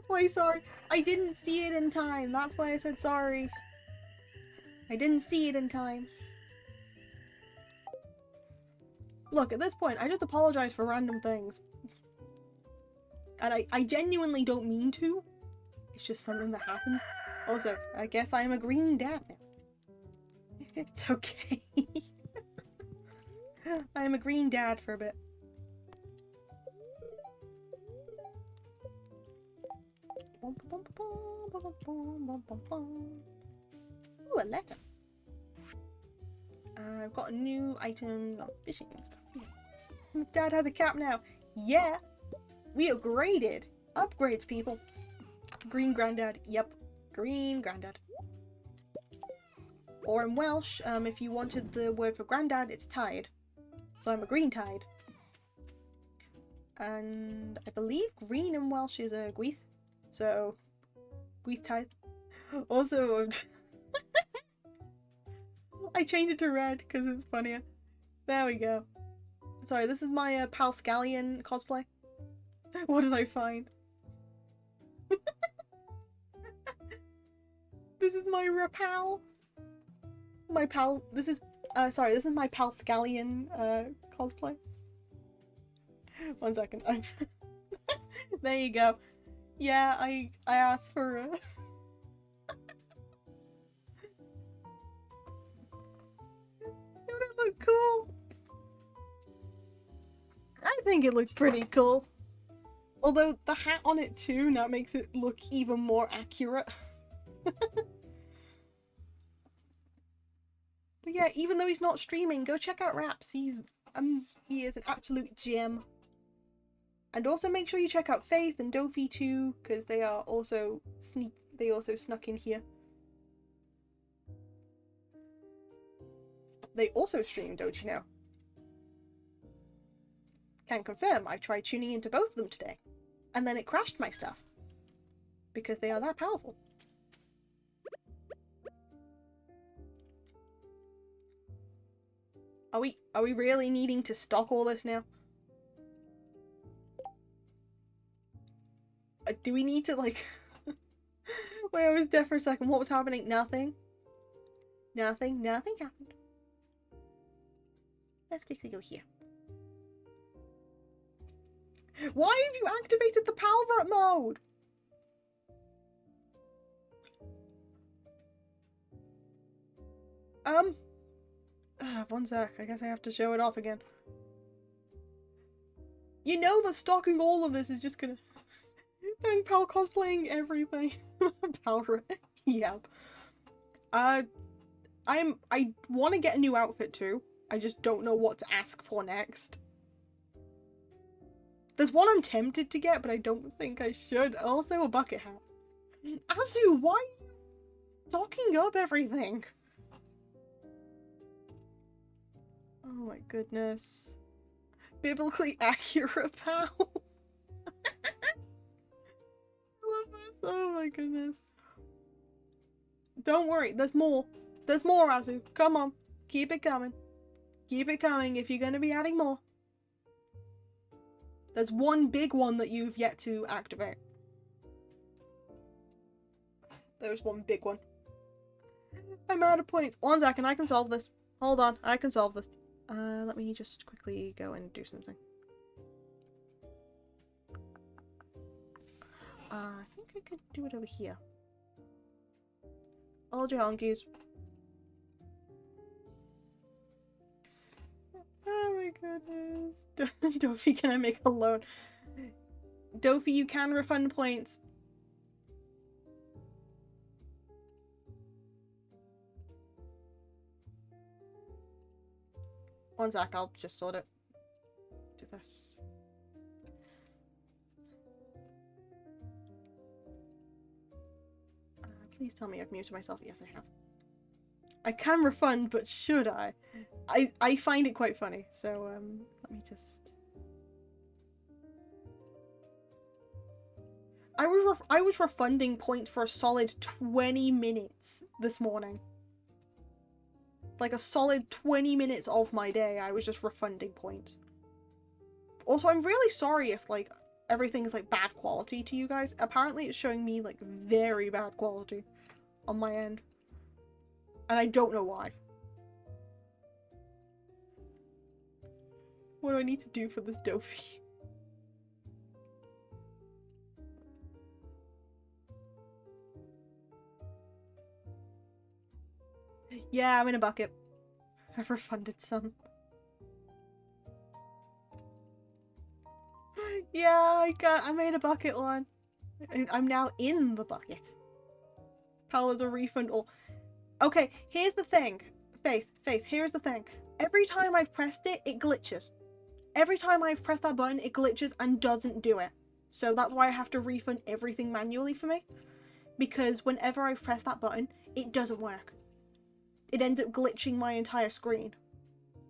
[SPEAKER 1] Wait, sorry. I didn't see it in time. That's why I said sorry. I didn't see it in time. Look, at this point, I just apologize for random things. And I genuinely don't mean to. It's just something that happens. Also, I guess I'm a green dad now. It's okay. I'm a green dad for a bit. Ooh, a letter. I've got a new item on fishing and stuff. Yeah. Dad has a cap now. Yeah. We upgraded. Upgrades, people. Green granddad. Yep. Green granddad. Or in Welsh, if you wanted the word for granddad, it's tide. So I'm a green tide. And I believe green in Welsh is a gwyth. So, gwyth tide. Also, I changed it to red because it's funnier. There we go. Sorry, this is my Pal Scallion cosplay. What did I find? This is my Rapal. My pal. This is sorry. This is my Pal Scallion cosplay. 1 second. There you go. Yeah, I asked for. Don't it look cool? I think it looks pretty cool. Although the hat on it too now makes it look even more accurate. But yeah, even though he's not streaming, go check out Raps. He is an absolute gem. And also make sure you check out Faith and Dofi too, because they are also they also snuck in here. They also stream, don't you know? Can confirm, I tried tuning into both of them today. And then it crashed my stuff. Because they are that powerful. Are we really needing to stock all this now? Do we need to like... Wait, I was deaf for a second. What was happening? Nothing. Nothing happened. Let's quickly go here. Why have you activated the Palvert mode? 1 sec. I guess I have to show it off again. You know that stocking all of this is just gonna... And Pal cosplaying everything. Palvert. Yep. I want to get a new outfit too. I just don't know what to ask for next. There's one I'm tempted to get, but I don't think I should. Also, a bucket hat. Azu, why are you stocking up everything? Oh my goodness. Biblically accurate, pal. Love this. Oh my goodness. Don't worry, there's more. There's more, Azu. Come on. Keep it coming. Keep it coming if you're going to be adding more. There's one big one that you've yet to activate. There's one big one. I'm out of points. 1 second, I can solve this. Hold on, I can solve this. Let me just quickly go and do something. I think I could do it over here. Hold your honkies. Oh my goodness. Dofi, can I make a loan? Dofi, you can refund points. One sec, I'll just sort it. Do this. Please tell me I've muted myself. Yes, I have. I can refund, but should I? I find it quite funny, so let me just... I was refunding points for a solid 20 minutes this morning. Like a solid 20 minutes of my day, I was just refunding points. Also, I'm really sorry if, like, everything's, like, bad quality to you guys. Apparently it's showing me, like, very bad quality on my end. And I don't know why. What do I need to do for this Dofi? Yeah, I'm in a bucket. I've refunded some. Yeah, I made a bucket one. I'm now in the bucket. Pal is a refund all. Okay, here's the thing. Faith, here's the thing. Every time I've pressed it, it glitches. Every time I've pressed that button, it glitches and doesn't do it. So that's why I have to refund everything manually for me. Because whenever I've pressed that button, it doesn't work. It ends up glitching my entire screen.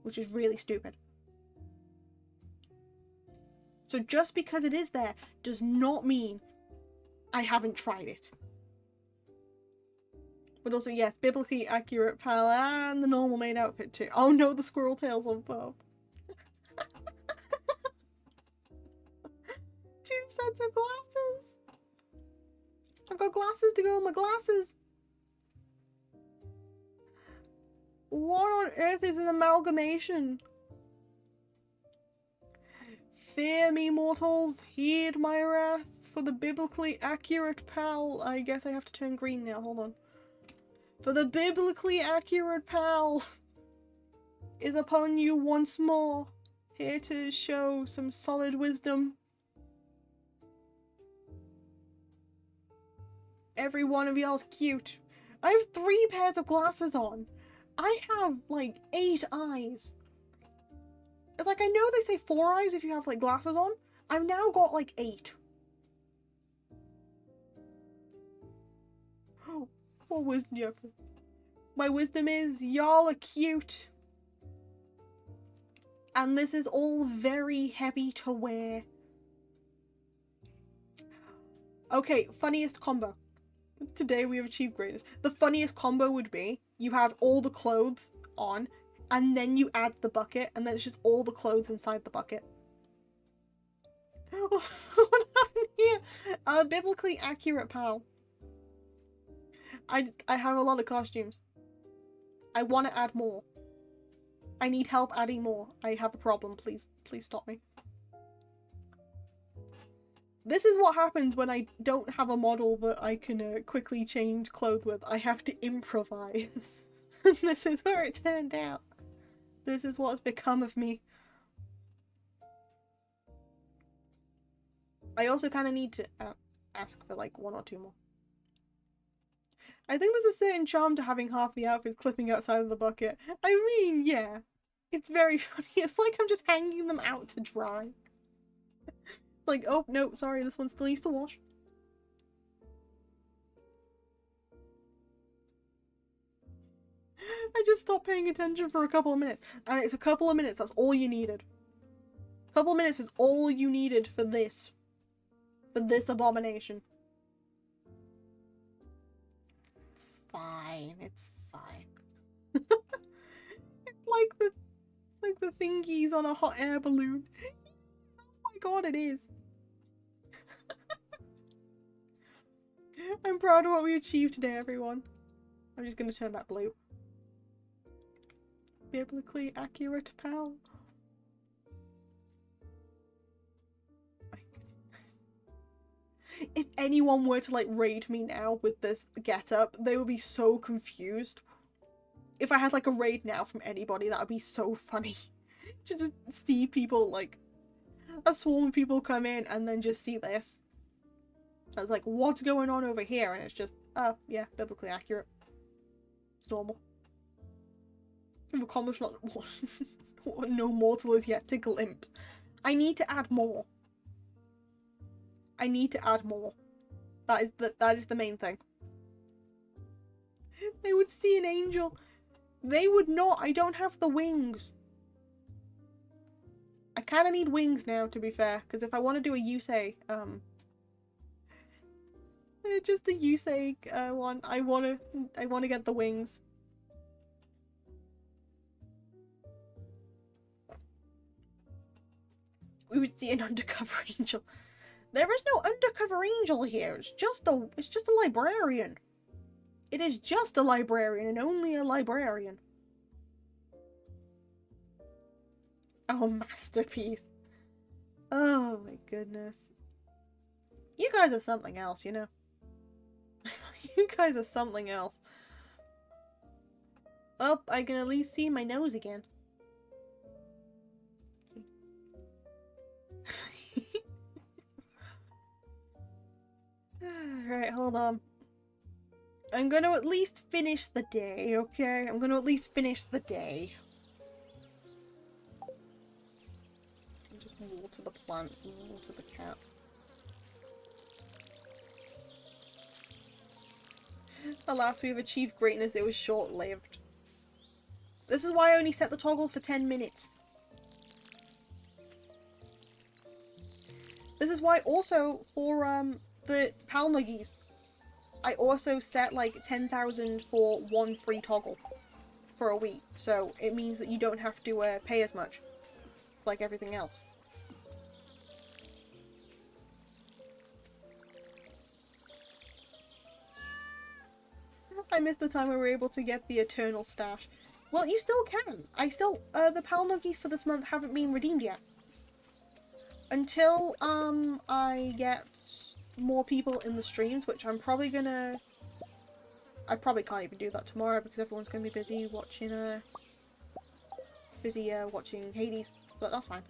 [SPEAKER 1] Which is really stupid. So just because it is there does not mean I haven't tried it. But also, yes, biblically accurate pal and the normal maid outfit too. Oh no, the squirrel tail's on top. 2 sets of glasses. I've got glasses to go with my glasses. What on earth is an amalgamation? Fear me, mortals, heed my wrath for the biblically accurate pal. I guess I have to turn green now, hold on. For the biblically accurate pal is upon you once more, here to show some solid wisdom. Every one of y'all's cute. I have 3 pairs of glasses on. I have, like, 8 eyes. It's like, I know they say 4 eyes if you have, like, glasses on. I've now got, like, 8. What wisdom do you have? My wisdom is, y'all are cute. And this is all very heavy to wear. Okay, funniest combo. Today we have achieved greatness. The funniest combo would be, you have all the clothes on, and then you add the bucket, and then it's just all the clothes inside the bucket. What happened here? Biblically accurate pal. I have a lot of costumes. I want to add more. I need help adding more. I have a problem. Please stop me. This is what happens when I don't have a model that I can quickly change clothes with. I have to improvise. And this is where it turned out. This is what's become of me. I also kind of need to ask for like 1 or 2 more. I think there's a certain charm to having half the outfits clipping outside of the bucket. I mean, yeah. It's very funny. It's like I'm just hanging them out to dry. Like, oh, no, sorry, this one still needs to wash. I just stopped paying attention for a couple of minutes. And it's a couple of minutes, that's all you needed. A couple of minutes is all you needed for this. For this abomination. It's fine, it's fine. It's like the thingies on a hot air balloon. Oh my god, it is. I'm proud of what we achieved today, everyone. I'm just gonna turn back blue. Biblically accurate, pal. My goodness. If anyone were to like raid me now with this getup, they would be so confused. If I had like a raid now from anybody, that would be so funny. To just see people, like, a swarm of people come in and then just see this. I was like, what's going on over here? And it's just, oh, yeah, biblically accurate. It's normal. We've accomplished not what no mortal is yet to glimpse. I need to add more. I need to add more. That is the main thing. They would see an angel. They would not. I don't have the wings. I kind of need wings now, to be fair, because if I want to do a Yusei, just a Yusei one, I want to get the wings. We would see an undercover angel. There is no undercover angel here. It's just a librarian. It is just a librarian and only a librarian. Oh, masterpiece. Oh my goodness. You guys are something else, you know. You guys are something else. Well, I can at least see my nose again. Right, hold on. I'm gonna at least finish the day, okay? I'm gonna at least finish the day. Just water the plants and water the cat. Alas, we've achieved greatness. It was short-lived. This is why I only set the toggle for 10 minutes. This is why also for the Pal Nuggies, I also set like 10,000 for one free toggle for a week. So it means that you don't have to pay as much like everything else. I missed the time when we were able to get the Eternal Stash. Well, you still can. The Pal Nuggies for this month haven't been redeemed yet. Until, I get more people in the streams, which I'm probably gonna... I probably can't even do that tomorrow because everyone's gonna be busy watching, watching Hades, but that's fine.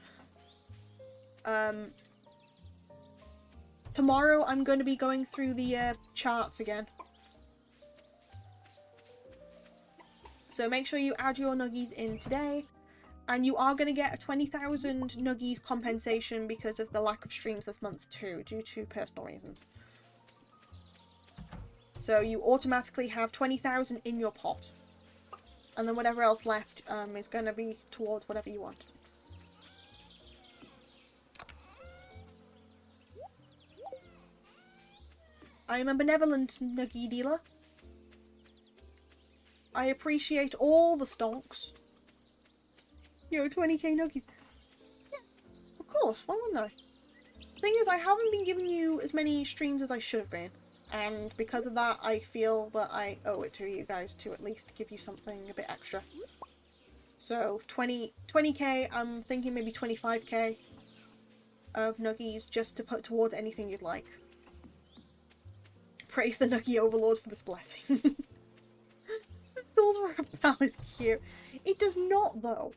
[SPEAKER 1] Tomorrow I'm going to be going through the, charts again. So make sure you add your nuggies in today. And you are going to get a 20,000 nuggies compensation because of the lack of streams this month too, due to personal reasons. So you automatically have 20,000 in your pot. And then whatever else left is going to be towards whatever you want. I am a benevolent nuggie dealer. I appreciate all the stonks. Yo, 20k nuggies. Yeah, of course, why wouldn't I? Thing is, I haven't been giving you as many streams as I should have been. And because of that, I feel that I owe it to you guys to at least give you something a bit extra. So, 20k, I'm thinking maybe 25k of nuggies just to put towards anything you'd like. Praise the Nuggie Overlord for this blessing. Those were a pal is cute. It does not, though.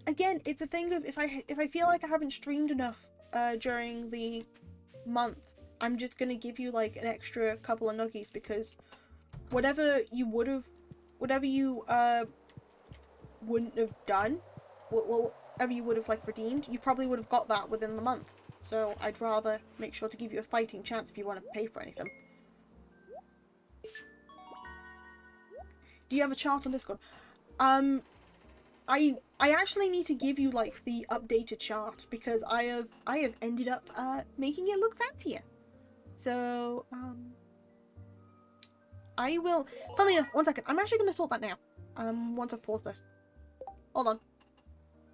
[SPEAKER 1] Again, it's a thing of if I feel like I haven't streamed enough during the month, I'm just gonna give you like an extra couple of nuggies because whatever you wouldn't have done, whatever you would have like redeemed, you probably would have got that within the month. So I'd rather make sure to give you a fighting chance if you want to pay for anything. Do you have a chart on Discord? I actually need to give you like the updated chart because I have ended up making it look fancier. So I will. Funnily enough, 1 second. I'm actually going to sort that now. Once I've paused this. Hold on.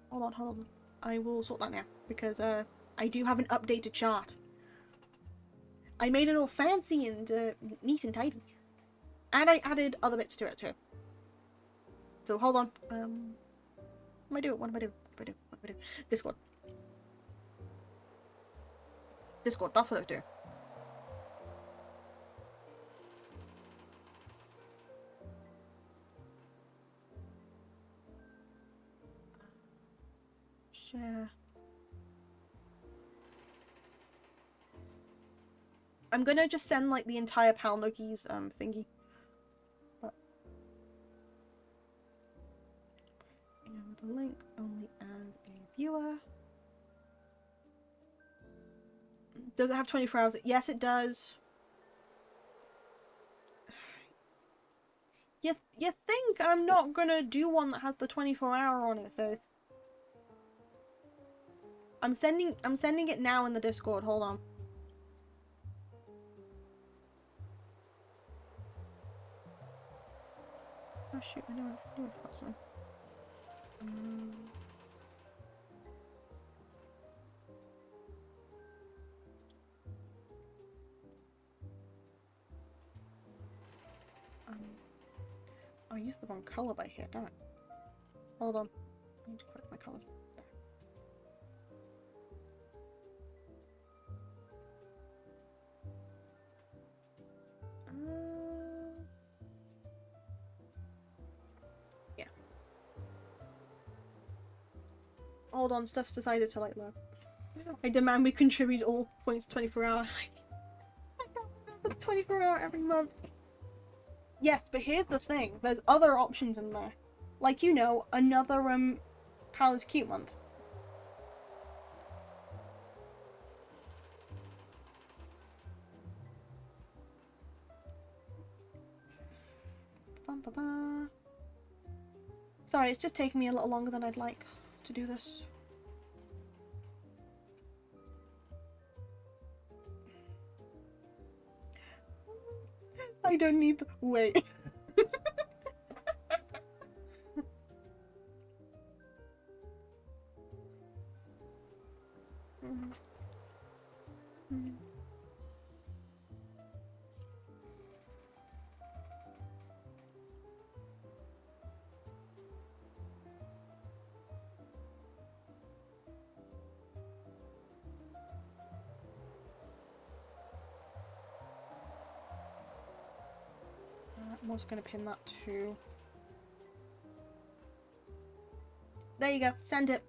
[SPEAKER 1] Hold on. I will sort that now because I do have an updated chart. I made it all fancy and neat and tidy, and I added other bits to it too. So hold on. What am I doing? What am I doing? Discord. That's what I do. Share. I'm gonna just send like the entire Pal Nuggies thingy. But the link only as a viewer. Does it have 24 hours? Yes, it does. You think I'm not gonna do one that has the 24-hour on it, Faith? I'm sending it now in the Discord. Hold on. Oh shoot! I know I forgot something. I used the wrong color by here, damn it. Hold on. I need to correct my colors. Yeah. Hold on, stuff's decided to like load. I demand we contribute all points 24 hour. I don't remember 24 hour every month. Yes, but here's the thing. There's other options in there. Like, you know, another Pal is Cute month. Sorry, it's just taking me a little longer than I'd like to do this. I don't need the- wait. I'm also going to pin that too. There you go. Send it.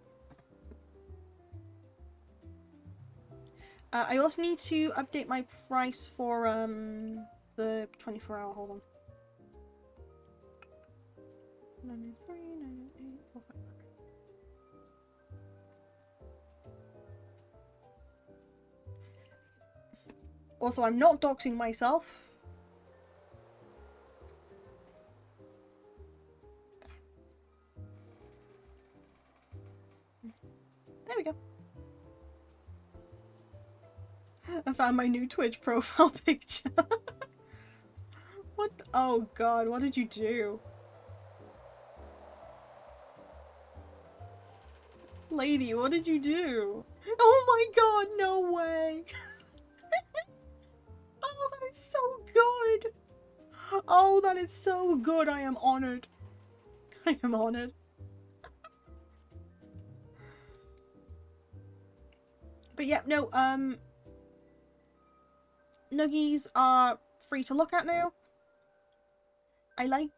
[SPEAKER 1] I also need to update my price for the 24-hour. Hold on. 993, 998, 455. Also, I'm not doxing myself. There we go. I found my new Twitch profile picture. What? Oh god, what did you do? Lady, what did you do? Oh my god, no way! Oh, that is so good! Oh, that is so good, I am honored. I am honored. But yeah, no, Nuggies are free to look at now. I like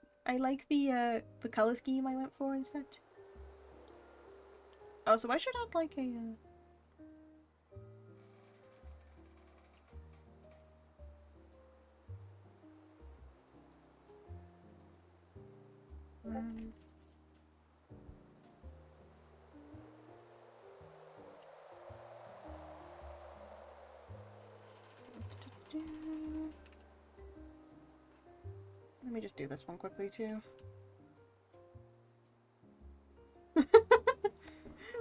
[SPEAKER 1] the color scheme I went for instead. Oh, so I should add like a me just do this one quickly too.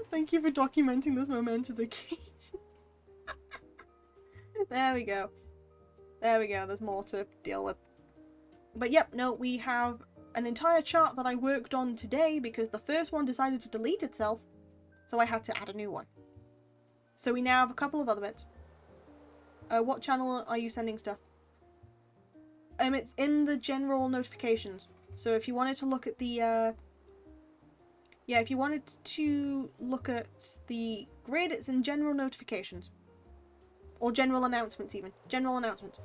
[SPEAKER 1] Thank you for documenting this momentous occasion. There we go. There we go, there's more to deal with. But yep, no, we have an entire chart that I worked on today because the first one decided to delete itself, so I had to add a new one. So we now have a couple of other bits. What channel are you sending stuff? It's in the general notifications. So if you wanted to look at the, yeah, if you wanted to look at the grid, it's in general notifications. Or general announcements even. General announcements.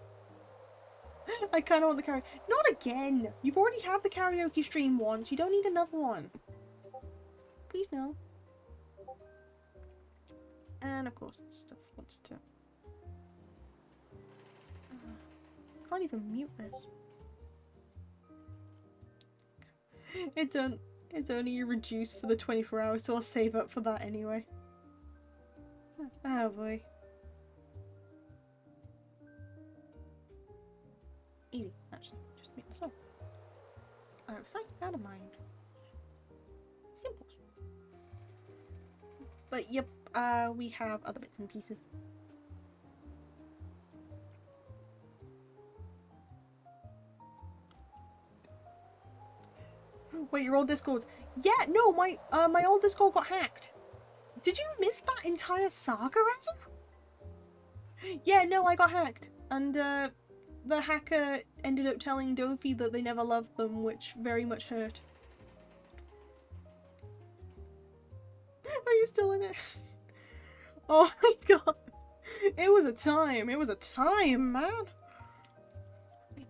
[SPEAKER 1] I kind of want the karaoke. Not again! You've already had the karaoke stream once. You don't need another one. Please no. And of course, stuff wants to... can't even mute this. It's only reduced for the 24 hours, so I'll save up for that anyway. Oh boy. Easy, actually. Just make this up. Out of sight, out of mind. Simple. But yep, we have other bits and pieces. Wait, your old Discord? Yeah, no, my old Discord got hacked. Did you miss that entire saga, Razor? Yeah, no, I got hacked. And, the hacker ended up telling Dofi that they never loved them, which very much hurt. Are you still in it? Oh my god. It was a time. It was a time, man.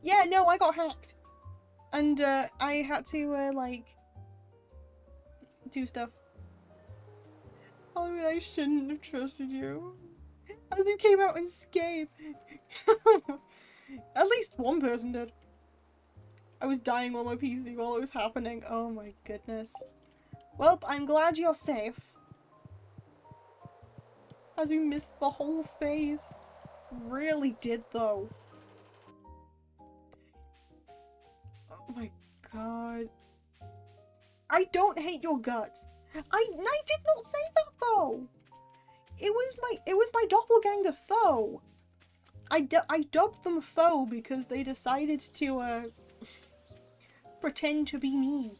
[SPEAKER 1] Yeah, no, I got hacked. And, I had to, like, do stuff. I mean, I shouldn't have trusted you. As you came out unscathed. At least one person did. I was dying on my PC while it was happening. Oh my goodness. Well, I'm glad you're safe. As we missed the whole phase. Really did though. Oh my god. I don't hate your guts. I did not say that though. It was my doppelganger foe. I dubbed them foe because they decided to pretend to be me.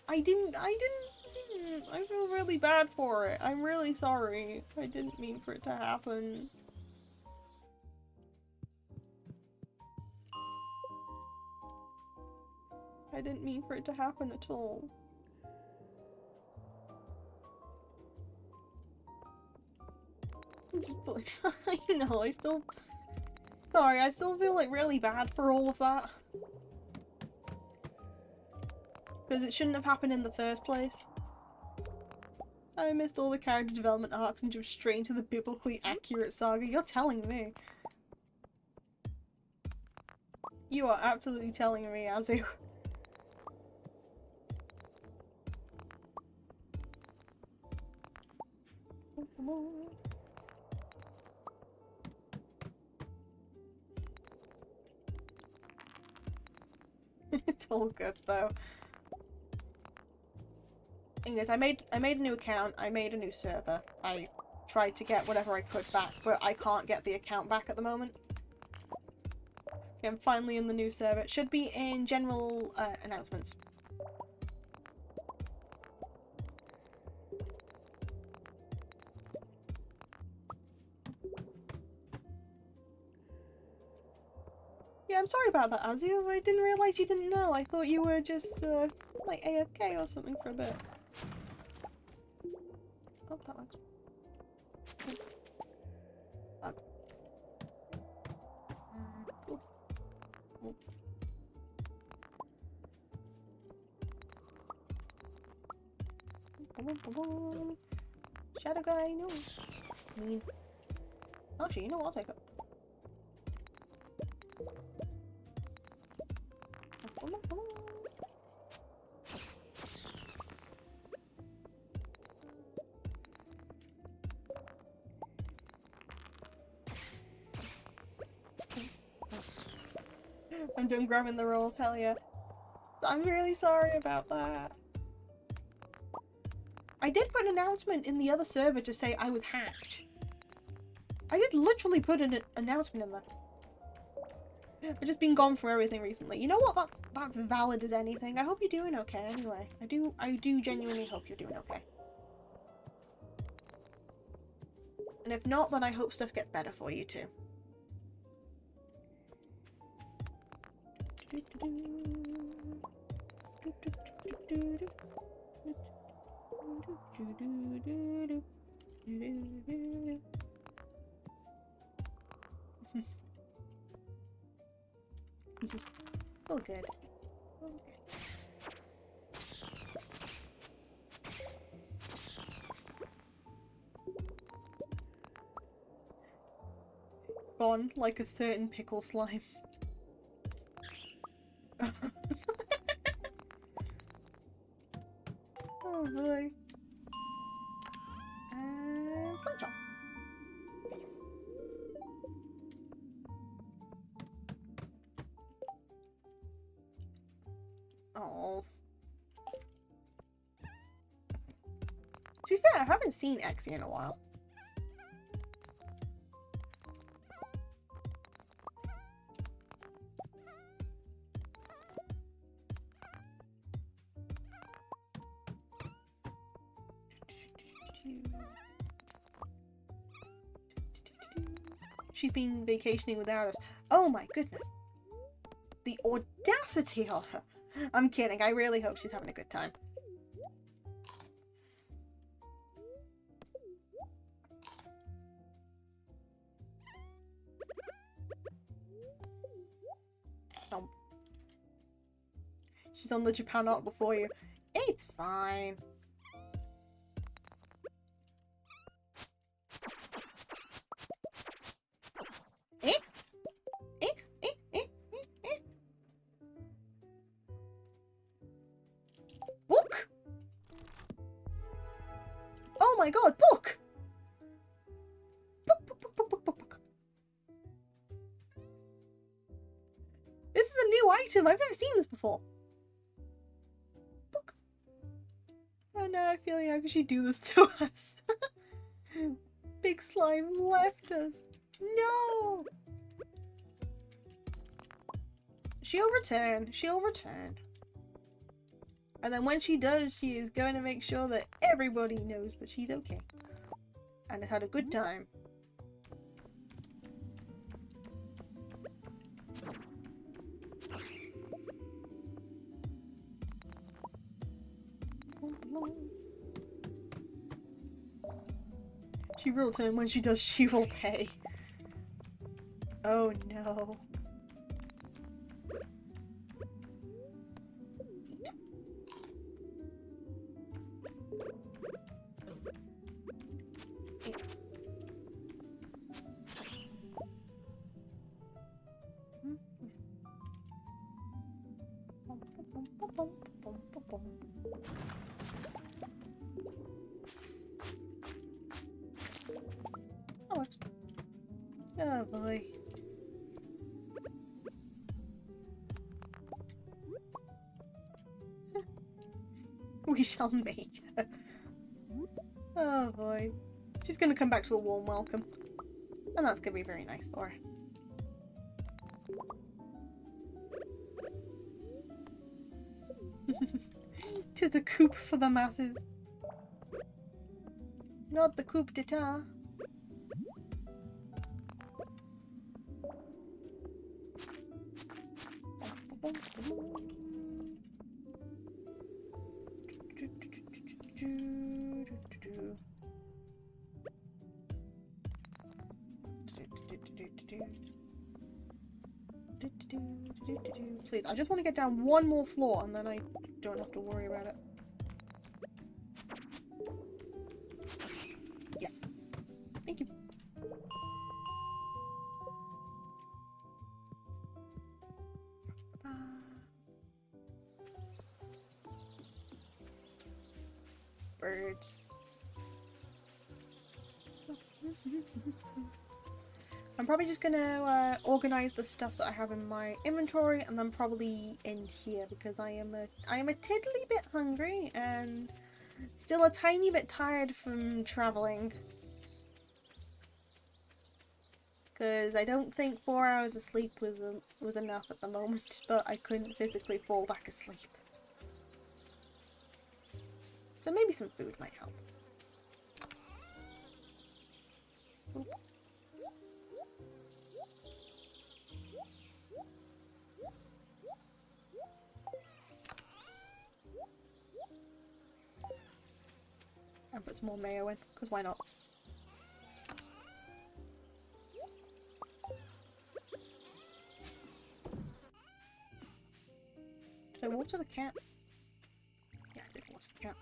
[SPEAKER 1] I didn't. I feel really bad for it. I'm really sorry. I didn't mean for it to happen. I didn't mean for it to happen at all. I'm just I know, I still... Sorry, I still feel like really bad for all of that. Because it shouldn't have happened in the first place. I missed all the character development arcs and jumped straight into the biblically accurate saga. You're telling me. You are absolutely telling me, Azu. It's all good though. Anyways, I made a new account, I made a new server. I tried to get whatever I could back, but I can't get the account back at the moment. Okay, I'm finally in the new server. It should be in general announcements. Yeah, I'm sorry about that, Azu. I didn't realise you didn't know. I thought you were just, like, AFK or something for a bit. Oh, that works. Bug. Cool. Oh. Shadow guy, no. Actually, you know what? I'll take it. I'm done grabbing the rolls, hell yeah. I'm really sorry about that. I did put an announcement in the other server to say I was hacked. I did literally put an announcement in there. I've just been gone from everything recently. You know what? That's valid as anything. I hope you're doing okay anyway. I do genuinely hope you're doing okay. And if not, then I hope stuff gets better for you too. Oh, good. Oh, good. Gone like a certain pickle slime. Oh boy. And slingshot. Yes. Oh. To be fair, I haven't seen Exy in a while. She's been vacationing without us. Oh my goodness. The audacity of her. I'm kidding. I really hope she's having a good time. Oh. She's on the Japan arc before you. It's fine. Book! Oh my god, book! Book. This is a new item. I've never seen this before. Book. Oh no, I feel like how could she do this to us? Big slime left us. No! She'll return. She'll return. And then when she does, she is going to make sure that everybody knows that she's okay. And has had a good time. She will return. When she does, she will pay. Oh no. Oh boy. We shall make her. Oh boy. She's gonna come back to a warm welcome. And that's gonna be very nice for her. To the coup for the masses. Not the coup d'etat. Please, I just want to get down one more floor and then I don't have to worry about it. Yes. Thank you. Birds. I'm probably just gonna organize the stuff that I have in my inventory and then probably end here because I am a tiddly bit hungry and still a tiny bit tired from traveling. Because I don't think 4 hours of sleep was enough at the moment, but I couldn't physically fall back asleep. So maybe some food might help. Oop. And put some more mayo in, because why not? Did I water the cat? Yeah, I did water the cat.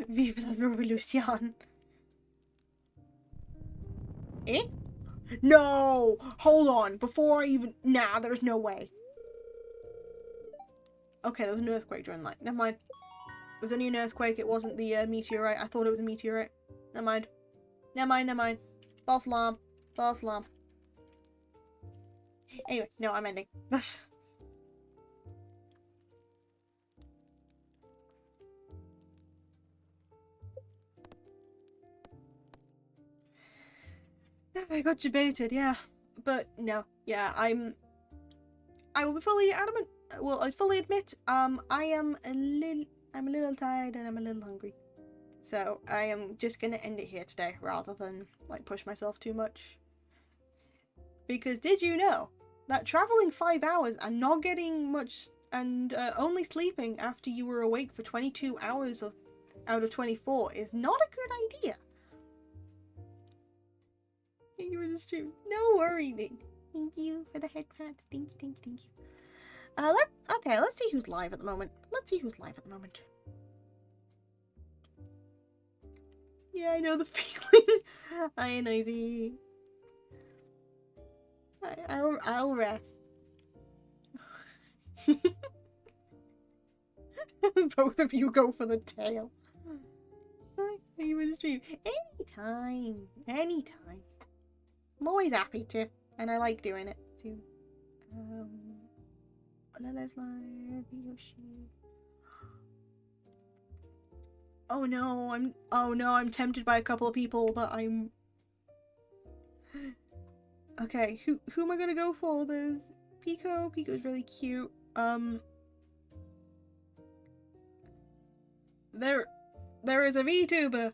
[SPEAKER 1] Vive la revolution! Eh? No! Hold on, before I even... Nah, there's no way. Okay, there was an earthquake during the night. Never mind. It was only an earthquake, it wasn't the meteorite. I thought it was a meteorite. Never mind. Never mind, never mind. False alarm. False alarm. Anyway, no, I'm ending. I got debated, yeah. But no, yeah, I will be fully adamant. Well, I fully admit, I'm a little tired and I'm a little hungry. So I am just gonna end it here today rather than like push myself too much. Because did you know that traveling 5 hours and not getting much and only sleeping after you were awake for 22 hours out of 24 is not a good idea? Thank you for the stream. No worry, Nick. Thank you for the head pat. Thank you, thank you, thank you. Okay, let's see who's live at the moment. Yeah, I know the feeling. Hi, Noisy. I'll rest. Both of you go for the tail. Thank you for the stream. Anytime. I'm always happy to, and I like doing it too. Lala's live, Yoshi. Oh no, I'm tempted by a couple of people that I'm... Okay, who am I gonna go for? There's Pico. Pico's really cute. There is a VTuber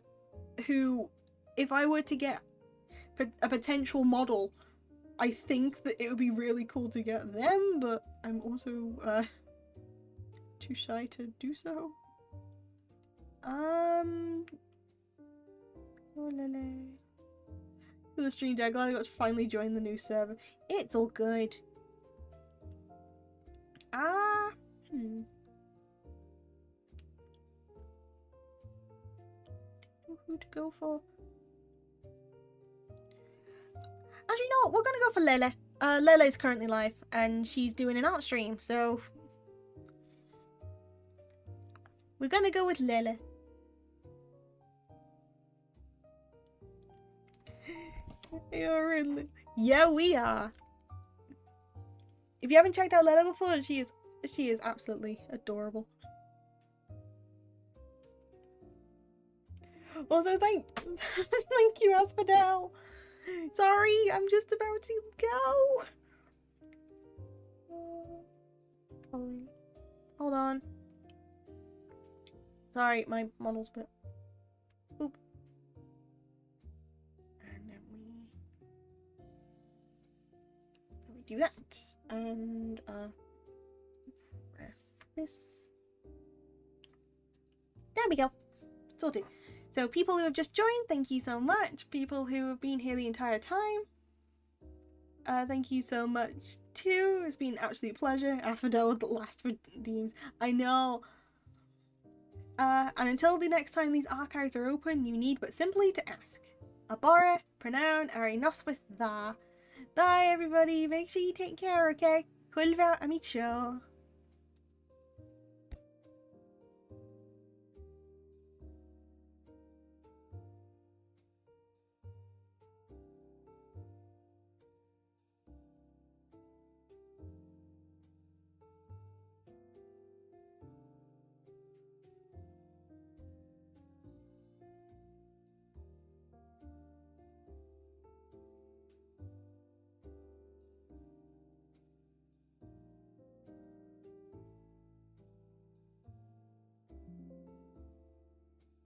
[SPEAKER 1] who, if I were to get a potential model, I think that it would be really cool to get them, but I'm also too shy to do so. Oh lele. For the stream deck, glad I got to finally join the new server. It's all good. Who to go for? Actually, no, we're gonna go for Lele. Lele's currently live, and she's doing an art stream, so we're gonna go with Lele. You're really... Yeah, we are. If you haven't checked out Lele before, she is absolutely adorable. Also, thank you, Asphodel. Sorry, I'm just about to go. Hold on. Sorry, my model's a bit... Oop. And then we do that. And, press this. There we go. Sorted. So people who have just joined, thank you so much. People who have been here the entire time, thank you so much too. It's been an absolute pleasure. Asphodel with the last redeems. I know. And until the next time these archives are open, you need but simply to ask. Abora, pronoun, ari nos with tha. Bye everybody, make sure you take care, okay? Hulva amicho.